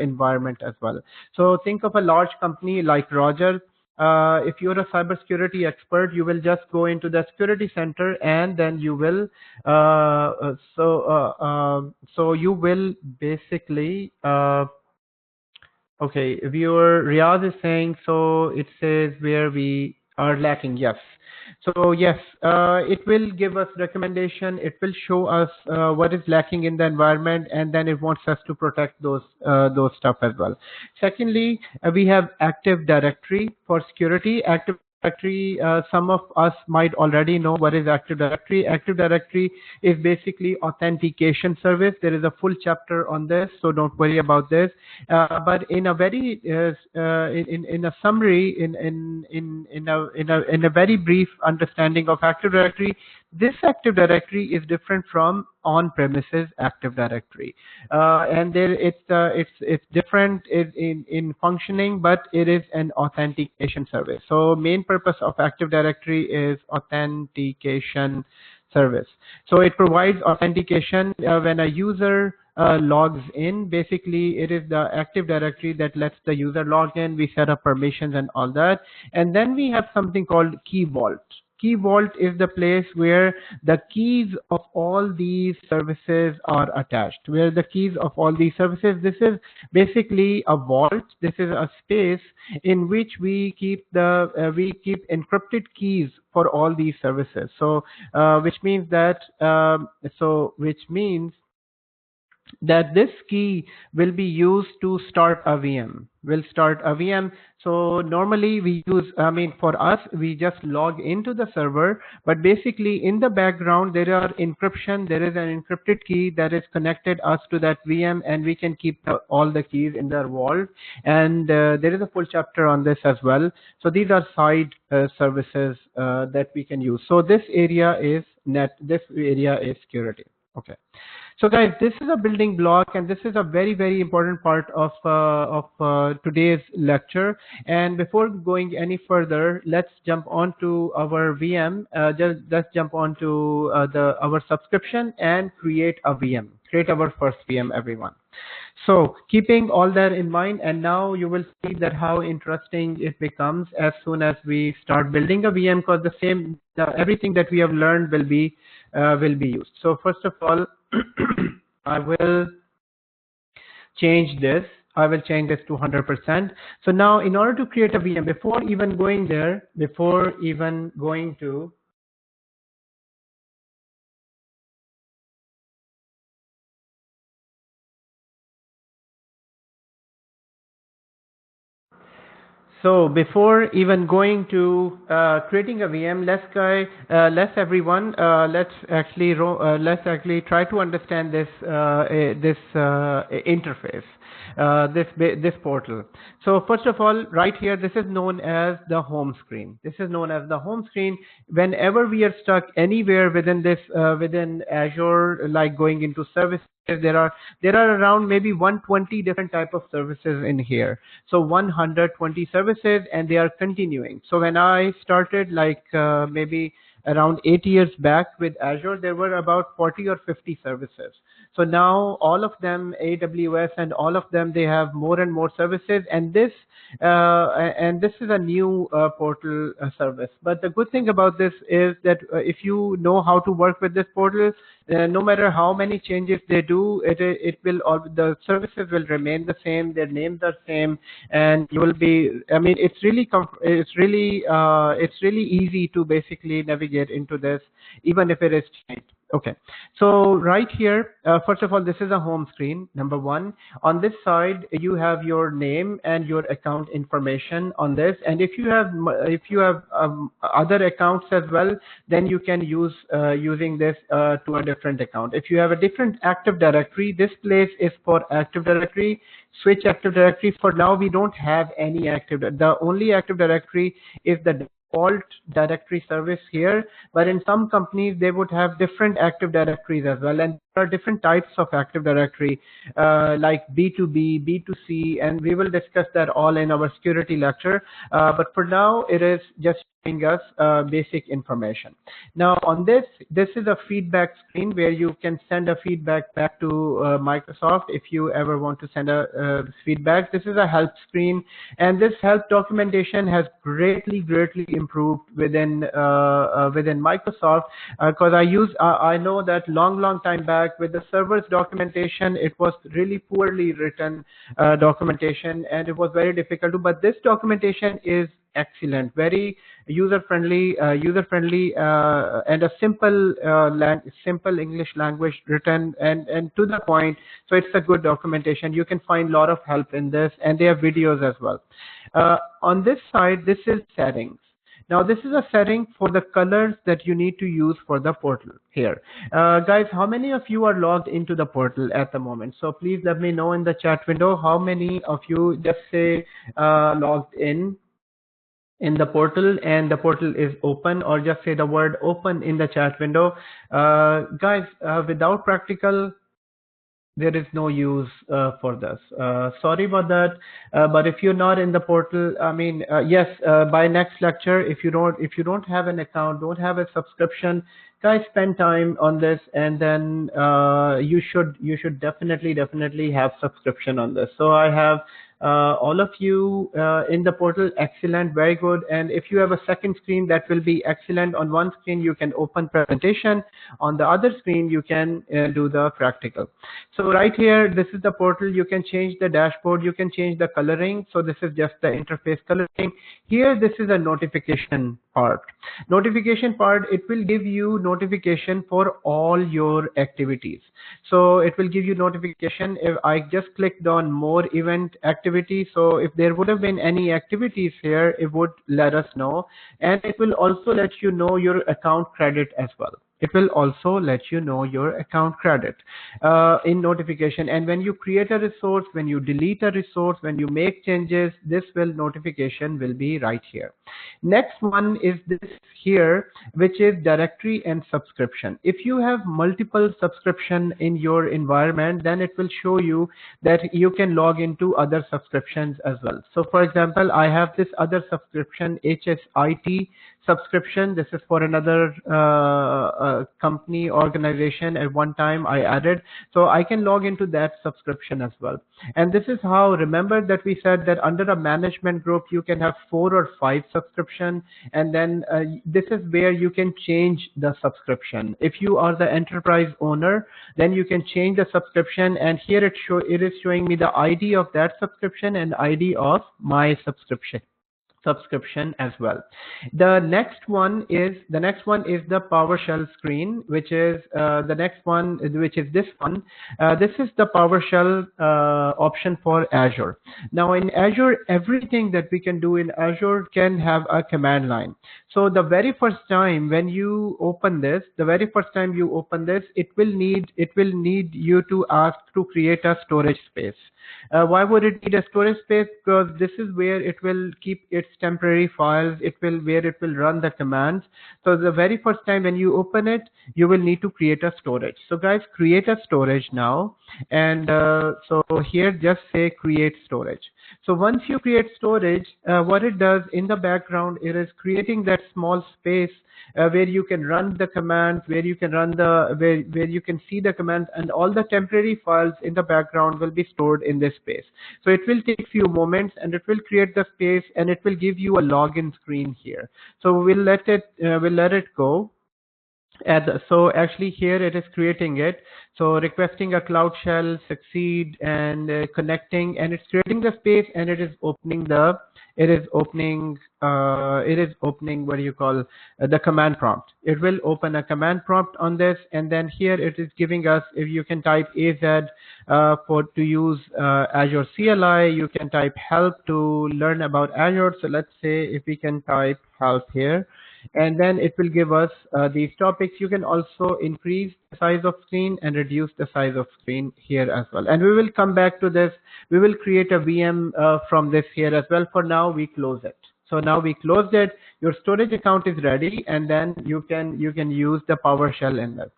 environment as well. So think of a large company like Roger. If you're a cybersecurity expert, you will just go into the Security Center, and then you will so you will basically okay, viewer Riaz is saying, so it says where we are lacking. Yes. So yes, it will give us recommendation. It will show us what is lacking in the environment, and then it wants us to protect those stuff as well. Secondly, we have Active Directory for security. Active Directory, some of us might already know what is Active Directory. Active Directory is basically authentication service. There is a full chapter on this, so don't worry about this. But in a very in a summary, in a very brief understanding of Active Directory, this Active Directory is different from on-premises Active Directory, and there it's different in functioning, but it is an authentication service. So main purpose of Active Directory is authentication service. So it provides authentication when a user logs in. Basically, it is the Active Directory that lets the user log in. We set up permissions and all that. And then we have something called Key Vault. Key Vault is the place where the keys of all these services are attached, where the keys of all these services, this is basically a vault. This is a space in which we keep encrypted keys for all these services. So which means that this key will be used to start a VM. So normally we use, for us, we just log into the server, but basically in the background there is an encrypted key that is connected us to that VM, and we can keep all the keys in their vault. And there is a full chapter on this as well. So these are side services that we can use. So this area is security. Okay. So guys, this is a building block, and this is a very, very important part of today's lecture. And before going any further, let's jump on to our VM. Let's jump on to our subscription and create a VM. Create our first VM, everyone. So keeping all that in mind, and now you will see that how interesting it becomes as soon as we start building a VM, because everything that we have learned will be used. So first of all, I will change this. I will change this to 100%. So now, in order to create a VM, before even going to So before even going to creating a VM, let's actually try to understand this interface, this portal. So first of all, right here, this is known as the home screen. Whenever we are stuck anywhere within within Azure, like going into services, there are around maybe 120 different type of services in here. So 120 services, and they are continuing. So when I started, maybe around 8 years back with Azure, there were about 40 or 50 services. So now all of them, AWS and all of them, they have more and more services, and this is a new portal service. But the good thing about this is that if you know how to work with this portal, no matter how many changes they do, the services will remain the same, their names are same, and you will be, it's really easy to basically navigate into this, even if it is changed. Okay, so right here, first of all, this is a home screen, number one. On this side, you have your name and your account information on this. And if you have other accounts as well, then you can use using this to a different account. If you have a different Active Directory, this place is for Active Directory. Switch Active Directory. For now, we don't have any active. The only Active Directory is the default directory service here, but in some companies they would have different Active Directories as well, and there are different types of Active Directory like B2B, B2C, and we will discuss that all in our security lecture, but for now it is just giving us basic information. Now on this is a feedback screen where you can send a feedback back to Microsoft if you ever want to send a feedback. This is a help screen, and this help documentation has greatly improved within Microsoft, because I know that long time back with the servers documentation, it was really poorly written documentation, and it was very difficult to, but this documentation is excellent, very user friendly, and a simple English language written and to the point. So it's a good documentation. You can find a lot of help in this, and they have videos as well. On this side, this is settings. Now this is a setting for the colors that you need to use for the portal here. Guys, how many of you are logged into the portal at the moment? So please let me know in the chat window how many of you just say logged in the portal and the portal is open, or just say the word open in the chat window. Guys, without practical, there is no use for this. Sorry about that, but if you're not in the portal, I mean, yes, by next lecture, if you don't have an account, don't have a subscription, guys, spend time on this, and then you should definitely have subscription on this. So I have all of you in the portal. Excellent, very good. And if you have a second screen, that will be excellent. On one screen you can open presentation, on the other screen you can do the practical. So right here, this is the portal. You can change the dashboard, you can change the coloring. So this is just the interface coloring. Here, this is a notification part. Notification part, it will give you notification for all your activities. So it will give you notification. If I just clicked on more event activity, so if there would have been any activities here, it would let us know, and it will also let you know your account credit as well. It will also let you know your account credit in notification. And when you create a resource, when you delete a resource, when you make changes, this notification will be right here. Next one is this here, which is directory and subscription. If you have multiple subscription in your environment, then it will show you that you can log into other subscriptions as well. So for example, I have this other subscription, HSIT subscription. This is for another company organization at one time I added, so I can log into that subscription as well. And this is how, remember that we said that under a management group you can have 4 or 5 subscription, and then this is where you can change the subscription. If you are the enterprise owner, then you can change the subscription, and here it is showing me the ID of that subscription and ID of my subscription as well. The next one is the PowerShell screen, which is the next one, which is this one. This is the PowerShell option for Azure. Now in Azure, everything that we can do in Azure can have a command line. So the very first time when you open this, it will need you to ask to create a storage space. Why would it need a storage space? Because this is where it will keep its temporary files, where it will run the commands. So the very first time when you open it, you will need to create a storage. So guys, create a storage now, and so here just say create storage. So once you create storage, what it does in the background, it is creating that small space where you can run the commands, where you can see the commands, and all the temporary files in the background will be stored in this space. So it will take few moments, and it will create the space, and it will give you a login screen here. So we'll let it go. So actually here it is creating it. So requesting a cloud shell, succeed, and connecting, and it's creating the space, and it is opening what do you call the command prompt. It will open a command prompt on this, and then here it is giving us, if you can type AZ for to use Azure CLI, you can type help to learn about Azure. So let's say if we can type help here, and then it will give us these topics. You can also increase the size of screen and reduce the size of screen here as well. And we will come back to this. We will create a VM from this here as well. For now, we close it. So now we closed it. Your storage account is ready, and then you can use the PowerShell in there.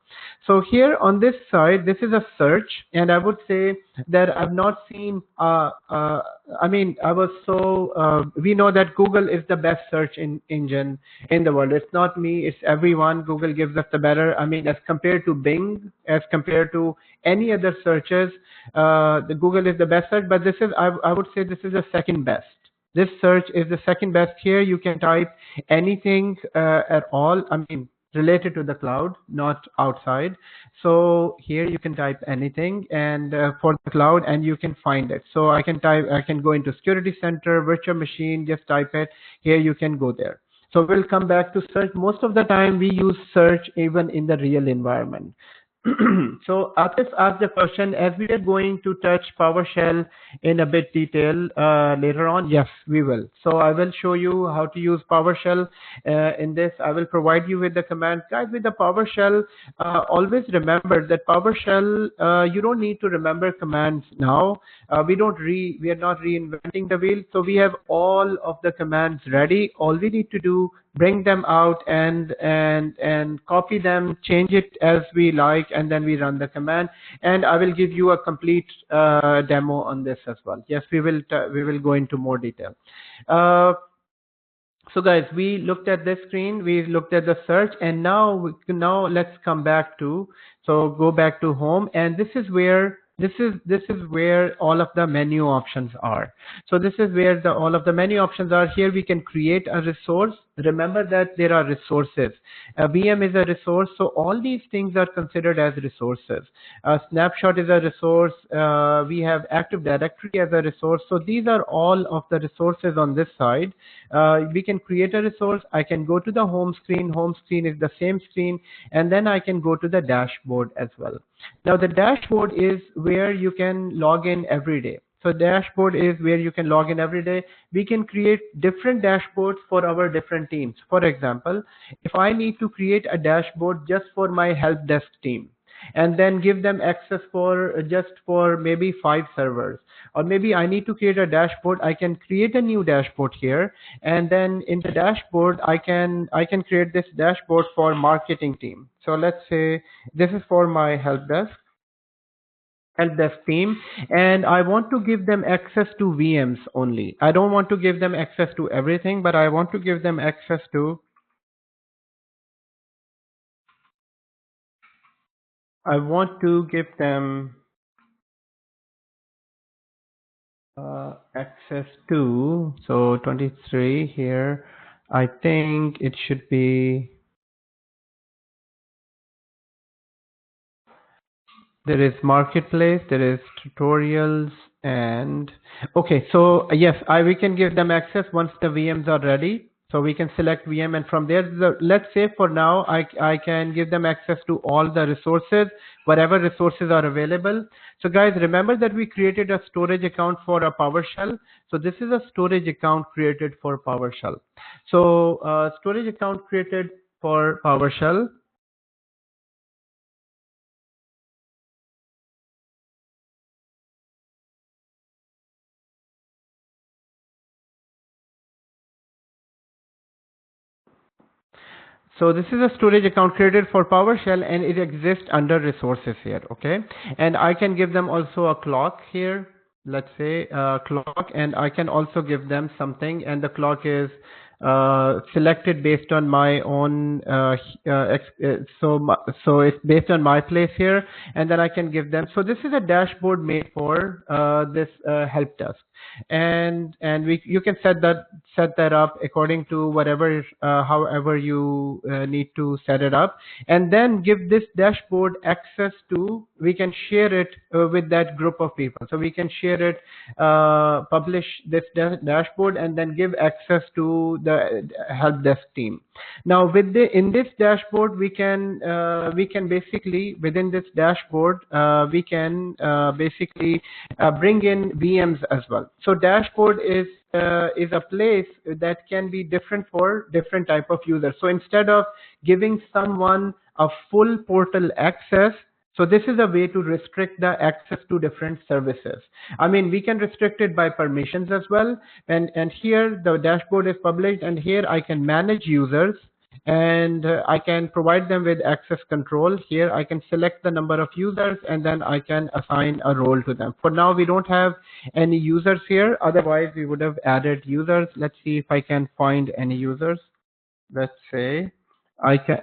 So here on this side, this is a search, and I would say that I've not seen. I mean, I was so. We know that Google is the best search engine in the world. It's not me. It's everyone. Google gives us the better. I mean, as compared to Bing, as compared to any other searches, the Google is the best search. But this is, I would say, this is the second best. This search is the second best. Here you can type anything at all. I mean, related to the cloud, not outside. So here you can type anything, and for the cloud, and you can find it. So I can go into Security Center, virtual machine, just type it. Here you can go there. So we'll come back to search. Most of the time we use search even in the real environment. So Atif asked the question, as we are going to touch PowerShell in a bit detail later on. Yes, we will. So I will show you how to use PowerShell in this. I will provide you with the command. Guys, with the PowerShell, always remember that PowerShell, you don't need to remember commands now. We are not reinventing the wheel. So we have all of the commands ready. All we need to do, bring them out and copy them, change it as we like, and then we run the command. And I will give you a complete demo on this as well. Yes, we will go into more detail. So guys, we looked at this screen, we looked at the search, and now let's come back to, so go back to home, and this is where all of the menu options are. So this is where all of the menu options are. Here we can create a resource. Remember that there are resources. A VM is a resource, so all these things are considered as resources. A snapshot is a resource. We have Active Directory as a resource. So these are all of the resources on this side. We can create a resource. I can go to the home screen. Home screen is the same screen, and then I can go to the dashboard as well. Now the dashboard is where you can log in every day. So dashboard is where you can log in every day. We can create different dashboards for our different teams. For example, if I need to create a dashboard just for my help desk team, and then give them access for maybe 5 servers, or maybe I need to create a dashboard, I can create a new dashboard here, and then in the dashboard I can create this dashboard for marketing team. So let's say this is for my help desk team, and I want to give them access to VMs only. I don't want to give them access to everything, but I want to give them access to access to, so 23 here, I think it should be, there is marketplace, there is tutorials, and okay, so yes, we can give them access once the VMs are ready. So we can select VM, and from there, let's say for now, I can give them access to all the resources, whatever resources are available. So guys, remember that we created a storage account for a PowerShell. So this is a storage account created for PowerShell. So storage account created for PowerShell. So this is a storage account created for PowerShell, and it exists under resources here, okay? And I can give them also a clock here, let's say clock, and I can also give them something, and the clock is selected based on my own, so it's based on my place here, and then I can give them. So this is a dashboard made for this help desk, and you can set that up according to whatever, however you need to set it up, and then give this dashboard access to, we can share it with that group of people. So we can share it, publish this dashboard, and then give access to the help desk team. Now in this dashboard, we can basically, within this dashboard, we can basically bring in VMs as well. So dashboard is a place that can be different for different type of users. So instead of giving someone a full portal access, so this is a way to restrict the access to different services. I mean, we can restrict it by permissions as well. And here the dashboard is published, and here I can manage users, and I can provide them with access control. Here I can select the number of users, and then I can assign a role to them. For now, we don't have any users here. Otherwise, we would have added users. Let's see if I can find any users. Let's say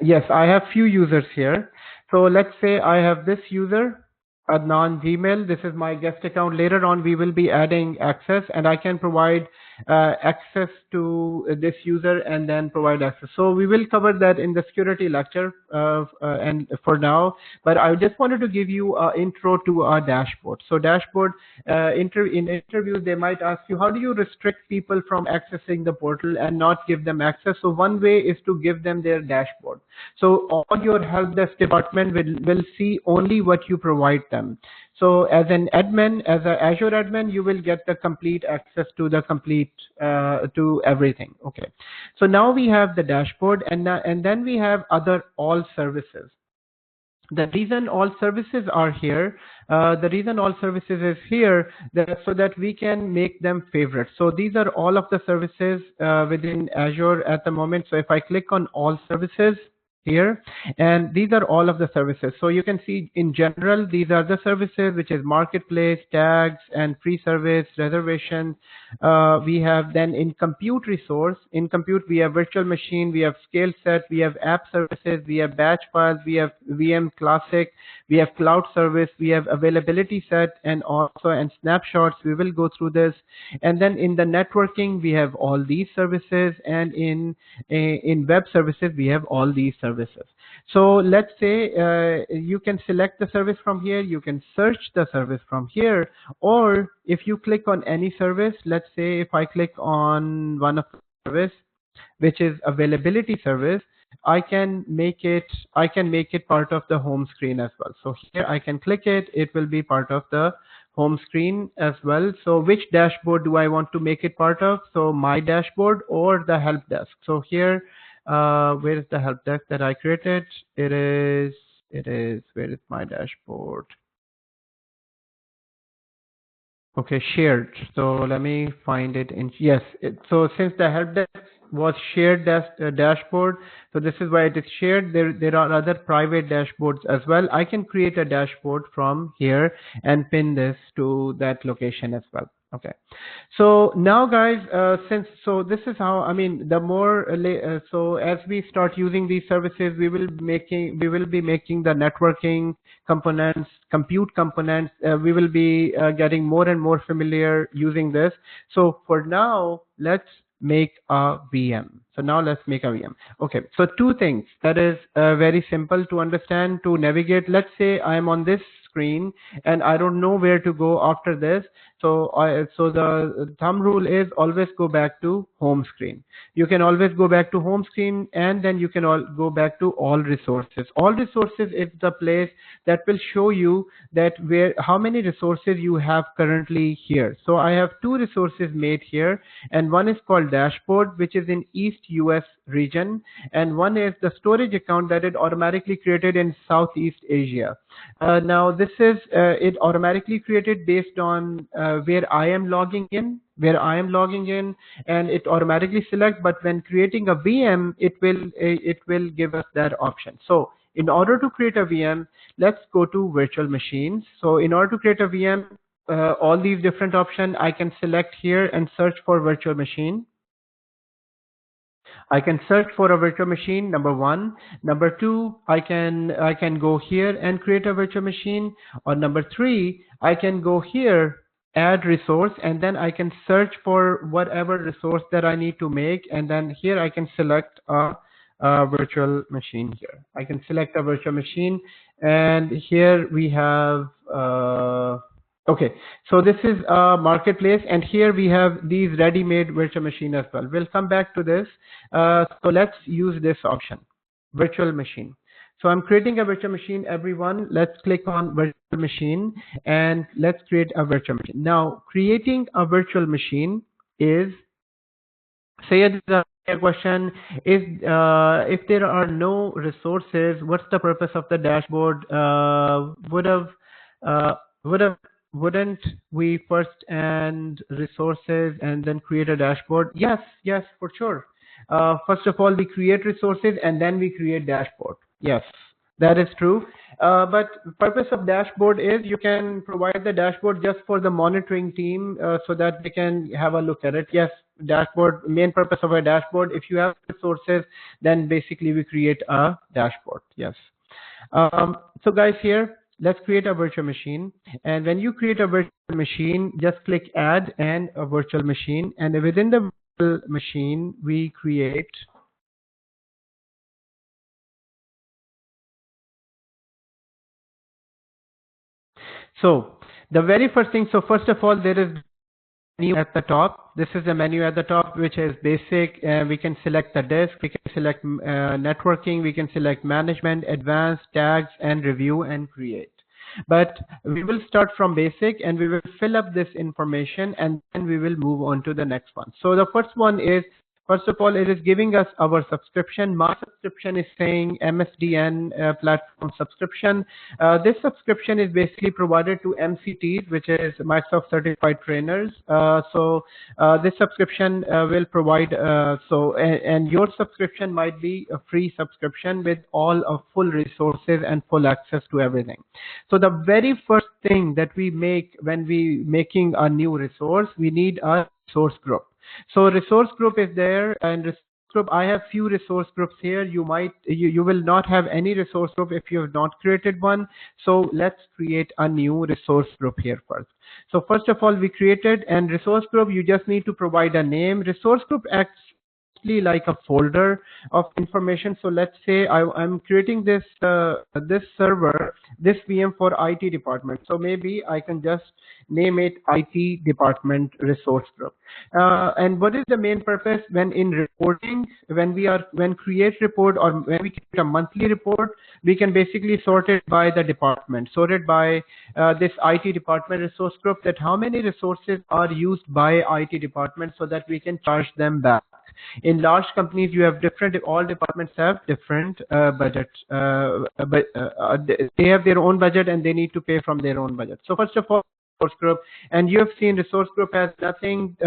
yes, I have few users here. So let's say I have this user, Adnan Gmail. This is my guest account. Later on, we will be adding access, and I can provide access to this user and then provide access. So we will cover that in the security lecture, and for now, but I just wanted to give you an intro to our dashboard. So dashboard, in interviews, they might ask you, how do you restrict people from accessing the portal and not give them access? So one way is to give them their dashboard. So all your help desk department will see only what you provide them. So as an admin, as an Azure admin, you will get the complete access to the complete, to everything. Okay. So now we have the dashboard, and then we have other all services. The reason all services are here, the reason all services is here, so that we can make them favorites. So these are all of the services within Azure at the moment. So if I click on all services here, and these are all of the services. So you can see in general, these are the services, which is marketplace, tags, and free service, reservations. We have then in compute resource, in compute, we have virtual machine, we have scale set, we have app services, we have batch files, we have VM classic, we have cloud service, we have availability set, and snapshots. We will go through this. And then in the networking, we have all these services, and in web services, we have all these services. So let's say you can select the service from here, you can search the service from here, or if you click on any service, let's say if I click on one of the service, which is availability service, I can make it part of the home screen as well. So here I can click it, it will be part of the home screen as well. So which dashboard do I want to make it part of? So my dashboard or the help desk. So here, where is the help desk that I created? It is, where is my dashboard? Okay, shared. So let me find it in, yes. So since the help desk was shared dashboard, so this is why it is shared. There are other private dashboards as well. I can create a dashboard from here and pin this to that location as well. Okay, so now guys, this is how, I mean, the more so as we start using these services, we will be making the networking components, compute components. We will be getting more and more familiar using this. So for now, let's make a VM. So now let's make a VM. Okay, so two things that is very simple to understand, to navigate. Let's say I'm on this screen and I don't know where to go after this. So the thumb rule is always go back to home screen. You can always go back to home screen, and then you can go back to all resources. All resources is the place that will show you that how many resources you have currently here. So I have two resources made here, and one is called dashboard, which is in East US region, and one is the storage account that it automatically created in Southeast Asia. Now this is it automatically created based on where I am logging in, and it automatically select. But when creating a VM, it will give us that option. So in order to create a VM, let's go to virtual machines. So in order to create a VM, all these different options I can select here and search for virtual machine. I can search for a virtual machine, number one. Number two, I can go here and create a virtual machine. Or number three, I can go here, add resource, and then I can search for whatever resource that I need to make. And then here I can select a virtual machine here. I can select a virtual machine, and here we have, okay, so this is a marketplace, and here we have these ready-made virtual machine as well. We'll come back to this. So let's use this option, virtual machine. So I'm creating a virtual machine, everyone. Let's click on virtual machine, and let's create a virtual machine. Now, creating a virtual machine is, Sayed, a question is, if there are no resources, what's the purpose of the dashboard? Uh, would have wouldn't we first add resources and then create a dashboard? Yes, yes, for sure. First of all, we create resources and then we create dashboard. Yes, that is true. But purpose of dashboard is you can provide the dashboard just for the monitoring team so that they can have a look at it. Yes, dashboard, main purpose of a dashboard. If you have resources, then basically we create a dashboard. Yes. So guys, here, let's create a virtual machine. And when you create a virtual machine, just click add and a virtual machine. And within the virtual machine, we create so the very first thing, so first of all, there is menu at the top. This is the menu at the top, which is basic. We can select the disk, we can select networking, we can select management, advanced, tags, and review and create. But we will start from basic and we will fill up this information and then we will move on to the next one. So the first one is, first of all, it is giving us our subscription. My subscription is saying MSDN platform subscription. This subscription is basically provided to MCTs, which is Microsoft Certified Trainers. So this subscription will provide, and your subscription might be a free subscription with all of full resources and full access to everything. So the very first thing that we make when we making a new resource, we need a resource group. So resource group is there, and resource group, I have few resource groups here. You will not have any resource group if you have not created one. So let's create a new resource group here first. So first of all, we created, and resource group, you just need to provide a name. Resource group acts like a folder of information. So let's say I'm creating this this server, this VM for IT department. So maybe I can just name it IT department resource group. And what is the main purpose when in reporting, when create report or when we create a monthly report, we can basically sort it by the department, sorted by this IT department resource group, that how many resources are used by IT department so that we can charge them back. In large companies, you have different, all departments have different budgets, but they have their own budget and they need to pay from their own budget. So first of all, resource group, and you have seen resource group has nothing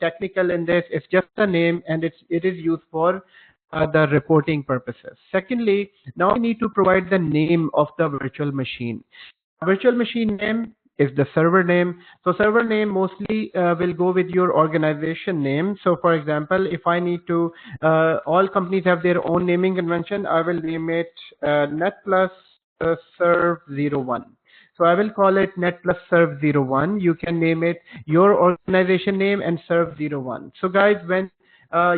technical in this. It's just a name, and it is used for the reporting purposes. Secondly, now we need to provide the name of the virtual machine. Virtual machine name is the server name. So server name mostly will go with your organization name. So for example, if I need to, all companies have their own naming convention. I will name it NetPlus Serve 01. So I will call it NetPlus Serve 01. You can name it your organization name and Serve 01. So guys, when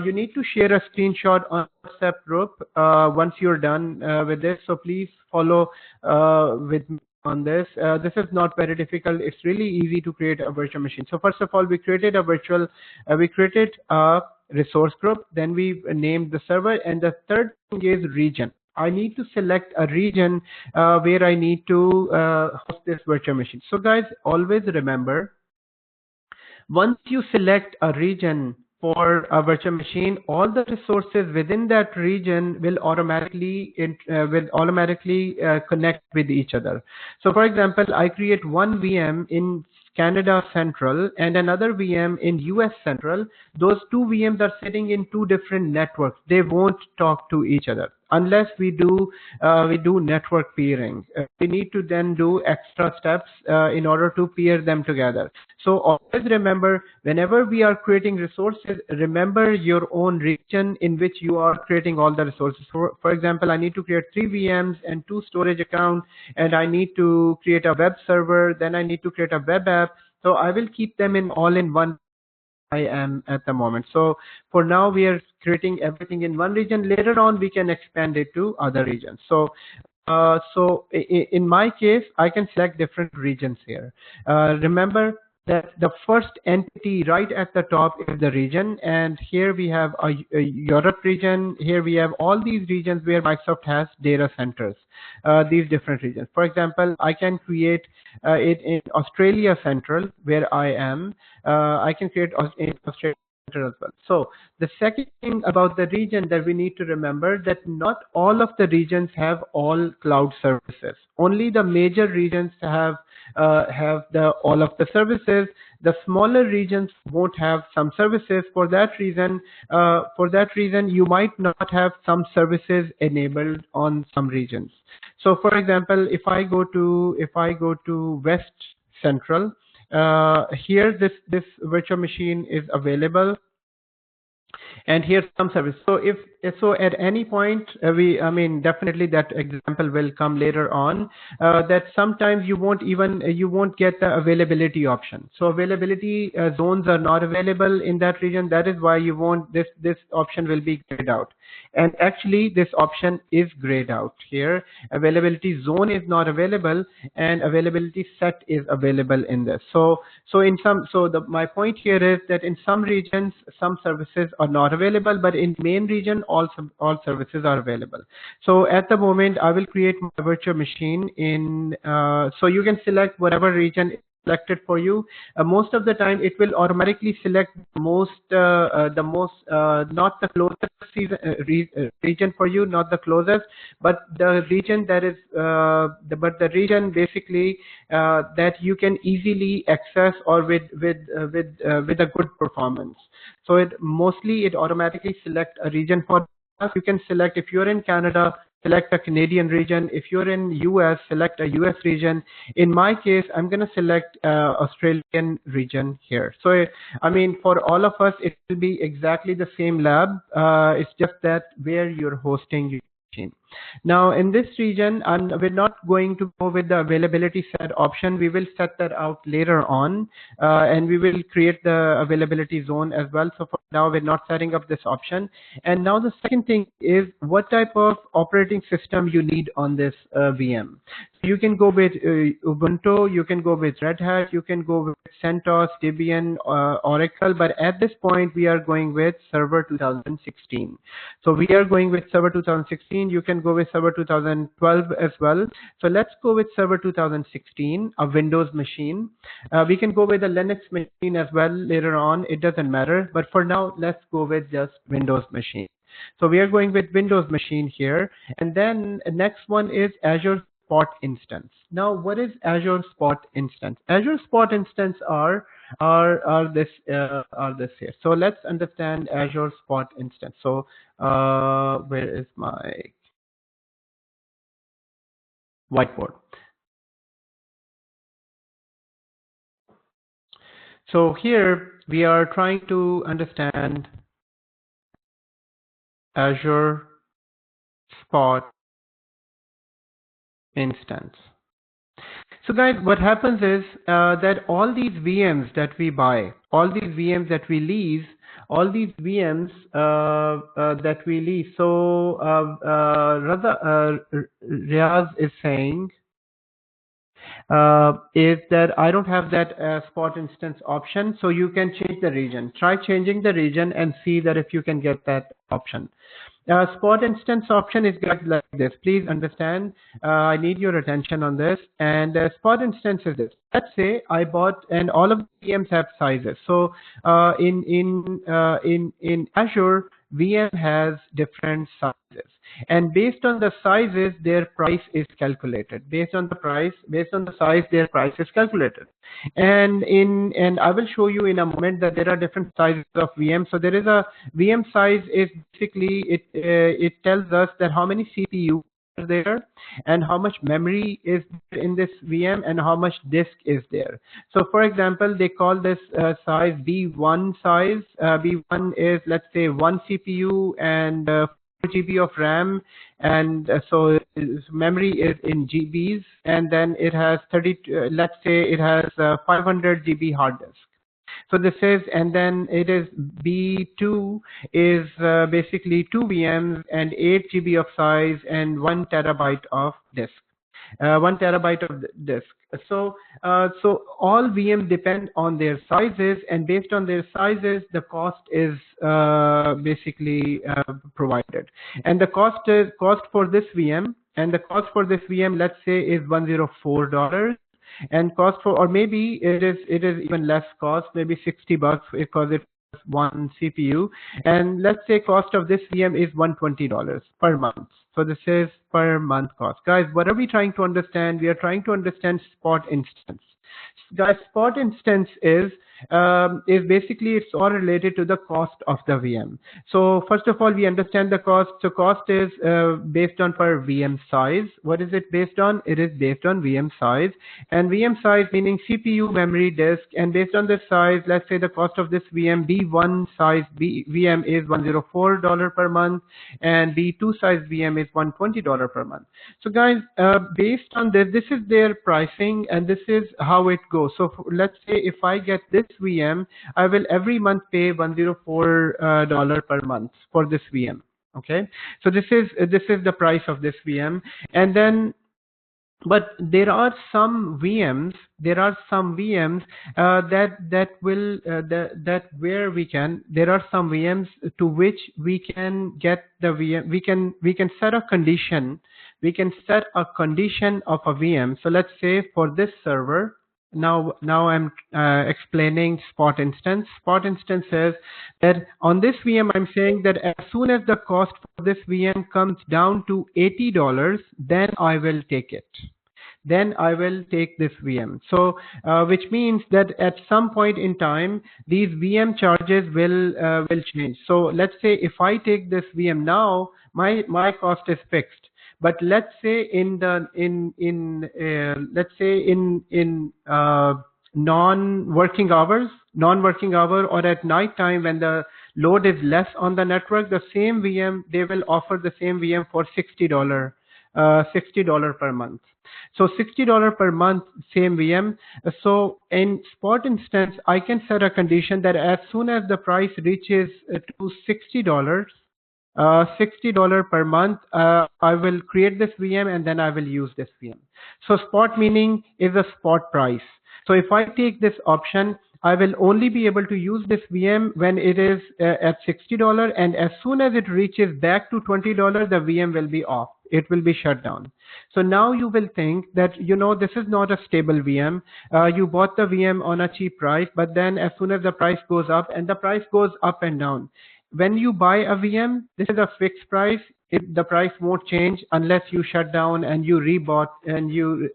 you need to share a screenshot on WhatsApp group once you're done with this. So please follow with me on this. This is not very difficult. It's really easy to create a virtual machine. So first of all, we created a virtual, we created a resource group. Then we named the server, and the third thing is region. I need to select a region where I need to host this virtual machine. So guys, always remember, once you select a region for a virtual machine, all the resources within that region will automatically connect with each other. So for example, I create one VM in Canada Central and another VM in US Central. Those two VMs are sitting in two different networks. They won't talk to each other. unless we do network peering. We need to then do extra steps in order to peer them together. So always remember, whenever we are creating resources, remember your own region in which you are creating all the resources. For example, I need to create 3 VMs and 2 storage accounts, and I need to create a web server, then I need to create a web app. So I will keep them in all in one I am at the moment. So for now, we are creating everything in one region. Later on, we can expand it to other regions. So in my case, I can select different regions here. Remember that the first entity right at the top is the region, and here we have a Europe region. Here we have all these regions where Microsoft has data centers, these different regions. For example, I can create it in Australia Central, where I am. I can create in Australia Central as well. So the second thing about the region that we need to remember, that not all of the regions have all cloud services. Only the major regions have all of the services. The smaller regions won't have some services. For that reason, you might not have some services enabled on some regions. So for example, if I go to West Central, here this virtual machine is available, and here's some service. So at any point, definitely that example will come later on, that sometimes you won't get the availability option. So availability zones are not available in that region. That is why you won't, this option will be grayed out. And actually this option is grayed out here. Availability zone is not available, and availability set is available in this. My point here is that in some regions, some services are not available, but in main region, all services are available. So at the moment, I will create my virtual machine in, so you can select whatever region is selected for you. Most of the time, it will automatically select not the closest region for you, not the closest, but the region that is, the region basically that you can easily access, or with a good performance. So it automatically select a region for us. You can select, if you're in Canada, select a Canadian region. If you're in US, select a US region. In my case, I'm going to select Australian region here. So for all of us, it will be exactly the same lab. It's just that where you're hosting your machine. Now in this region, we're not going to go with the availability set option. We will set that out later on, and we will create the availability zone as well. So for now, we're not setting up this option. And now the second thing is what type of operating system you need on this VM. You can go with Ubuntu, you can go with Red Hat, you can go with CentOS, Debian, Oracle, but at this point we are going with Server 2016. So we are going with Server 2016. You can go with Server 2012 as well. So let's go with Server 2016, a Windows machine. We can go with a Linux machine as well later on. It doesn't matter. But for now, let's go with just Windows machine. So we are going with Windows machine here. And then the next one is Azure Spot instance. Now, what is Azure Spot instance? Azure Spot instance are this here. So let's understand Azure Spot instance. So where is my whiteboard? So here we are trying to understand Azure Spot instance. So guys, what happens is that all these VMs that we buy, all these VMs that we lease, all these VMs that we lease. So Riaz is saying is that I don't have that spot instance option. So you can change the region. Try changing the region and see that if you can get that option. Spot instance option is like this. Please understand, I need your attention on this. And spot instance is this. Let's say I bought, and all of the VMs have sizes. So in Azure, VM has different sizes. and based on the sizes, their price is calculated. Based on the size, their price is calculated. And I will show you in a moment that there are different sizes of VM. So there is a VM size is basically it tells us that how many CPU are there and how much memory is in this VM and how much disk is there. So for example, they call this size B1 size. B1 is, let's say, 1 CPU and 4 GB of RAM, and so memory is in GBs, and then it has 30, let's say it has 500 GB hard disk. So this is, and then it is B2 is basically 2 VMs and 8 GB of size and 1 terabyte of disk. 1 terabyte of disk. So all VMs depend on their sizes, and based on their sizes, the cost is basically provided. And the cost for this VM, let's say, is $104. And cost for, or maybe it is even less cost, maybe $60 because it's one CPU. And let's say cost of this VM is $120 per month. So this is per month cost. Guys, what are we trying to understand? We are trying to understand spot instance. Guys, spot instance is basically, it's all related to the cost of the VM. So first of all, we understand the cost. So cost is based on per VM size. What is it based on? It is based on VM size, and VM size meaning CPU, memory, disk. And based on this size, let's say the cost of this VM, B1 size VM is $104 per month, and B2 size VM is $120 per month. So guys, based on this is their pricing, and this is how it goes. So let's say if I get this VM, I will every month pay $104 per month for this VM. Okay, so this is the price of this VM. And then, but there are some VMs that will that where we can, there are some VMs to which we can get the VM, we can set a condition, of a VM. So let's say for this server, now I'm explaining spot instance. Spot instance says that on this VM, I'm saying that as soon as the cost for this VM comes down to $80, then I will take it. Then I will take this VM. So, which means that at some point in time, these VM charges will change. So let's say if I take this VM now, my cost is fixed. But let's say in non-working hour, or at night time when the load is less on the network, the same VM, they will offer the same VM for $60 per month. So $60 per month, same VM. So in spot instance, I can set a condition that as soon as the price reaches to $60 per month, I will create this VM and then I will use this VM. So spot meaning is a spot price. So if I take this option, I will only be able to use this VM when it is at $60, and as soon as it reaches back to $20, the VM will be off. It will be shut down. So now you will think that, this is not a stable VM. You bought the VM on a cheap price, but then as soon as the price goes up, and the price goes up and down. When you buy a VM, this is a fixed price. The price won't change unless you shut down and you rebought and you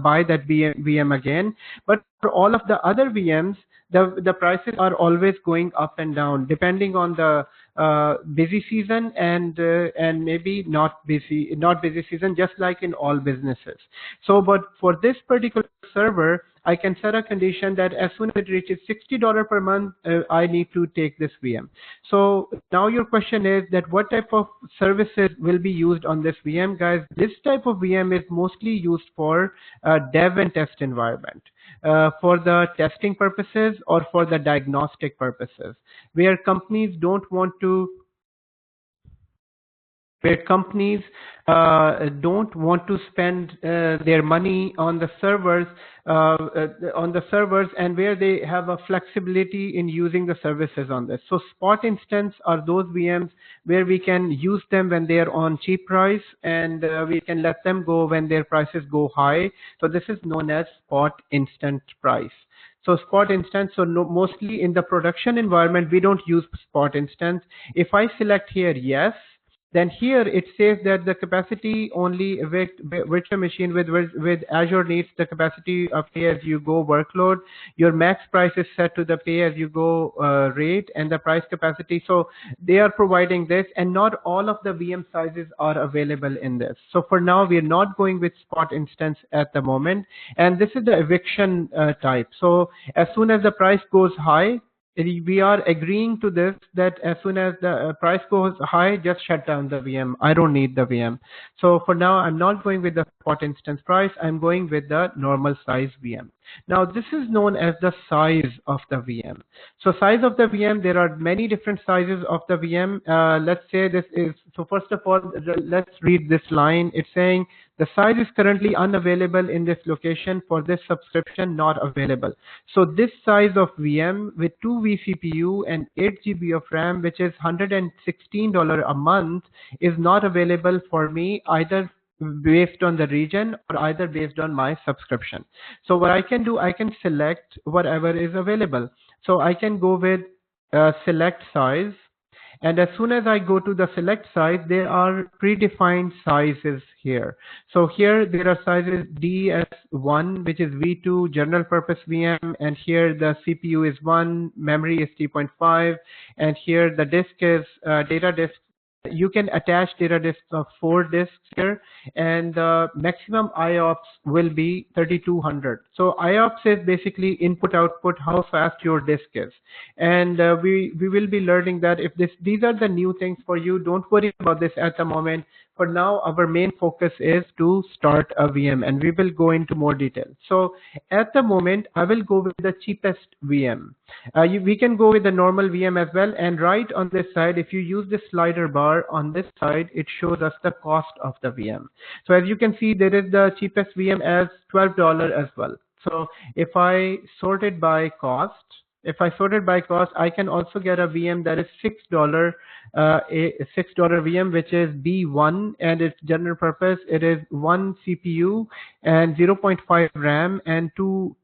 buy that VM again. But for all of the other VMs, the prices are always going up and down depending on the busy season and maybe not busy season, just like in all businesses. So, but for this particular server, I can set a condition that as soon as it reaches $60 per month, I need to take this VM. So now your question is that what type of services will be used on this VM, guys? This type of VM is mostly used for dev and test environment, for the testing purposes or for the diagnostic purposes, where companies don't want to spend their money on the servers, and where they have a flexibility in using the services on this. So spot instance are those VMs where we can use them when they are on cheap price, and we can let them go when their prices go high. So this is known as spot instant price. So spot instance, so mostly in the production environment, we don't use spot instance. If I select here yes, then here it says that the capacity only virtual machine with Azure needs the capacity of pay-as-you-go workload. Your max price is set to the pay-as-you-go rate and the price capacity. So they are providing this, and not all of the VM sizes are available in this. So for now, we are not going with spot instance at the moment, and this is the eviction type. So as soon as the price goes high, we are agreeing to this, that as soon as the price goes high, just shut down the VM. I don't need the VM. So for now, I'm not going with the spot instance price. I'm going with the normal size VM. Now, this is known as the size of the VM. So size of the VM, there are many different sizes of the VM. Let's say this is, so first of all, let's read this line. It's saying the size is currently unavailable in this location. For this subscription, not available. So this size of VM with 2 vCPU and 8 GB of RAM, which is $116 a month, is not available for me, either based on the region or either based on my subscription. So what I can do, I can select whatever is available. So I can go with select size. And as soon as I go to the select size, there are predefined sizes here. So here there are sizes DS1, which is V2 general purpose VM, and here the CPU is 1, memory is 3.5, and here the disk is data disk. You can attach data disks of 4 disks here, and the maximum IOPS will be 3200. So IOPS is basically input output, how fast your disk is. And we will be learning that if these are the new things for you, don't worry about this at the moment. For now, our main focus is to start a VM, and we will go into more detail. So at the moment, I will go with the cheapest VM. We can go with the normal VM as well. And right on this side, if you use the slider bar on this side, it shows us the cost of the VM. So as you can see, there is the cheapest VM as $12 as well. So if I sort it by cost, I can also get a VM that is $6, a $6 VM, which is B1, and its general purpose. It is 1 CPU and 0.5 RAM and 2.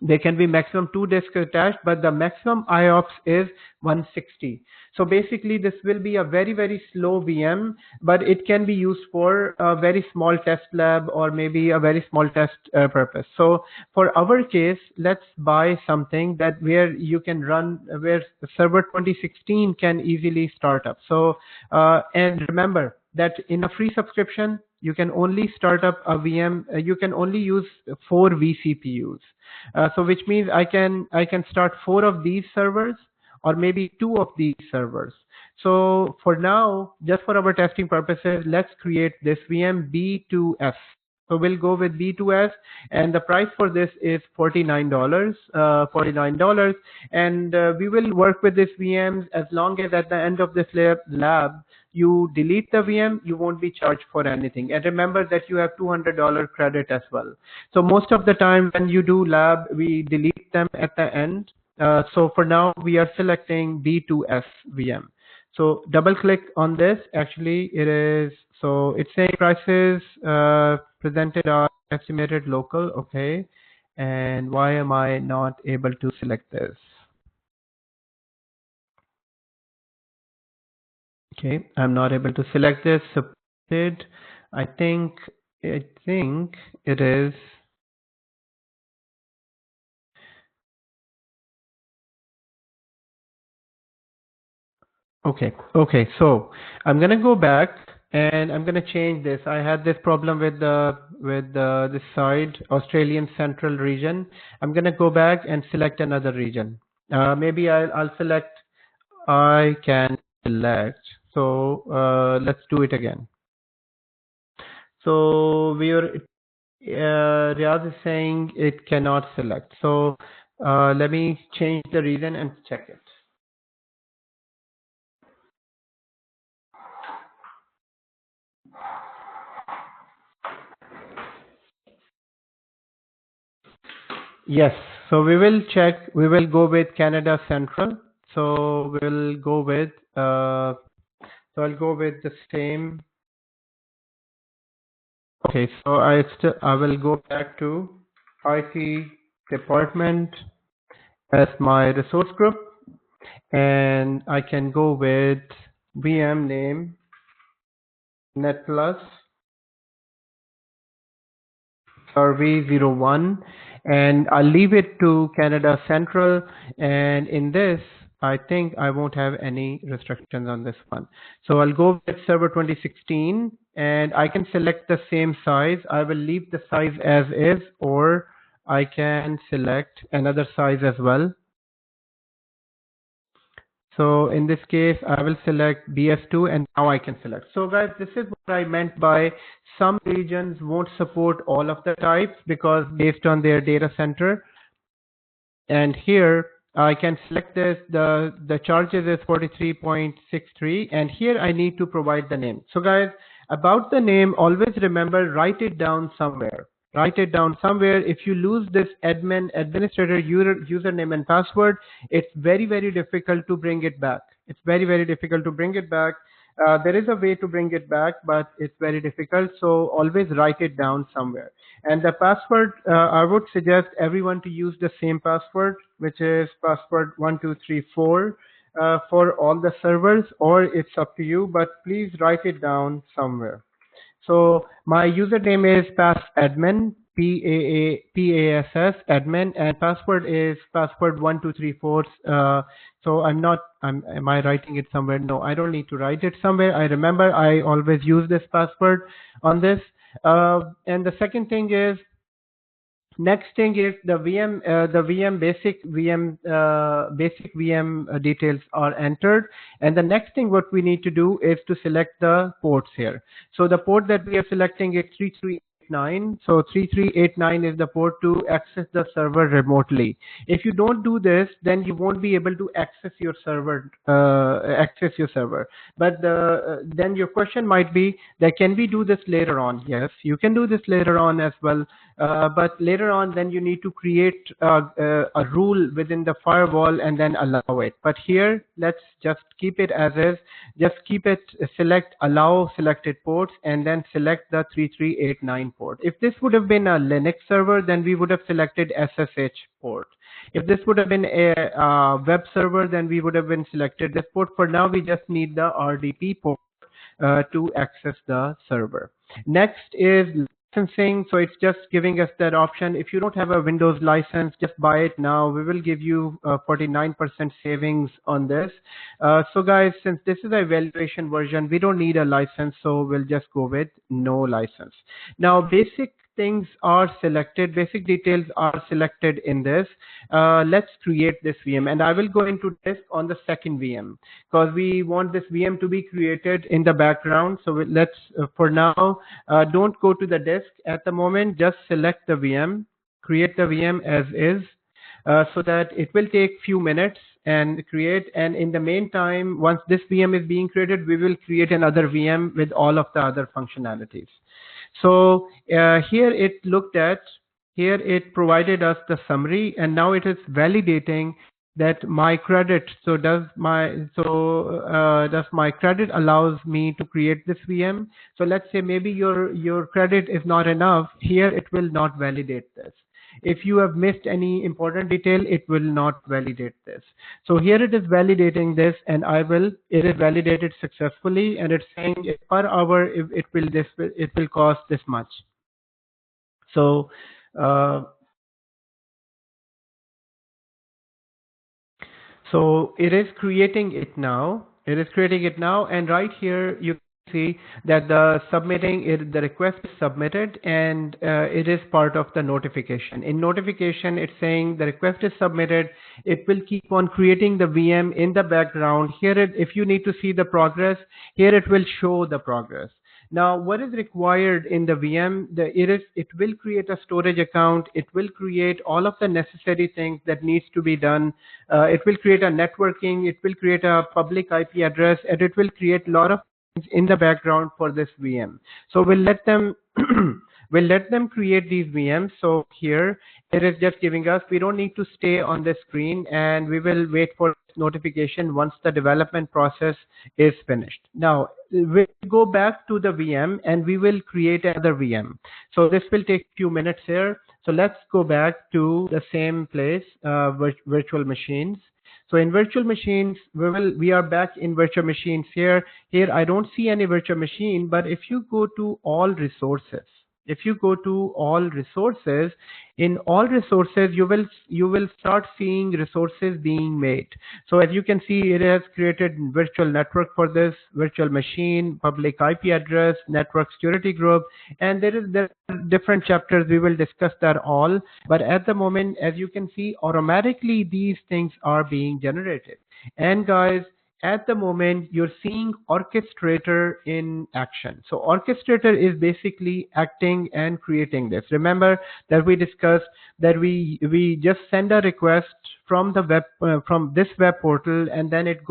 There can be maximum 2 disks attached, but the maximum IOPS is 160. So basically, this will be a very, very slow VM, but it can be used for a very small test lab or maybe a very small test purpose. So for our case, let's buy something that where you can run, where Server 2016 can easily start up. So, and remember that in a free subscription, you can only start up a VM. You can only use 4 vCPUs. So which means I can start 4 of these servers or maybe 2 of these servers. So for now, just for our testing purposes, let's create this VM B2S. So we'll go with B2S, and the price for this is $49. And we will work with this VMs as long as at the end of this lab, you delete the VM, you won't be charged for anything. And remember that you have $200 credit as well. So most of the time when you do lab, we delete them at the end. So for now, we are selecting B2S VM. So double click on this. Actually, it is, so it's saying prices presented are estimated local. Okay. And why am I not able to select this? Okay, I'm not able to select this. Supported. I think it is. Okay. So I'm gonna go back and I'm gonna change this. I had this problem with this side, Australian Central region. I'm gonna go back and select another region. Maybe I'll select. I can select. So let's do it again. So we are. Riaz is saying it cannot select. So let me change the region and check it. Yes, so we will check. We will go with Canada Central. So we'll go with. So I'll go with the same. Okay, so I will go back to IT department as my resource group, and I can go with VM name NetPlus survey 01, and I'll leave it to Canada Central. And in this, I think I won't have any restrictions on this one. So I'll go with server 2016, and I can select the same size. I will leave the size as is, or I can select another size as well. So in this case, I will select BS2, and now I can select. So guys, this is what I meant by some regions won't support all of the types because based on their data center. And here I can select this, the charges is 43.63, and here I need to provide the name. So guys, about the name, always remember, write it down somewhere. Write it down somewhere. If you lose this administrator username and password, it's very, very difficult to bring it back. It's very, very difficult to bring it back. There is a way to bring it back, but it's very difficult. So always write it down somewhere. And the password, I would suggest everyone to use the same password, which is password 1234 for all the servers, or it's up to you, but please write it down somewhere. So my username is passadmin, PASS admin, and password is password 1234. So am I writing it somewhere? No, I don't need to write it somewhere. I remember I always use this password on this. And the second thing is, next thing is the basic VM details are entered, and the next thing what we need to do is to select the ports here. So the port that we are selecting is 3389. So 3389 is the port to access the server remotely. If you don't do this, then you won't be able to access your server. But then your question might be that can we do this later on? Yes, you can do this later on as well. But later on, then you need to create a rule within the firewall and then allow it. But here, let's just keep it as is. Just keep it, select allow selected ports, and then select the 3389 port. If this would have been a Linux server, then we would have selected SSH port. If this would have been a web server, then we would have been selected this port. For now, we just need the RDP port to access the server. Next is licensing. So it's just giving us that option. If you don't have a Windows license, just buy it now. We will give you 49% savings on this. So guys, since this is a evaluation version, we don't need a license, so we'll just go with no license. Now, basic things are selected, basic details are selected in this. Let's create this VM, and I will go into disk on the second VM because we want this VM to be created in the background. So let's for now, don't go to the disk at the moment, just select the VM, create the VM as is, so that it will take few minutes and create. And in the meantime, once this VM is being created, we will create another VM with all of the other functionalities. So here it provided us the summary, and now it is validating that my credit. So does my credit allows me to create this VM? So let's say maybe your credit is not enough. Here it will not validate this. If you have missed any important detail, it will not validate this. So here it is validating this, and it is validated successfully, and it's saying per hour it will cost this much. So so it is creating it now. It is creating it now, and right here you see that the request is submitted, and it is part of the notification. In notification, it's saying the request is submitted. It will keep on creating the VM in the background. Here, if you need to see the progress, here it will show the progress. Now, what is required in the VM? It will create a storage account. It will create all of the necessary things that needs to be done. It will create a networking. It will create a public IP address, and it will create a lot of things in the background for this VM. So we'll let them We'll let them create these VMs. So here it is just giving us, we don't need to stay on the screen, and we will wait for notification once the development process is finished. Now we'll go back to the VM and we will create another VM. So this will take a few minutes here. So let's go back to the same place, virtual machines. So in virtual machines, we are back in virtual machines here. Here I don't see any virtual machine, but if you go to all resources, in all resources, you will start seeing resources being made. So as you can see, it has created virtual network for this, virtual machine, public IP address, network security group, and there are different chapters. We will discuss that all. But at the moment, as you can see, automatically these things are being generated. And guys, at the moment, you're seeing orchestrator in action. So orchestrator is basically acting and creating this. Remember that we discussed that we just send a request from the web from this web portal, and then it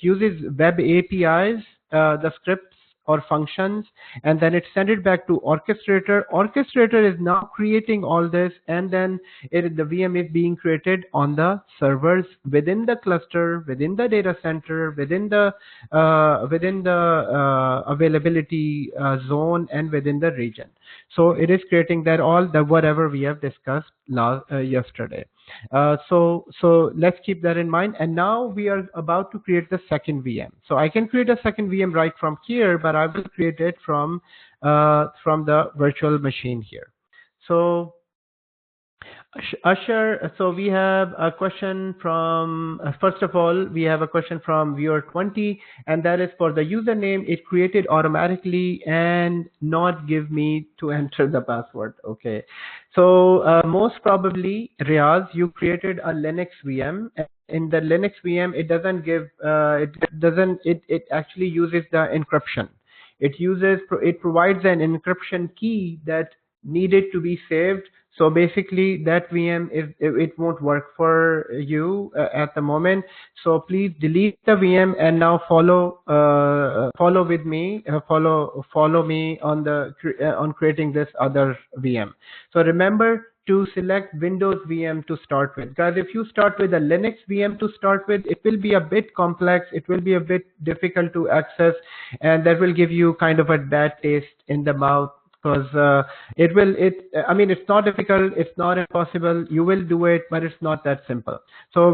uses web APIs, the scripts or functions, and then it send it back to orchestrator. Orchestrator is now creating all this, and then the VM is being created on the servers within the cluster, within the data center, within the availability zone, and within the region. So it is creating that all the whatever we have discussed yesterday. So let's keep that in mind. And now we are about to create the second VM. So I can create a second VM right from here, but I will create it from the virtual machine here. So Asher, so we have a question from, first of all, we have a question from viewer 20, and that is for the username, it created automatically and not give me to enter the password. Okay. So most probably, Riaz, you created a Linux VM. In the Linux VM, it doesn't give, it actually uses the encryption. It provides an encryption key that needed to be saved. So basically that VM, it won't work for you at the moment. So please delete the VM and now follow with me, follow me on creating this other VM. So remember to select Windows VM to start with. Guys, if you start with a Linux VM to start with, it will be a bit complex, it will be a bit difficult to access, and that will give you kind of a bad taste in the mouth. Because I mean, it's not difficult, it's not impossible, you will do it, but it's not that simple. So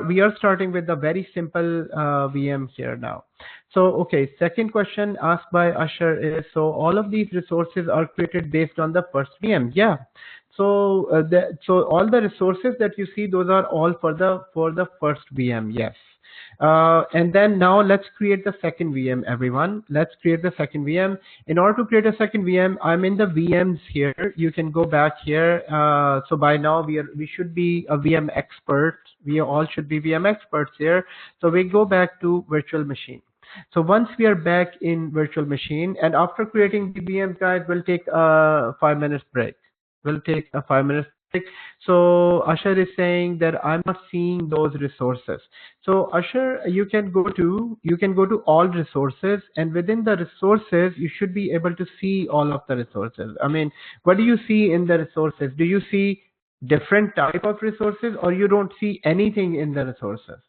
we are starting with a very simple VM here now. So okay, second question asked by Asher is, so all of these resources are created based on the first VM? Yeah. So all the resources that you see, those are all for the first VM. Yes. And then now let's create the second VM, everyone. Let's create the second VM. In order to create a second VM, I'm in the VMs here. You can go back here. So by now we should be a VM expert. We all should be VM experts here. So we go back to virtual machine. So once we are back in virtual machine, and after creating the VM, guys, we'll take a 5 minutes break. We'll take a 5 minutes break. So Asher is saying that I'm not seeing those resources. So Asher, you can go to all resources, and within the resources, you should be able to see all of the resources. I mean, what do you see in the resources? Do you see different type of resources, or you don't see anything in the resources?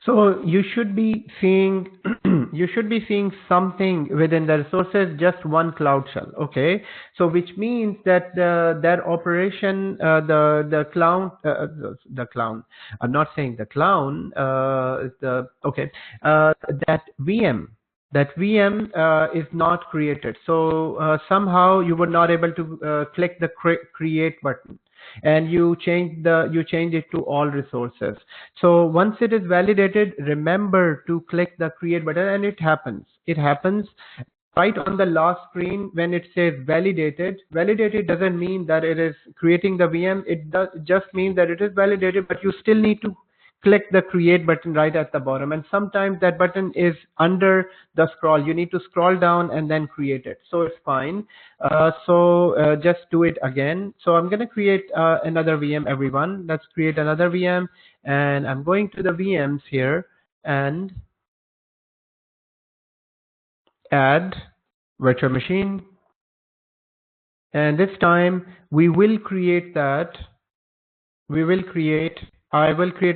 So you should be seeing something within the resources, just one cloud shell. Okay, so which means that that operation, the clown. I'm not saying the clown. That VM. That VM is not created. So somehow you were not able to click the create button, and you change it to all resources. So once it is validated, remember to click the create button, and it happens right on the last screen when it says validated. Validated doesn't mean that it is creating the VM. It does just mean that it is validated, but you still need to click the create button right at the bottom, and sometimes that button is under the scroll. You need to scroll down and then create it, so it's fine. Just do it again. So I'm going to create another VM, everyone. Let's create another VM, and I'm going to the VMs here, and add virtual machine. And this time we will create that. I will create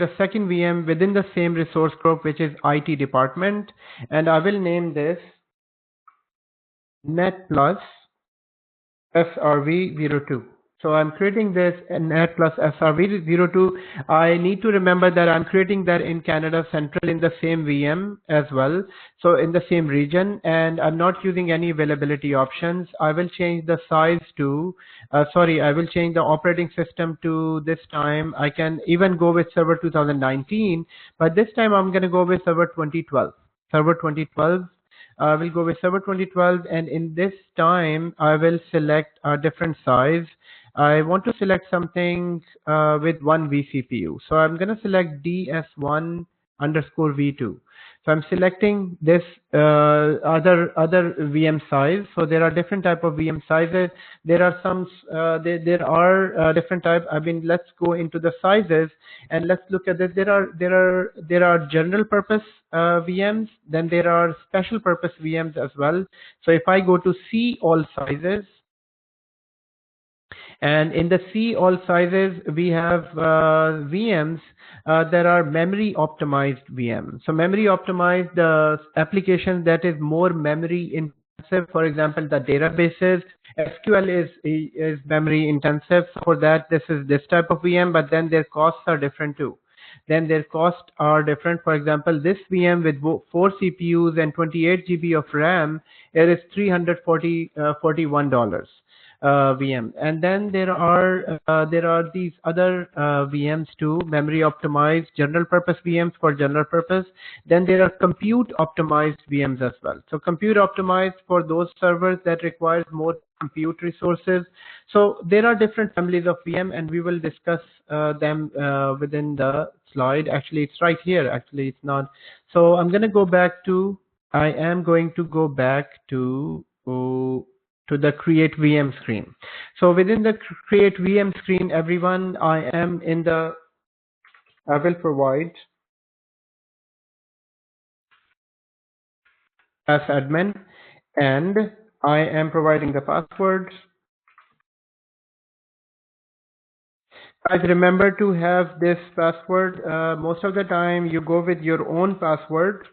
a second VM within the same resource group, which is IT department, and I will name this Net Plus SRV02. So I'm creating this Net Plus SRV02. I need to remember that I'm creating that in Canada Central in the same VM as well. So in the same region, and I'm not using any availability options. I will change the size to, I will change the operating system to this time. I can even go with Server 2019, but this time I'm going to go with Server 2012. Server 2012. We'll go with Server 2012, and in this time I will select a different size. I want to select something with 1 vCPU. So I'm going to select DS1 underscore V2. So I'm selecting this other VM size. So there are different type of VM sizes. There are some there are different type. I mean, let's go into the sizes and let's look at this. There are general purpose VMs. Then there are special purpose VMs as well. So if I go to see all sizes, and in the C all sizes, we have VMs that are memory optimized VMs. So memory optimized application that is more memory intensive. For example, the databases, SQL is memory intensive. For that, this is this type of VM, but then their costs are different too. Then their costs are different. For example, this VM with 4 CPUs and 28 GB of RAM, it is $341. VM, and then there are these other VMs too, memory optimized general purpose VMs for general purpose. Then there are compute optimized VMs as well. So compute optimized for those servers that requires more compute resources. So there are different families of VM, and we will discuss them within the slide. Actually, it's right here. Actually, it's not. So I'm going to go back to. I am going to go back to the create VM screen. So within the create VM screen, everyone, I will provide as admin, and I am providing the password. Guys, remember to have this password. Most of the time you go with your own password.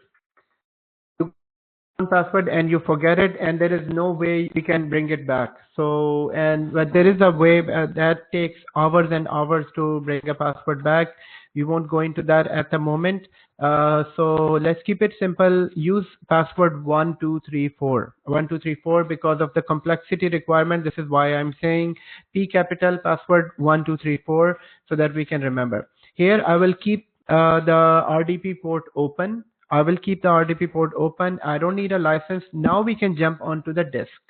Password and you forget it, and there is no way you can bring it back. So, but there is a way that takes hours and hours to bring a password back. We won't go into that at the moment. So let's keep it simple. Use password 1234 1234 because of the complexity requirement. This is why I'm saying P capital password 1234 so that we can remember. Here I will keep the RDP port open. I will keep the RDP port open. I don't need a license. Now we can jump onto the disk.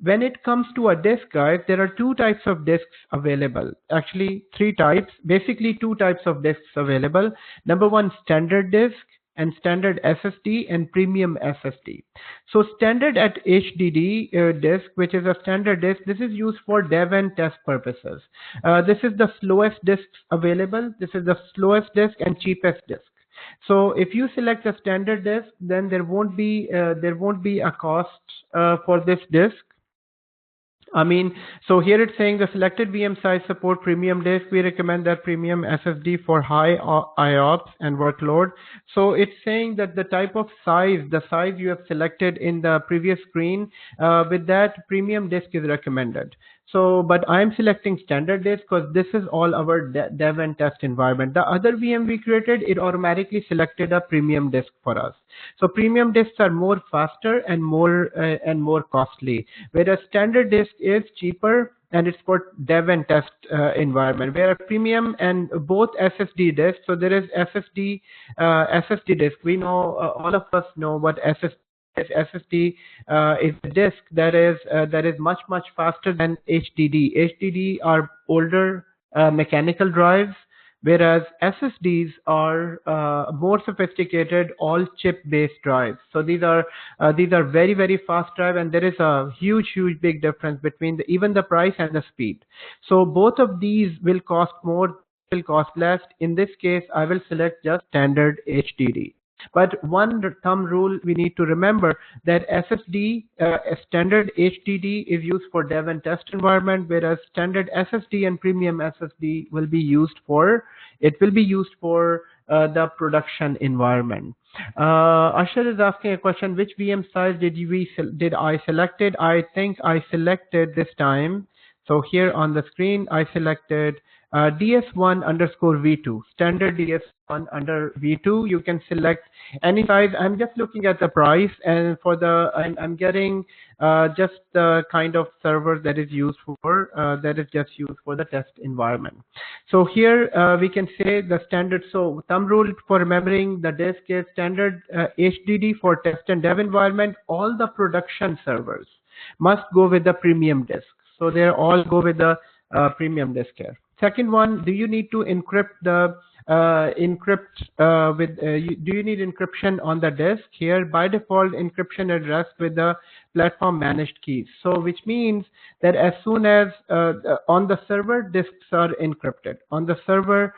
When it comes to a disk, guys, there are 2 types of disks available. Actually, 3 types. Basically, 2 types of disks available. Number 1, standard disk, and standard SSD, and premium SSD. So standard at HDD disk, which is a standard disk, this is used for dev and test purposes. This is the slowest disk available. This is the slowest disk and cheapest disk. So if you select a standard disk, then there won't be a cost for this disk. I mean, so here it's saying the selected VM size support premium disk. We recommend that premium SSD for high IOPS and workload. So it's saying that the type of size, the size you have selected in the previous screen, with that premium disk is recommended. So, but I'm selecting standard disk because this is all our dev and test environment. The other VM we created, it automatically selected a premium disk for us. So premium disks are more faster and more costly, whereas standard disk is cheaper and it's for dev and test environment. Whereas premium and both SSD disks, so there is SSD disk. We know all of us know what SSD is a disk that is much faster than HDD. HDD are older mechanical drives, whereas SSDs are more sophisticated, all chip-based drives. So these are very fast drive, and there is a huge big difference between even the price and the speed. So both of these will cost more will cost less. In this case, I will select just standard HDD. But one thumb rule we need to remember that SSD, standard HDD is used for dev and test environment, whereas standard SSD and premium SSD will be used for the production environment. Ashar is asking a question: which VM size did I selected? I think I selected this time. So here on the screen, I selected DS1 underscore V2, standard DS1 under V2. You can select any size. I'm just looking at the price, and for the I'm getting just the kind of server that is used for the test environment. So here we can say the standard. So thumb rule for remembering the disk is standard HDD for test and dev environment. All the production servers must go with the premium disk. So they all go with the premium disk here. Second one, do you need to encrypt the do you need encryption on the disk? Here by default encryption address with the platform managed keys. So which means that as soon as on the server disks are encrypted. On the server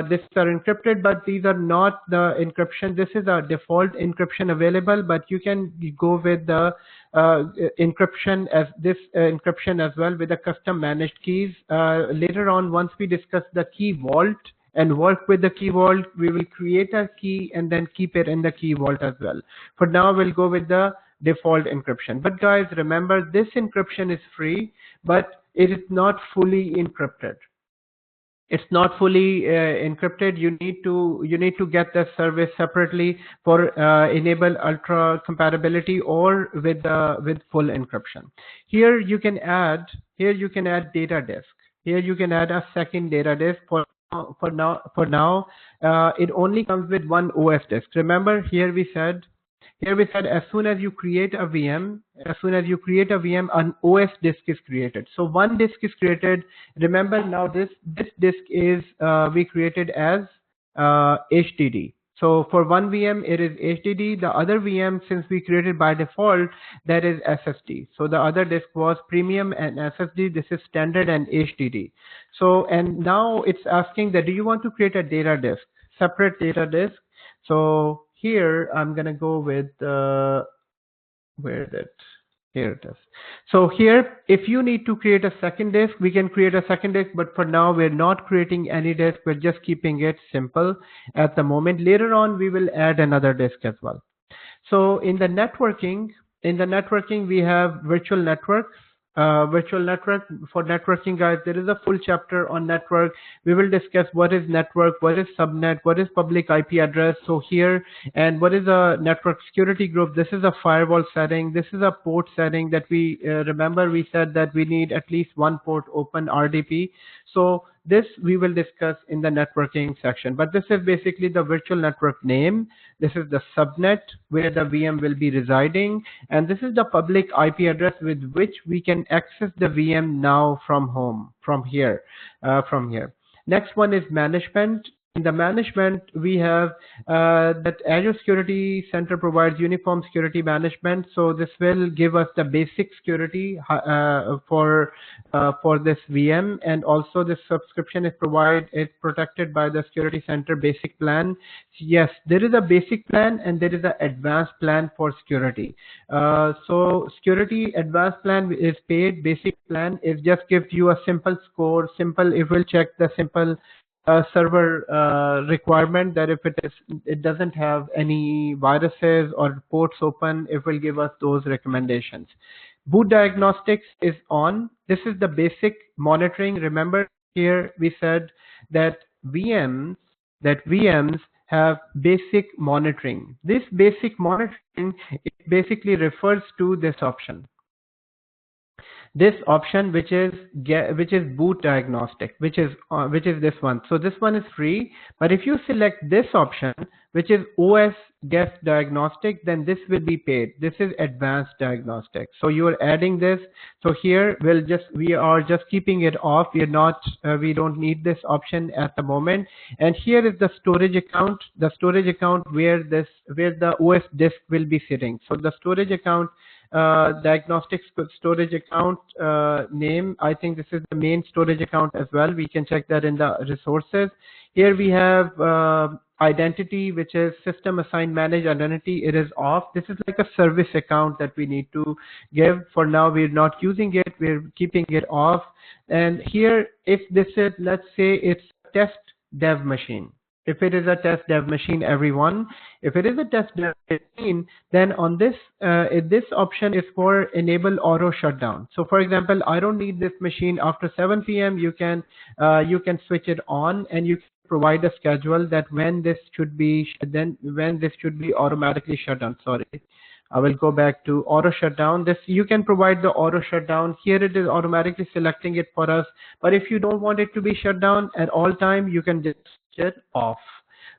disks are encrypted, but these are not the encryption. This is a default encryption available, but you can go with the encryption as well with the custom managed keys. Later on, once we discuss the key vault and work with the key vault, we will create a key and then keep it in the key vault as well. For now, we'll go with the default encryption. But guys, remember this encryption is free, but it is not fully encrypted. It's not fully encrypted. You need to get the service separately for enable ultra compatibility or with full encryption. Here you can add data disk. Here you can add a second data disk. For now, it only comes with one OS disk. Remember, here we said as soon as you create a VM, an OS disk is created. So one disk is created. Remember now this disk is we created as HDD. So for one VM it is HDD. The other VM, since we created by default, that is SSD. So the other disk was premium and SSD. This is standard and HDD. So and now it's asking that do you want to create a data disk, separate data disk? So here I'm gonna go with here it is. So here, if you need to create a second disk, we can create a second disk, but for now we're not creating any disk. We're just keeping it simple at the moment. Later on, we will add another disk as well. So in the networking, we have virtual networks. For networking, guys, there is a full chapter on network. We will discuss what is network, what is subnet, what is public IP address. So here, and what is a network security group? This is a firewall setting. This is a port setting that we remember we said that we need at least one port open RDP. So this we will discuss in the networking section, but this is basically the virtual network name. This is the subnet where the VM will be residing, and this is the public IP address with which we can access the VM now from here. Next one is management. In the management, we have that Azure Security Center provides uniform security management. So this will give us the basic security for this VM, and also this subscription is protected by the Security Center basic plan. Yes, there is a basic plan and there is an advanced plan for security. So security advanced plan is paid. Basic plan is just gives you a simple score. It will check the simple server requirement that if it doesn't have any viruses or ports open, it will give us those recommendations. Boot diagnostics is on. This is the basic monitoring. Remember here we said that VMs have basic monitoring. This basic monitoring, it basically refers to this option. This option, which is boot diagnostic, which is this one. So this one is free, but if you select this option, which is OS guest diagnostic, then this will be paid. This is advanced diagnostic. So you are adding this. So here we are just keeping it off. We don't need this option at the moment. And here is the storage account, where the OS disk will be sitting. So the storage account, diagnostic storage account name, I think this is the main storage account as well. We can check that in the resources. Here we have identity, which is system assigned managed identity. It is off. This is like a service account that we need to give. For now, we're not using it. We're keeping it off. And here, if this is, let's say it's a test dev machine. If it is a test dev machine, everyone, if it is a test dev machine, then on this, this option is for enable auto shutdown. So for example, I don't need this machine after 7 p.m. You can switch it on, and you can provide a schedule that when this should be automatically shut down. Sorry. I will go back to auto shutdown. This, you can provide the auto shutdown. Here it is automatically selecting it for us. But if you don't want it to be shut down at all time, you can just switch it off.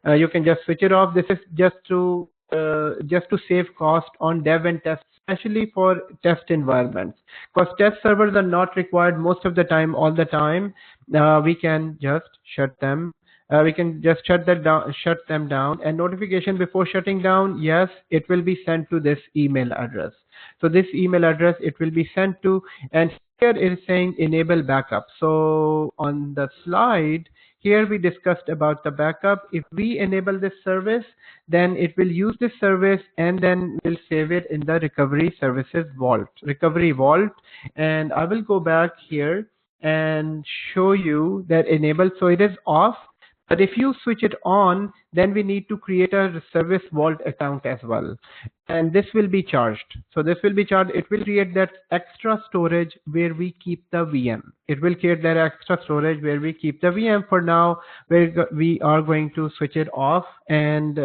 You can just switch it off. This is just to save cost on dev and test, especially for test environments. Because test servers are not required most of the time, all the time. We can just shut them. We can just shut them down. And notification before shutting down, yes, it will be sent to this email address. So this email address it will be sent to, and here it is saying enable backup. So on the slide here we discussed about the backup. If we enable this service, then it will use this service and then we'll save it in the recovery services vault, recovery vault. And I will go back here and show you that enable. So it is off. But if you switch it on, then we need to create a service vault account as well. And this will be charged. So this will be charged. It will create that extra storage where we keep the VM. It will create that extra storage where we keep the VM. For now, we are going to switch it off, and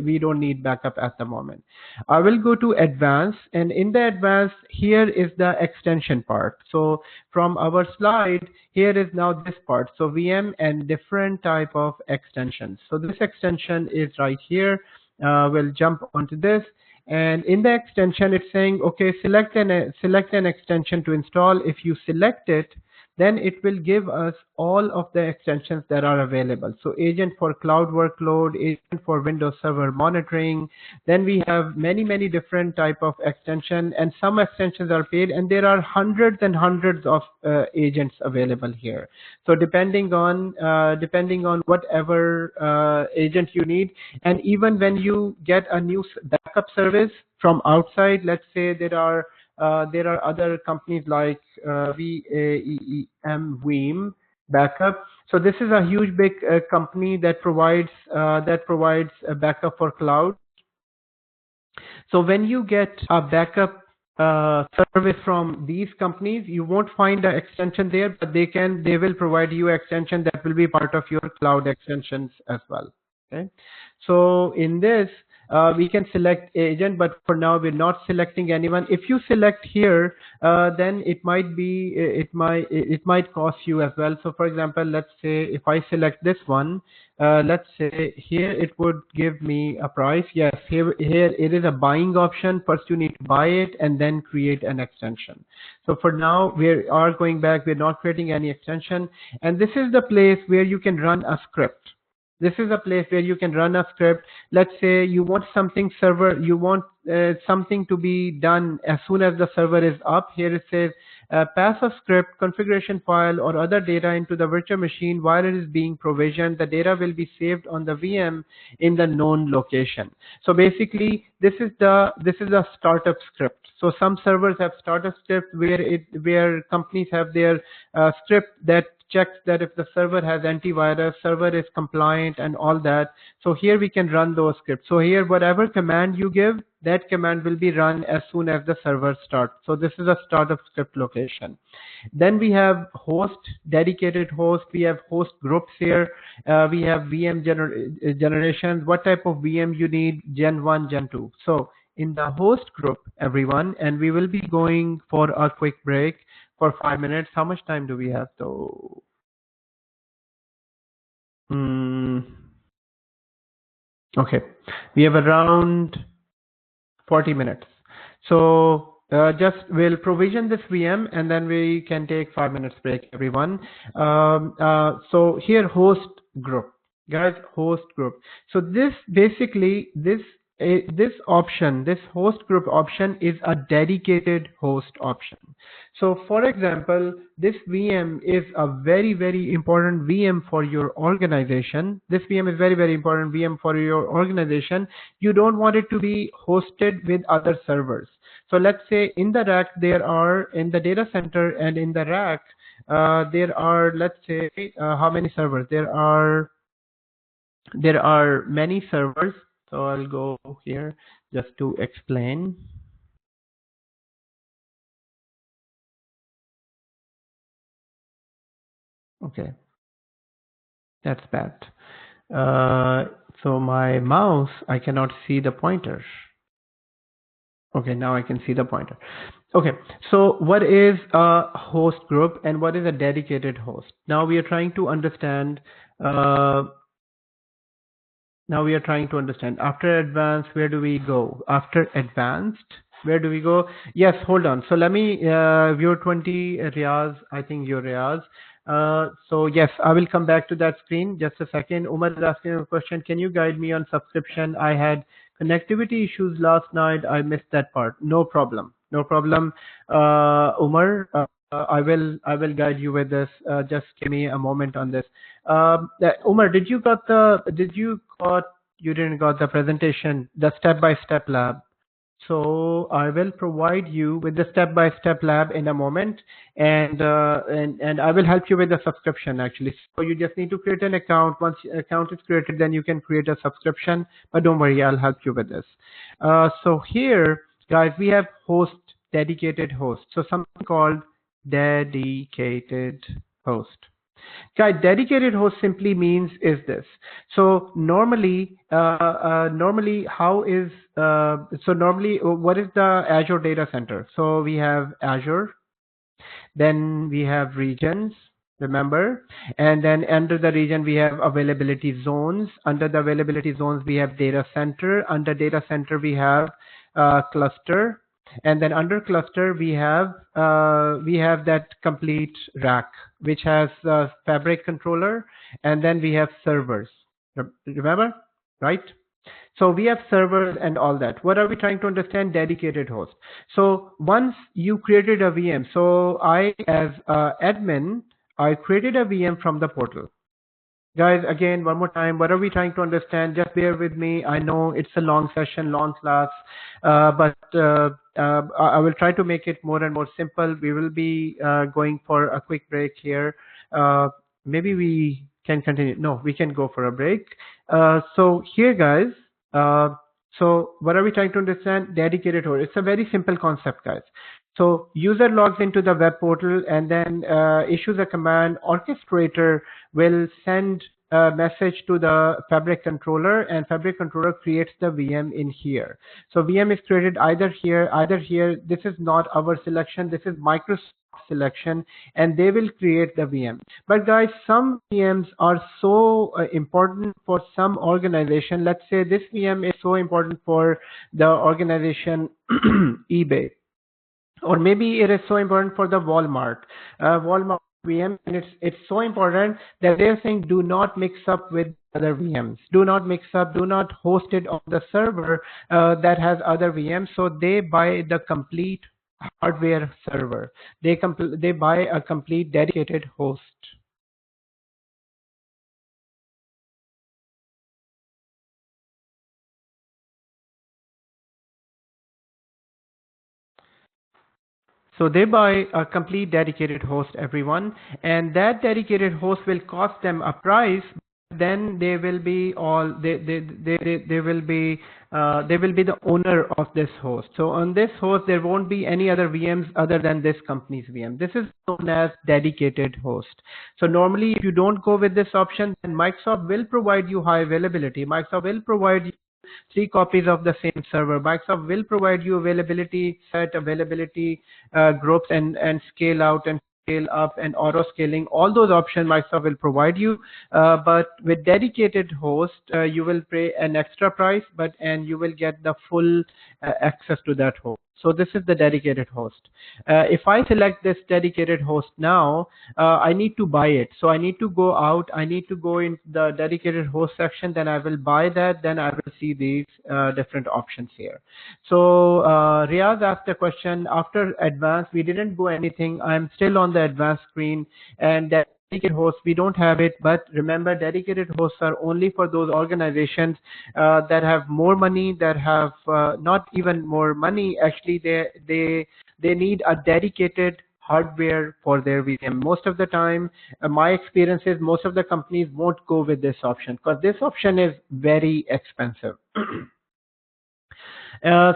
we don't need backup at the moment. I will go to advanced, and in the advanced, here is the extension part. So from our slide, here is now this part. So VM and different type of extensions. So this extension is right here. We'll jump onto this. And in the extension, it's saying, okay, select an extension to install. If you select it, then it will give us all of the extensions that are available. So agent for cloud workload, agent for Windows Server monitoring. Then we have many different type of extension, and some extensions are paid, and there are hundreds and hundreds of agents available here. So depending on whatever agent you need, and even when you get a new backup service from outside, let's say there are other companies like Veeam Backup. So this is a huge big company that provides a backup for cloud. So when you get a backup service from these companies, you won't find an extension there, but they will provide you extension that will be part of your cloud extensions as well. Okay. So in this, we can select agent, but for now we're not selecting anyone. If you select here, then it might cost you as well. So for example, let's say if I select this one, let's say here it would give me a price. Yes, here it is a buying option. First you need to buy it and then create an extension. So for now we are going back. We're not creating any extension, and this is the place where you can run a script. This is a place where you can run a script. Let's say you want something something to be done as soon as the server is up. Here it says pass a script, configuration file, or other data into the virtual machine while it is being provisioned. The data will be saved on the VM in the known location. So basically, this is a startup script. So some servers have startup script where companies have their script that checks that if the server has antivirus, server is compliant and all that. So here we can run those scripts. So here, whatever command you give, that command will be run as soon as the server starts. So this is a startup script location. Then we have host, dedicated host. We have host groups here. We have VM generations. What type of VM you need? Gen 1, Gen 2. So in the host group, everyone, and we will be going for a quick break for 5 minutes. How much time do we have though? Okay, we have around 40 minutes. So just we'll provision this VM and then we can take 5 minutes break, everyone. So here, host group, guys, host group. So this basically, this option, this host group option is a dedicated host option. So for example, this VM is a very, very important VM for your organization. This VM is very, very important VM for your organization. You don't want it to be hosted with other servers. So let's say in the rack, there are in the data center and in the rack, there are, let's say, how many servers? There are many servers. So I'll go here just to explain. Okay, that's bad. So my mouse, I cannot see the pointer. Okay, now I can see the pointer. Okay, so what is a host group and what is a dedicated host? Now we are trying to understand. After advanced, where do we go? After advanced, where do we go? Yes, hold on. So let me view 20 Riaz. I think you're Riaz. So yes, I will come back to that screen. Just a second. Umar is asking a question. Can you guide me on subscription? I had connectivity issues last night. I missed that part. No problem. No problem. Umar, I will guide you with this. Just give me a moment on this. Umar, you didn't got the presentation, the step-by-step lab. So I will provide you with the step-by-step lab in a moment, and I will help you with the subscription actually. So you just need to create an account. Once your account is created, then you can create a subscription. But don't worry, I'll help you with this. So here, guys, we have dedicated host. So something called dedicated host. Guys, dedicated host simply means is this. So normally, what is the Azure data center? So we have Azure, then we have regions, remember, and then under the region we have availability zones. Under the availability zones we have data center. Under data center we have cluster, and then under cluster we have that complete rack which has fabric controller, and then we have servers. Remember, right? So we have servers and all that. What are we trying to understand? Dedicated host. So once you created a VM, so I as admin, I created a VM from the portal. Guys, again, one more time, what are we trying to understand? Just bear with me. I know it's a long session, long class, but I will try to make it more and more simple. We will be going for a quick break here. Maybe we can continue. No, we can go for a break. So here, guys, so what are we trying to understand? Dedicated host. It's a very simple concept, guys. So user logs into the web portal and then issues a command. Orchestrator will send a message to the Fabric controller, and Fabric controller creates the VM in here. So VM is created either here, either here. This is not our selection. This is Microsoft selection, and they will create the VM. But guys, some VMs are so important for some organization. Let's say this VM is so important for the organization eBay, or maybe it is so important for the Walmart VM, and it's so important that they're saying do not mix up with other VMs. Do not mix up. Do not host it on the server that has other VMs. So they buy the complete hardware server. They buy a complete dedicated host. So they buy a complete dedicated host, everyone, and that dedicated host will cost them a price. Then they will be the owner of this host. So on this host there won't be any other VMs other than this company's VM. This is known as dedicated host. So normally if you don't go with this option, then Microsoft will provide you high availability. Microsoft will provide you 3 copies of the same server. Microsoft will provide you availability set, availability groups, and scale out and scale up and auto scaling, all those options Microsoft will provide you. But with dedicated host, you will pay an extra price, and you will get the full access to that host. So this is the dedicated host. If I select this dedicated host now, I need to buy it. So I need to go out. I need to go in the dedicated host section. Then I will buy that. Then I will see these different options here. So Riaz asked a question after advanced. We didn't go anything. I'm still on the advanced screen, and dedicated hosts, we don't have it. But remember, dedicated hosts are only for those organizations that have more money, that have not even more money. Actually, they need a dedicated hardware for their VM. Most of the time, my experience is most of the companies won't go with this option because this option is very expensive.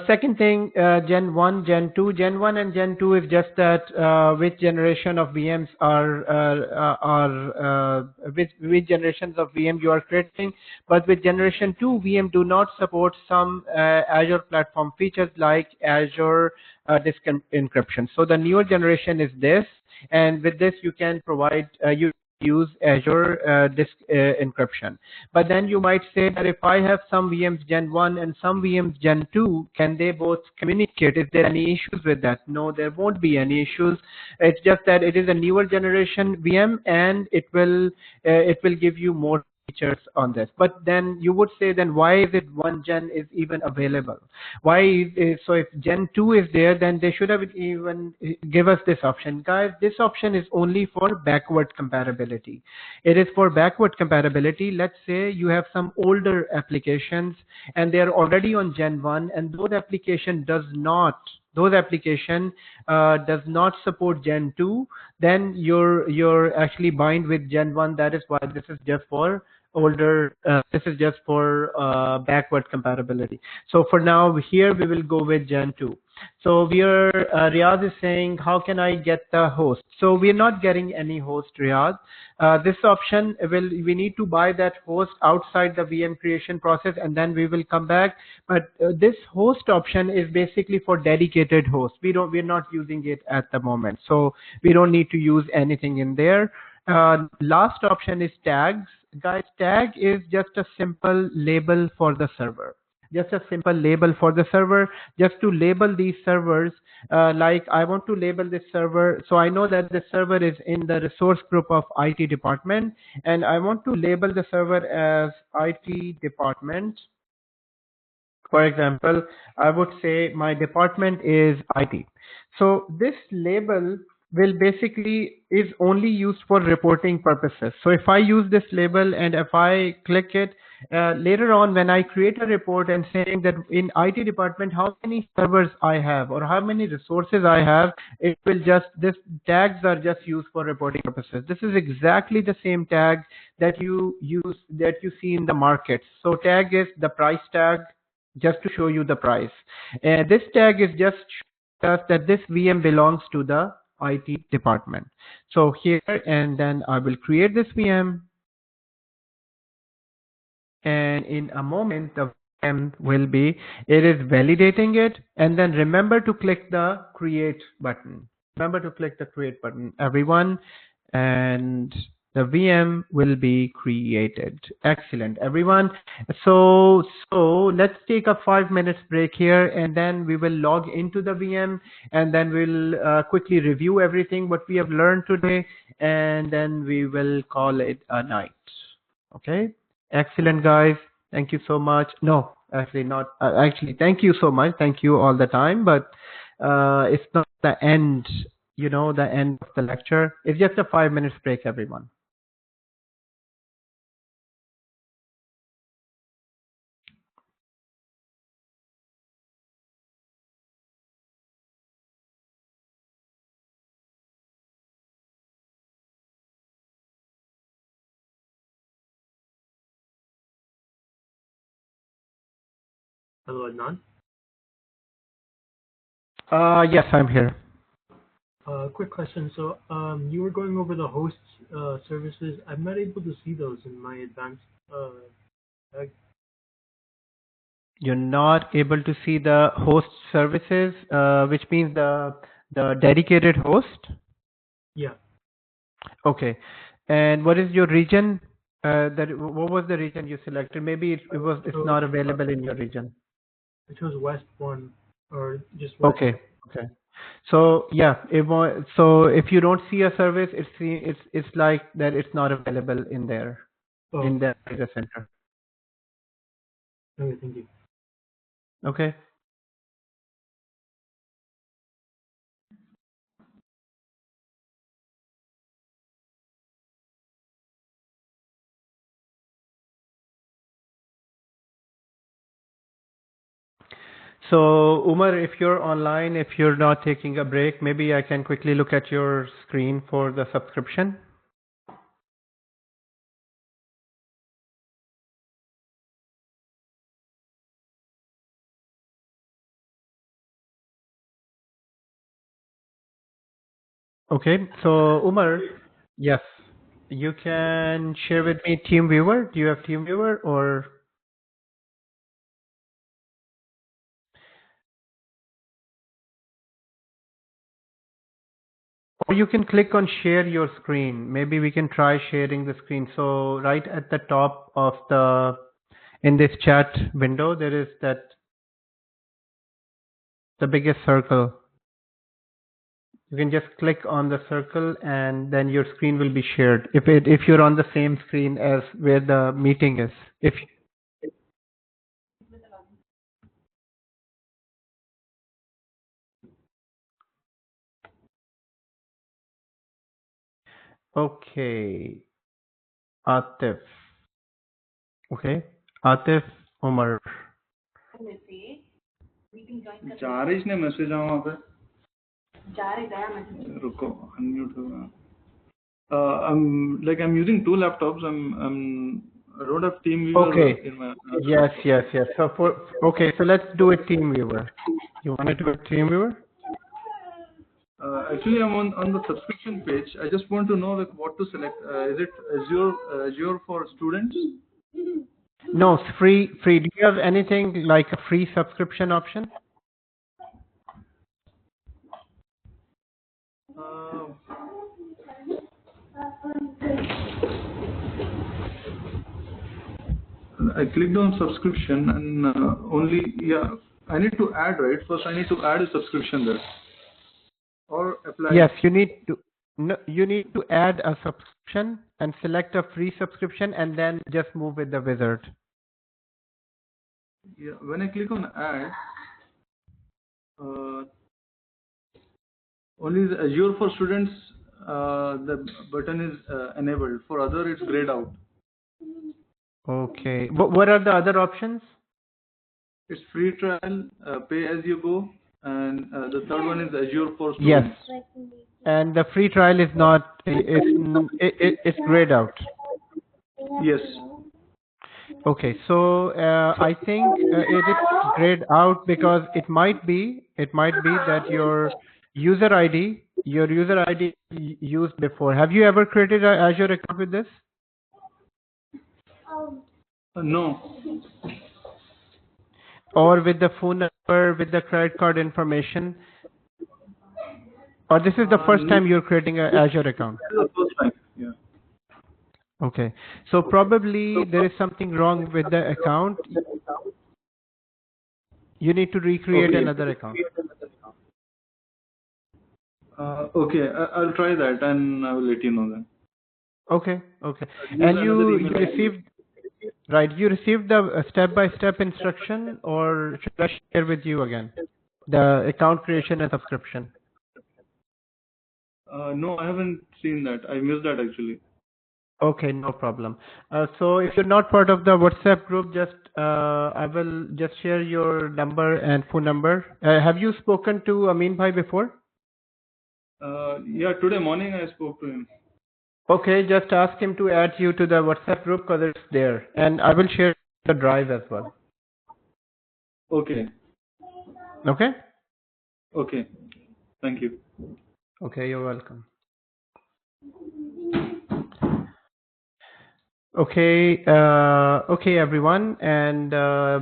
Second thing, Gen 1, Gen 2. Gen 1 and Gen 2 is just that which generation of VMs which generations of VM you are creating. But with Generation 2, VM do not support some Azure platform features like Azure disk encryption. So the newer generation is this, and with this you can provide you use Azure disk encryption. But then you might say that if I have some VMs Gen 1 and some VMs Gen 2, can they both communicate? Is there any issues with that? No, there won't be any issues. It's just that it is a newer generation VM, and it will give you more features on this. But then you would say, then why is it one gen is even available? Why so if Gen 2 is there, then they should have even give us this option. Guys, this option is only for backward compatibility. It is for backward compatibility. Let's say you have some older applications and they are already on Gen 1, and those application does not support Gen 2, then you're actually bind with Gen 1. That is why this is just for older, this is just for backward compatibility. So for now, here we will go with Gen 2. So we are, Riyadh is saying, how can I get the host? So we're not getting any host, Riyadh. This option, we need to buy that host outside the VM creation process, and then we will come back. But this host option is basically for dedicated hosts. We're not using it at the moment. So we don't need to use anything in there. Last option is tags. Guys, tag is just a simple label for the server. Just a simple label for the server, just to label these servers. Like I want to label this server, so I know that the server is in the resource group of IT department, and I want to label the server as IT department. For example, I would say my department is IT. So this label will basically is only used for reporting purposes. So if I use this label and if I click it, later on when I create a report and saying that in IT department how many servers I have or how many resources I have, it will just, this tags are just used for reporting purposes. This is exactly the same tag that you use, that you see in the market. So tag is the price tag, just to show you the price. This tag is just us that this VM belongs to the IT department. So here, and then I will create this VM, and in a moment the VM will be, it is validating it, and then remember to click the create button. Remember to click the create button, everyone, and the VM will be created. Excellent, everyone. So let's take a 5 minutes break here, and then we will log into the VM, and then we'll quickly review everything what we have learned today, and then we will call it a night. Okay. Excellent, guys. Thank you so much. No, actually not. Actually, thank you so much. Thank you all the time, but it's not the end. You know, the end of the lecture. It's just a 5 minutes break, everyone. Hello, Adnan. Yes, I'm here. Quick question. So, you were going over the host services. I'm not able to see those in my advanced. You're not able to see the host services, which means the dedicated host. Yeah. Okay. And what is your region? What was the region you selected? Maybe it's not available in your region. I chose West 1 or just West. Okay. Okay. So yeah, so if you don't see a service, it's like that it's not available in there in the data center. Okay, thank you. Okay. So Umar, if you're online, if you're not taking a break, maybe I can quickly look at your screen for the subscription. Okay. So Umar, yes, you can share with me TeamViewer. Do you have TeamViewer or you can click on share your screen. Maybe we can try sharing the screen. So right at the top of in this chat window, there is the biggest circle. You can just click on the circle and then your screen will be shared. If you're on the same screen as where the meeting is. Okay, Atif. Okay, Atif Umar. जारिश ने message आया वहाँ पे रुको unmute होगा I'm using two laptops. I don't have TeamViewer Okay. in my Yes. So so let's do a TeamViewer. You want to do a TeamViewer? Actually, I'm on the subscription page. I just want to know like what to select. Is it Azure for students? No, it's free. Do you have anything like a free subscription option? I clicked on subscription and I need to add, right? First I need to add a subscription there or apply. Yes, you need to add a subscription and select a free subscription and then just move with the wizard. Yeah, when I click on add, only the Azure for students, the button is enabled. For other, it's grayed out. Okay. What are the other options? It's free trial, pay as you go, and the third one is Azure for students. Yes. And the free trial is not. It's grayed out. Yes. Okay. So I think it is grayed out because it might be that your user ID used before. Have you ever created an Azure account with this? No. Or with the phone number, with the credit card information? Or this is the first time you're creating an Azure account? This is the first time, yeah. Okay. So probably there is something wrong with the account. You need to recreate another account. Okay, I'll try that and I will let you know then. Okay. And you received the step-by-step instruction, or should I share with you again the account creation and subscription? No, I haven't seen that. I missed that actually. Okay, no problem. So if you're not part of the WhatsApp group, I will just share your number and phone number. Have you spoken to Amin Bhai before? Yeah, today morning I spoke to him. Okay, just ask him to add you to the WhatsApp group because it's there, and I will share the drive as well. Okay. Okay? Okay. Thank you. Okay, you're welcome. Okay, everyone, and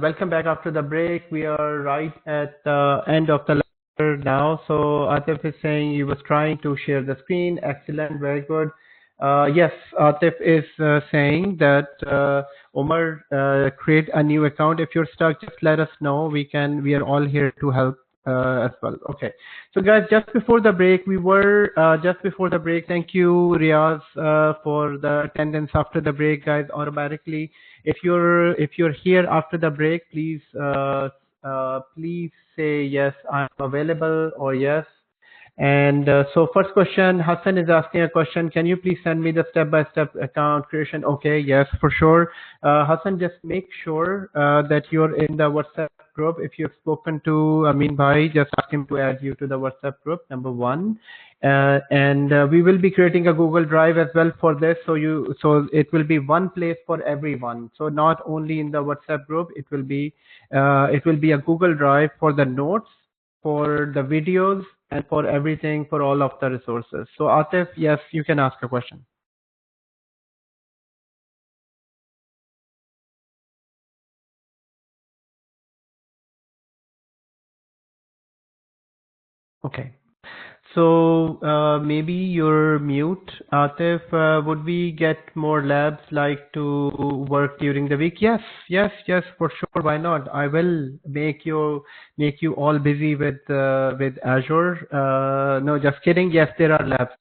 welcome back after the break. We are right at the end of the now. So Atif is saying he was trying to share the screen. Excellent, very good. Yes, Atif is saying that Omar, create a new account. If you're stuck, just let us know. We are all here to help as well. Okay. So guys, just before the break, thank you, Riaz, for the attendance after the break, guys. Automatically, if you're here after the break, please say yes, I'm available, or yes. And so first question, Hassan is asking a question. Can you please send me the step-by-step account creation? Okay, yes, for sure. Hassan, just make sure that you're in the WhatsApp group. If you've spoken to Amin Bhai, just ask him to add you to the WhatsApp group, number one. And we will be creating a Google Drive as well for this. So it will be one place for everyone. So not only in the WhatsApp group, it will be a Google Drive for the notes, for the videos, and for everything, for all of the resources. So Atif, yes, you can ask a question. Okay. So maybe you're mute, Atif. Would we get more labs like to work during the week? Yes, for sure. Why not? I will make you all busy with Azure. No, just kidding. Yes, there are labs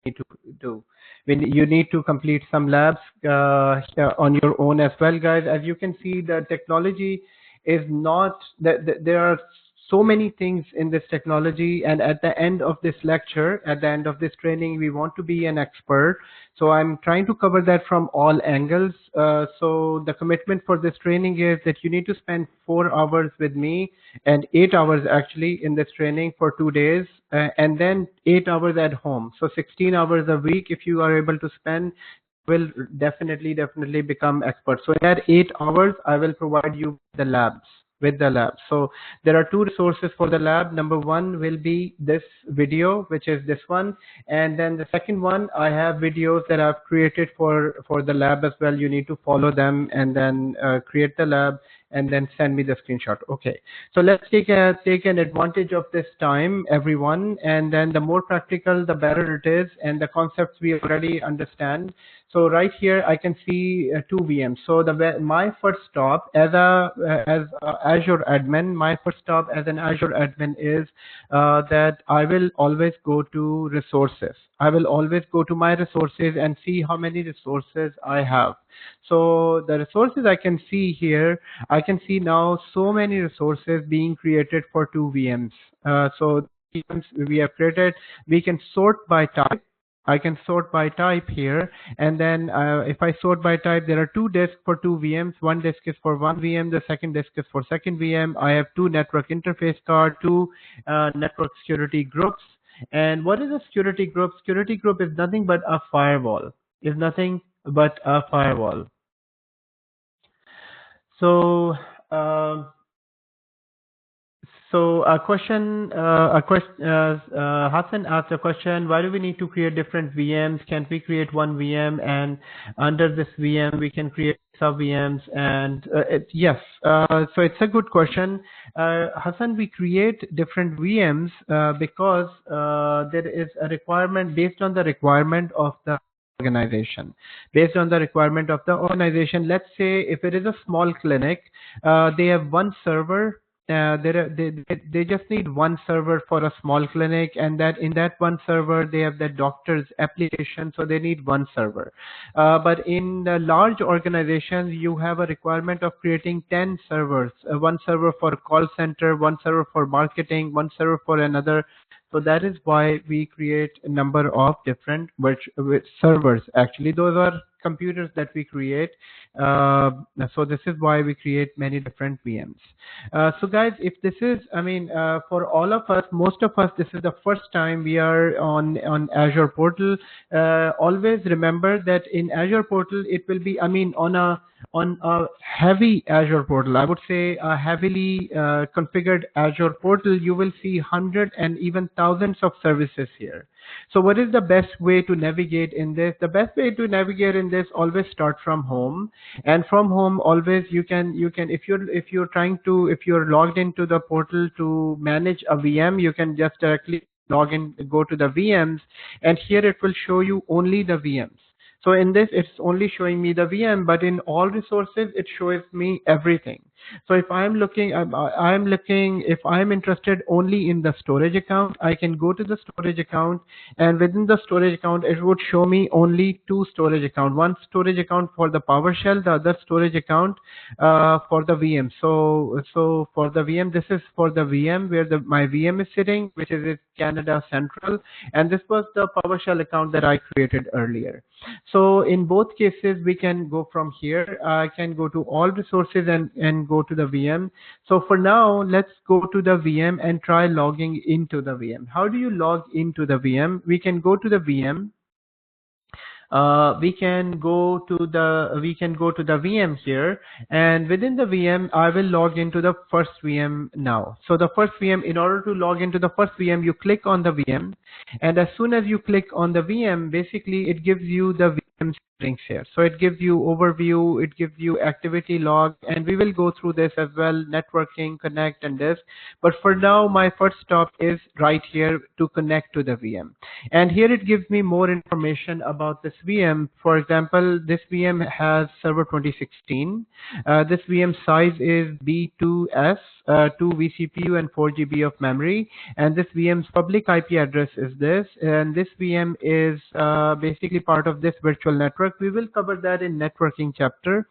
you need to do. You need to complete some labs on your own as well, guys. As you can see, the technology is not that there are so many things in this technology, and at the end of this lecture, at the end of this training, we want to be an expert. So I'm trying to cover that from all angles. So the commitment for this training is that you need to spend 4 hours with me, and 8 hours actually in this training for 2 days, and then 8 hours at home. So 16 hours a week, if you are able to spend, will definitely become expert. So in that 8 hours, I will provide you the labs. So there are 2 resources for the lab. Number one will be this video, which is this one, and then the second one, I have videos that I've created for the lab as well. You need to follow them and then create the lab and then send me the screenshot. Okay, so let's take an advantage of this time, everyone, and then the more practical, the better it is, and the concepts we already understand. So right here, I can see 2 VMs. So my first stop as Azure admin, is that I will always go to resources. I will always go to my resources and see how many resources I have. So the resources I can see here, I can see now so many resources being created for 2 VMs. So VMs we have created, we can sort by type. I can sort by type here, and then if I sort by type, there are 2 disks for 2 VMs. One disk is for 1 VM, the second disk is for second VM. I have 2 network interface card, 2 network security groups. And what is a security group? Security group is nothing but a firewall. So Hassan asked a question, why do we need to create different VMs? Can't we create one VM and under this VM we can create sub VMs? And yes, so it's a good question. Hassan, we create different VMs because there is a requirement based on the requirement of the organization. Based on the requirement of the organization, let's say if it is a small clinic, they have one server. They just need one server for a small clinic, and that in that one server they have the doctor's application, so they need one server. But in the large organizations, you have a requirement of creating 10 servers, one server for call center, one server for marketing, one server for another. So that is why we create a number of different servers. Actually, those are computers that we create. So this is why we create many different VMs. So guys, if this is, for all of us, most of us, this is the first time we are on Azure portal. Always remember that in Azure portal, it will be, on a heavy Azure portal, I would say a heavily configured Azure portal, you will see hundreds and even thousands of services here. So what is the best way to navigate in this? The best way to navigate in this, always start from home. And from home, always you can if you're logged into the portal to manage a VM, you can just directly log in, go to the VMs, and here it will show you only the VMs. So in this, it's only showing me the VM, but in all resources, it shows me everything. So if if I'm interested only in the storage account, I can go to the storage account, and within the storage account, it would show me only two storage account, one storage account for the PowerShell, the other storage account for the VM. So for the VM, this is for the VM where my VM is sitting, which is Canada Central, and this was the PowerShell account that I created earlier. So in both cases, we can go from here. I can go to all resources and go to the VM. So for now, let's go to the VM and try logging into the VM. How do you log into the VM? We can go to the VM. We can go to the VM here, and within the VM, I will log into the first VM now. So the first VM, in order to log into the first VM, you click on the VM, and as soon as you click on the VM, basically it gives you the VM settings here. So it gives you overview, it gives you activity log, and we will go through this as well, networking, connect, and this. But for now, my first stop is right here to connect to the VM. And here it gives me more information about this VM. For example, this VM has server 2016. This VM size is B2S, 2 vCPU and 4 GB of memory. And this VM's public IP address is this. And this VM is basically part of this virtual network. We will cover that in networking chapter.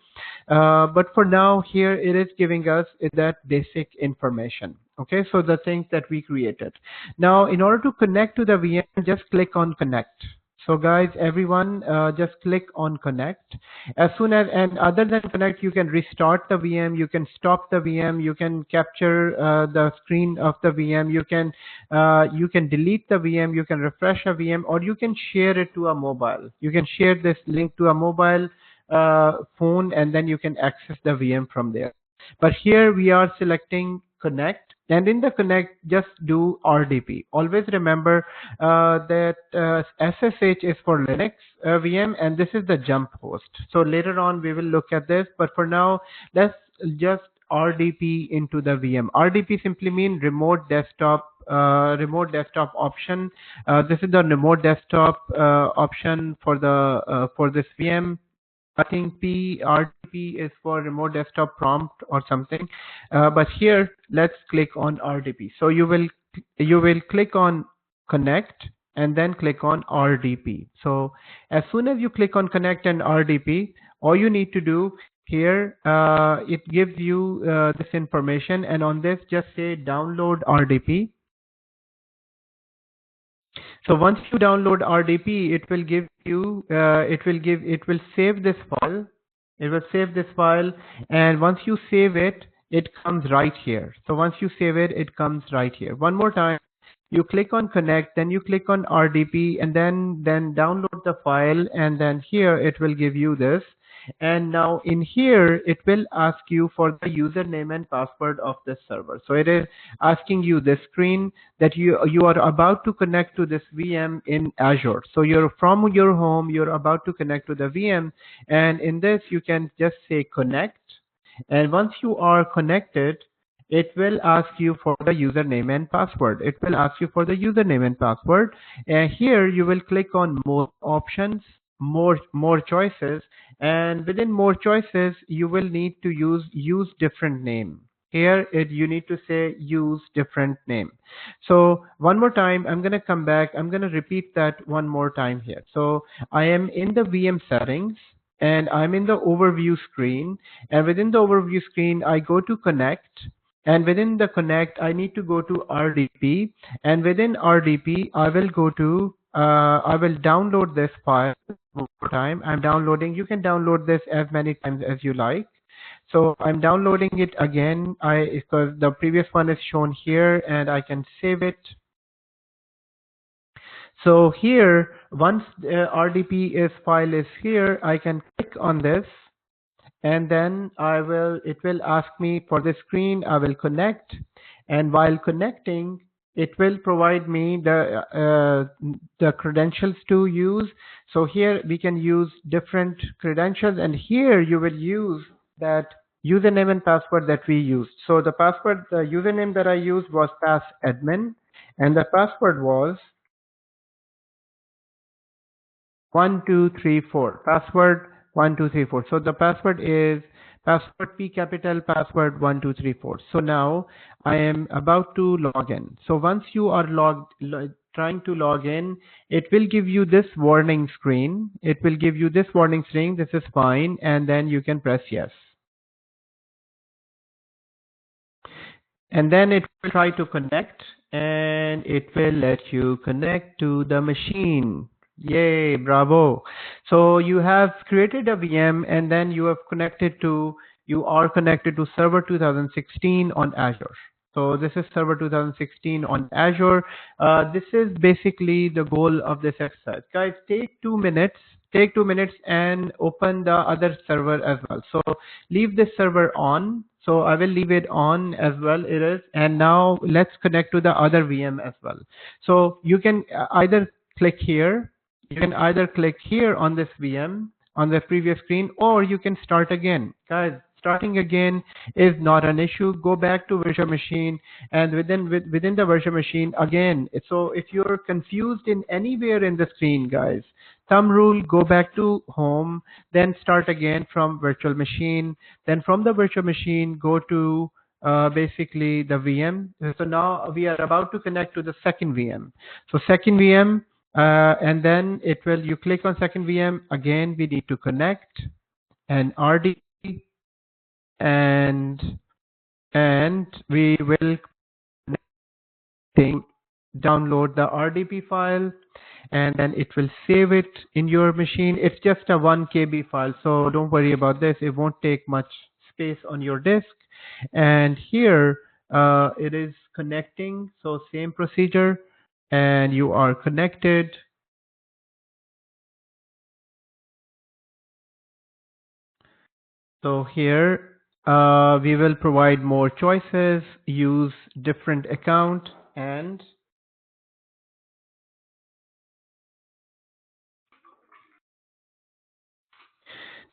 But for now, here it is giving us that basic information. Okay, so the things that we created. Now, in order to connect to the VM, just click on connect. So guys, everyone, just click on connect. As soon as, and other than connect, you can restart the VM, you can stop the VM, you can capture the screen of the VM, you can delete the VM, you can refresh a VM, or you can share it to a mobile. You can share this link to a mobile phone, and then you can access the VM from there. But here we are selecting connect. And in the connect, just do RDP. Always remember that SSH is for Linux VM, and this is the jump host. So later on, we will look at this. But for now, let's just RDP into the VM. RDP simply means remote desktop option. This is the remote desktop option for the for this VM. I think RDP is for remote desktop prompt or something. But here, let's click on RDP. So you will click on connect and then click on RDP. So as soon as you click on connect and RDP, all you need to do here, it gives you this information, and on this, just say download RDP. So once you download RDP, it will give you, it will save this file. It will save this file, and once you save it, it comes right here. So once you save it, it comes right here. One more time, you click on connect, then you click on RDP, and then download the file, and then here it will give you this. And now in here, it will ask you for the username and password of this server. So it is asking you this screen that you are about to connect to this VM in Azure. So you're from your home, you're about to connect to the VM. And in this, you can just say connect. And once you are connected, it will ask you for the username and password. It will ask you for the username and password. And here you will click on more options, more choices, and within more choices you will need to use different name. Here you need to say use different name. So one more time, I'm going to come back, I'm going to repeat that one more time here. So I am in the VM settings, and I'm in the overview screen, and within the overview screen I go to connect. And within the connect, I need to go to RDP, and within RDP, I will go to, I will download this file one more time. I'm downloading. You can download this as many times as you like. So I'm downloading it again, because the previous one is shown here, and I can save it. So here, once the RDP file is here, I can click on this. And then it will ask me for the screen. I will connect, and while connecting, it will provide me the credentials to use. So here we can use different credentials, and here you will use that username and password that we used. So the username that I used was passadmin, and the password was 1234. Password 1234. So the password is password P capital, password 1234. So now I am about to log in. So once you are trying to log in, it will give you this warning screen. It will give you this warning screen. This is fine, and then you can press yes. And then it will try to connect, and it will let you connect to the machine. Yay, bravo. So you have created a VM, and then you are connected to server 2016 on Azure. So this is server 2016 on Azure. This is basically the goal of this exercise. Guys, take 2 minutes and open the other server as well. So leave this server on. So I will leave it on as well. It is. And now let's connect to the other VM as well. So you can either click here. You can either click here on this VM on the previous screen, or you can start again. Guys, starting again is not an issue. Go back to virtual machine, and within the virtual machine again. So if you're confused in anywhere in the screen, guys, thumb rule, go back to home, then start again from virtual machine. Then from the virtual machine, go to basically the VM. So now we are about to connect to the second VM. So second VM, and then you click on second VM. Again, we need to connect an RD, and we will download the RDP file, and then it will save it in your machine. It's just a 1 KB file, so don't worry about this. It won't take much space on your disk. And here it is connecting, so same procedure, and you are connected. So here we will provide more choices, use different account, and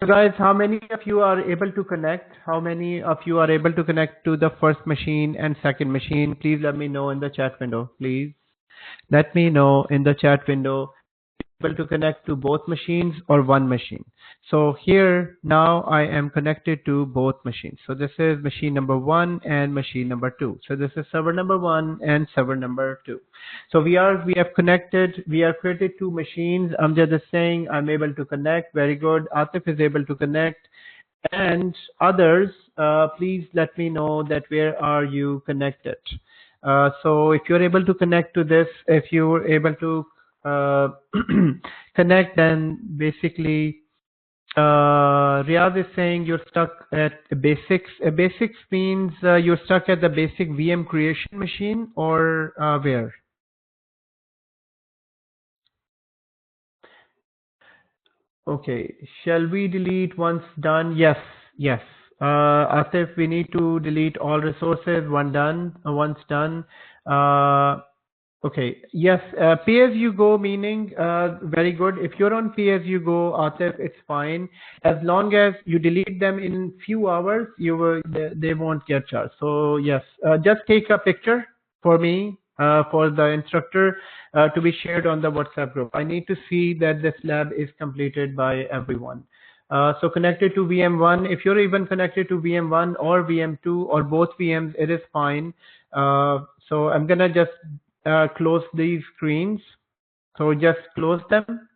so guys, how many of you are able to connect? How many of you are able to connect to the first machine and second machine? Please let me know in the chat window. Please let me know in the chat window. Able to connect to both machines or one machine. So here now I am connected to both machines. So this is machine number 1 and machine number 2. So this is server number 1 and server number 2. So we have created 2 machines. Amjad is saying I'm able to connect. Very good. Atif is able to connect. And others, please let me know that where are you connected. So if you're able to connect to this, if you're able to connect, then basically Riyadh is saying you're stuck at basics. Basics means you're stuck at the basic VM creation machine, or where? Okay, shall we delete once done? Yes, yes. Asif, we need to delete all resources once done. Okay. Yes. Pay as you go, meaning very good. If you're on pay as you go, Atif, it's fine. As long as you delete them in few hours, they won't get charged. So yes, just take a picture for me, for the instructor, to be shared on the WhatsApp group. I need to see that this lab is completed by everyone. So connected to VM1. If you're even connected to VM1 or VM2 or both VMs, it is fine. So I'm gonna just close these screens. So just close them.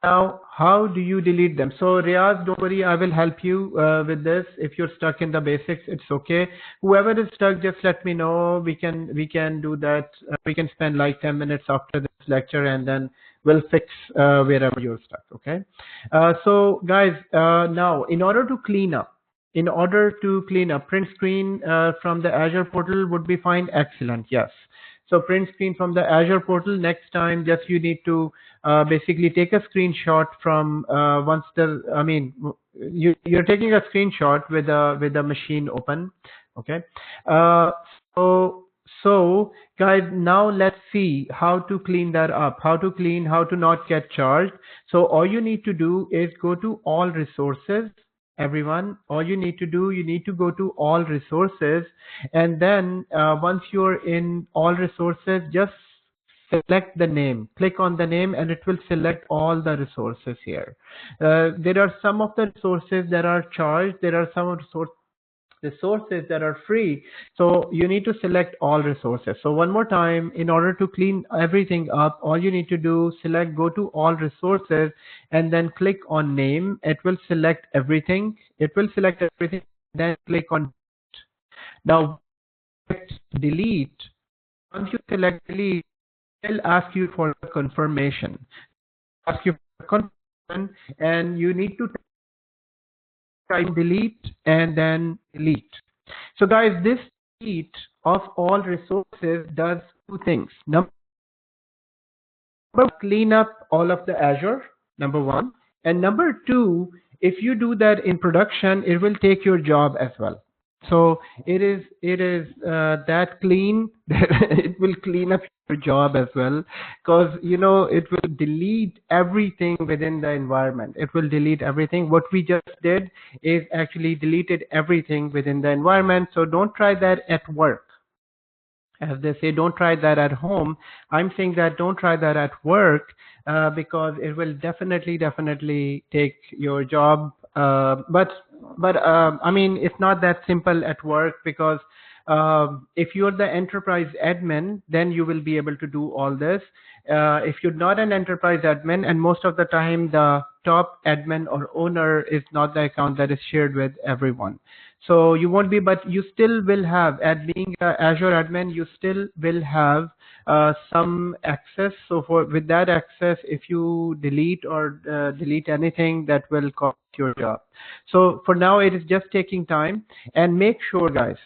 Now, how do you delete them? So Riaz, don't worry, I will help you with this. If you're stuck in the basics, it's okay. Whoever is stuck, just let me know. We can do that. We can spend like 10 minutes after this lecture, and then we'll fix wherever you're stuck. Okay. So guys, now in order to clean up, print screen from the Azure portal would be fine. Excellent. Yes. So print screen from the Azure portal. Next time, just you need to basically take a screenshot from you're taking a screenshot with the machine open. Okay. So So guys, now let's see how to clean that up, how to not get charged. So all you need to do is go to all resources. Everyone, all you need to do, you need to go to all resources, and then once you're in all resources, just select the name, click on the name, and it will select all the resources here. There are some of the resources that are charged, there are some resources that are free, so you need to select all resources. So one more time, in order to clean everything up, all you need to do, go to all resources, and then click on name. It will select everything, then click on now delete. Once you select delete, it will ask you for a confirmation, and you need to type delete and then delete. So guys, this delete of all resources does two things. Number one, clean up all of the Azure, number one. And number two, if you do that in production, it will take your job as well. So it is that clean that it will clean up your job as well, because it will delete everything within the environment. It will delete everything. What we just did is actually deleted everything within the environment. So don't try that at work. As they say, don't try that at home. I'm saying that don't try that at work, because it will definitely take your job. But I mean, it's not that simple at work, because if you're the enterprise admin, then you will be able to do all this. If you're not an enterprise admin, and most of the time the top admin or owner is not the account that is shared with everyone, so you won't be, but you still will have, at being a Azure admin, you still will have some access. So with that access, if you delete or delete anything, that will cost your job. So for now, it is just taking time. And make sure, guys,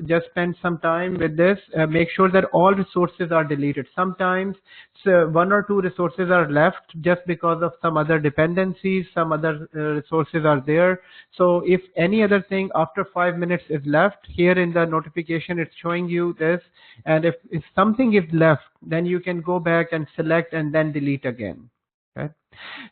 just spend some time with this. Make sure that all resources are deleted. Sometimes one or two resources are left just because of some other dependencies, some other resources are there. So if any other thing after 5 minutes is left, here in the notification it's showing you this, and if something is left, then you can go back and select and then delete again. Okay.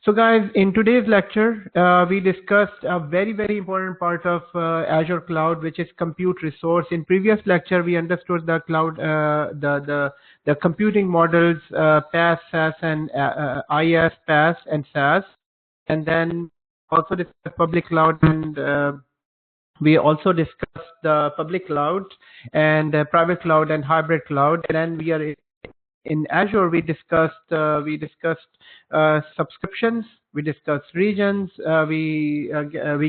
So guys, in today's lecture, we discussed a very important part of Azure Cloud, which is compute resource. In previous lecture, we understood the cloud, the computing models, PaaS, SaaS, and IaaS, PaaS, and SaaS, and then also discussed public cloud, and we also discussed the public cloud and private cloud and hybrid cloud. And then we are in Azure, we discussed subscriptions, we discussed regions, we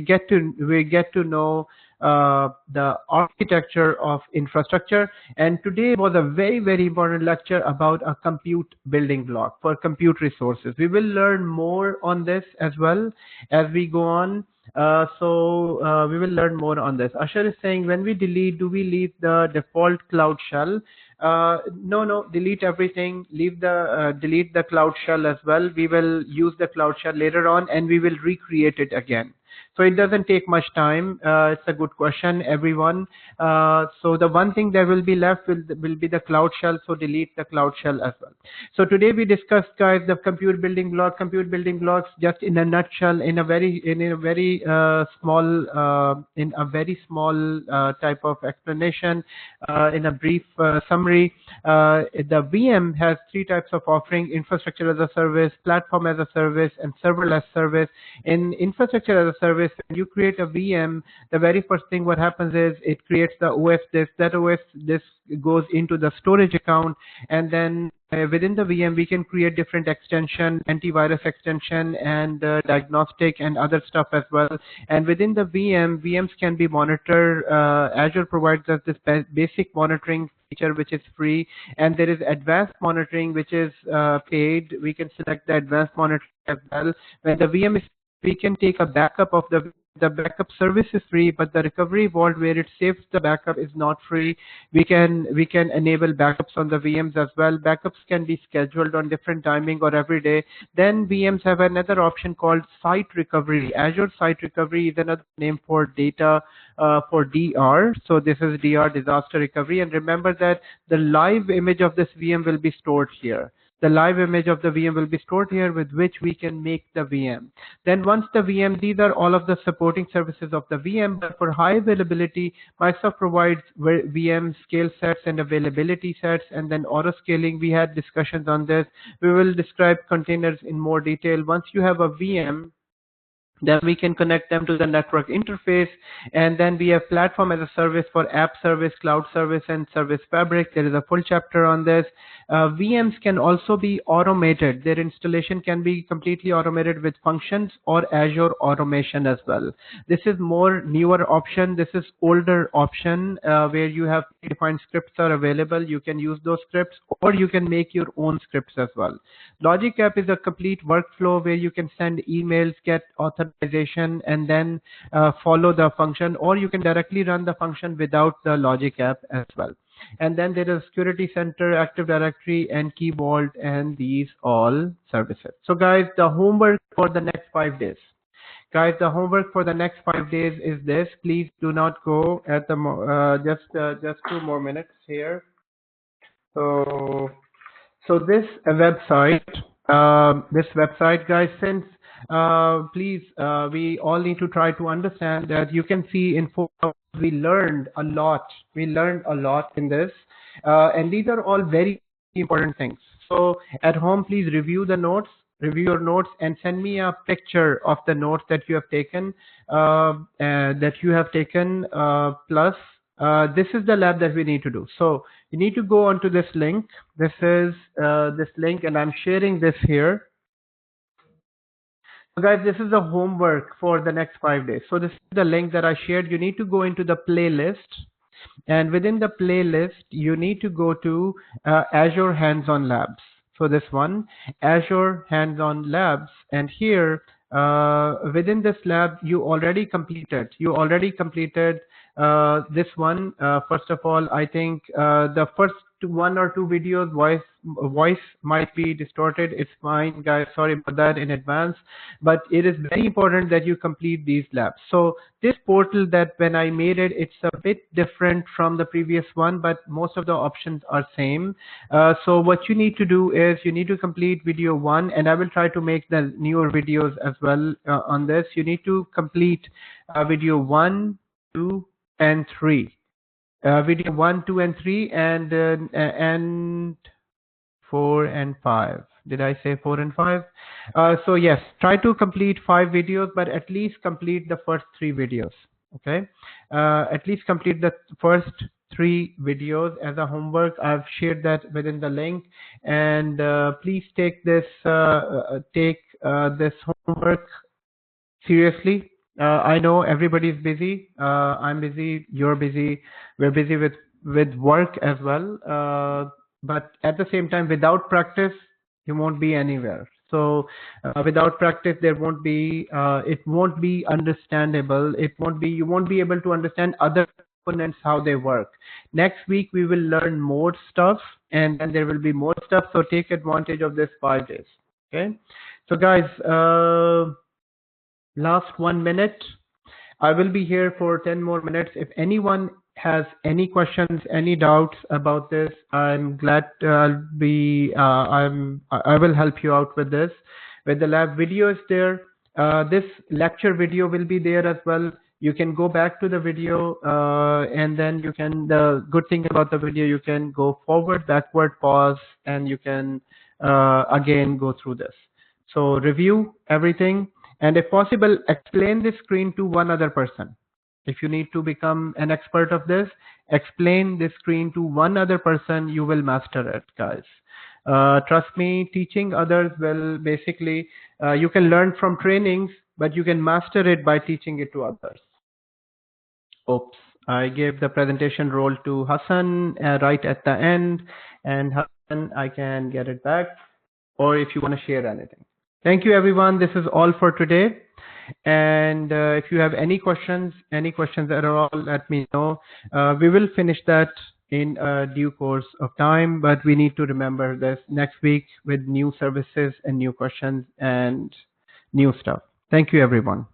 get to know the architecture of infrastructure. And today was a very important lecture about a compute building block for compute resources. We will learn more on this as well as we go on. So we will learn more on this. Ashar is saying, when we delete, do we leave the default cloud shell? No, delete everything. Delete the cloud shell as well. We will use the cloud shell later on, and we will recreate it again. So it doesn't take much time. It's a good question, everyone. So the one thing that will be left will be the cloud shell. So delete the cloud shell as well. So today we discussed, guys, the compute building blocks, just in a nutshell, in a very small type of explanation, in a brief summary. The VM has three types of offering: infrastructure as a service, platform as a service, and serverless service. In infrastructure as a service, when you create a VM, the very first thing what happens is it creates the OS disk. That OS disk goes into the storage account, and then within the VM we can create different extension, antivirus extension, and diagnostic and other stuff as well. And within the VMs can be monitored. Azure provides us this basic monitoring feature, which is free, and there is advanced monitoring, which is paid. We can select the advanced monitoring as well. When the VM is, we can take a backup of the the backup service is free, but the recovery vault where it saves the backup is not free. We can enable backups on the VMs as well. Backups can be scheduled on different timing or every day. Then VMs have another option called site recovery. Azure Site Recovery is another name for data, for DR. So this is DR, disaster recovery. And remember that the live image of this VM will be stored here. The live image of the VM will be stored here, with which we can make the VM. Then once the VM, these are all of the supporting services of the VM, but for high availability, Microsoft provides VM scale sets and availability sets, and then auto scaling. We had discussions on this. We will describe containers in more detail. Once you have a VM, then we can connect them to the network interface, and then we have platform as a service for app service, cloud service, and service fabric. There is a full chapter on this. VMs can also be automated. Their installation can be completely automated with functions or Azure automation as well. This is more newer option. This is older option where you have predefined scripts are available. You can use those scripts, or you can make your own scripts as well. Logic App is a complete workflow where you can send emails, get authorization, and then follow the function, or you can directly run the function without the Logic App as well. And then there is Security Center, Active Directory, and Key Vault, and these all services. So guys, the homework for the next 5 days. Guys, the homework for the next 5 days is this. Please do not go at the just 2 more minutes here. So this website, guys, since please, we all need to try to understand that you can see in 4 hours we learned a lot. We learned a lot in this, and these are all very important things. So at home, please review the notes. Review your notes and send me a picture of the notes that you have taken. Plus, this is the lab that we need to do. So you need to go onto this link. This is this link, and I'm sharing this here. So guys, this is the homework for the next 5 days. So this is the link that I shared. You need to go into the playlist, and within the playlist, you need to go to Azure Hands-on Labs. So this one, Azure Hands-on Labs, and here within this lab, you already completed this one. First of all, I think the first 1 or 2 videos, voice might be distorted. It's fine, guys. Sorry about that in advance. But it is very important that you complete these labs. So this portal, that when I made it, it's a bit different from the previous one, but most of the options are same. So what you need to do is you need to complete video 1, and I will try to make the newer videos as well on this. You need to complete video 1, 2, and 3. Video 1, 2, and 3, and 4 and 5. Did I say 4 and 5? So yes, try to complete 5 videos, but at least complete the first 3 videos. Okay, at least complete the first 3 videos as a homework. I've shared that within the link, and please take this this homework seriously. I know everybody's busy. I'm busy. You're busy. We're busy with work as well. But at the same time, without practice, you won't be anywhere. So without practice, there won't be. It won't be understandable. You won't be able to understand other components, how they work. Next week we will learn more stuff, and then there will be more stuff. So take advantage of this 5 days. Okay. So guys. Last 1 minute. I will be here for 10 more minutes. If anyone has any questions, any doubts about this, I'm glad I will help you out with this. With the lab video is there. This lecture video will be there as well. You can go back to the video, and then you can, the good thing about the video, you can go forward, backward, pause, and you can again go through this. So review everything. And if possible, explain this screen to one other person. If you need to become an expert of this, explain this screen to one other person. You will master it, guys. Trust me, teaching others will basically, you can learn from trainings, but you can master it by teaching it to others. Oops, I gave the presentation role to Hassan right at the end. And Hassan, I can get it back. Or if you want to share anything. Thank you, everyone. This is all for today. And if you have any questions at all, let me know. We will finish that in due course of time, but we need to remember this next week with new services and new questions and new stuff. Thank you, everyone.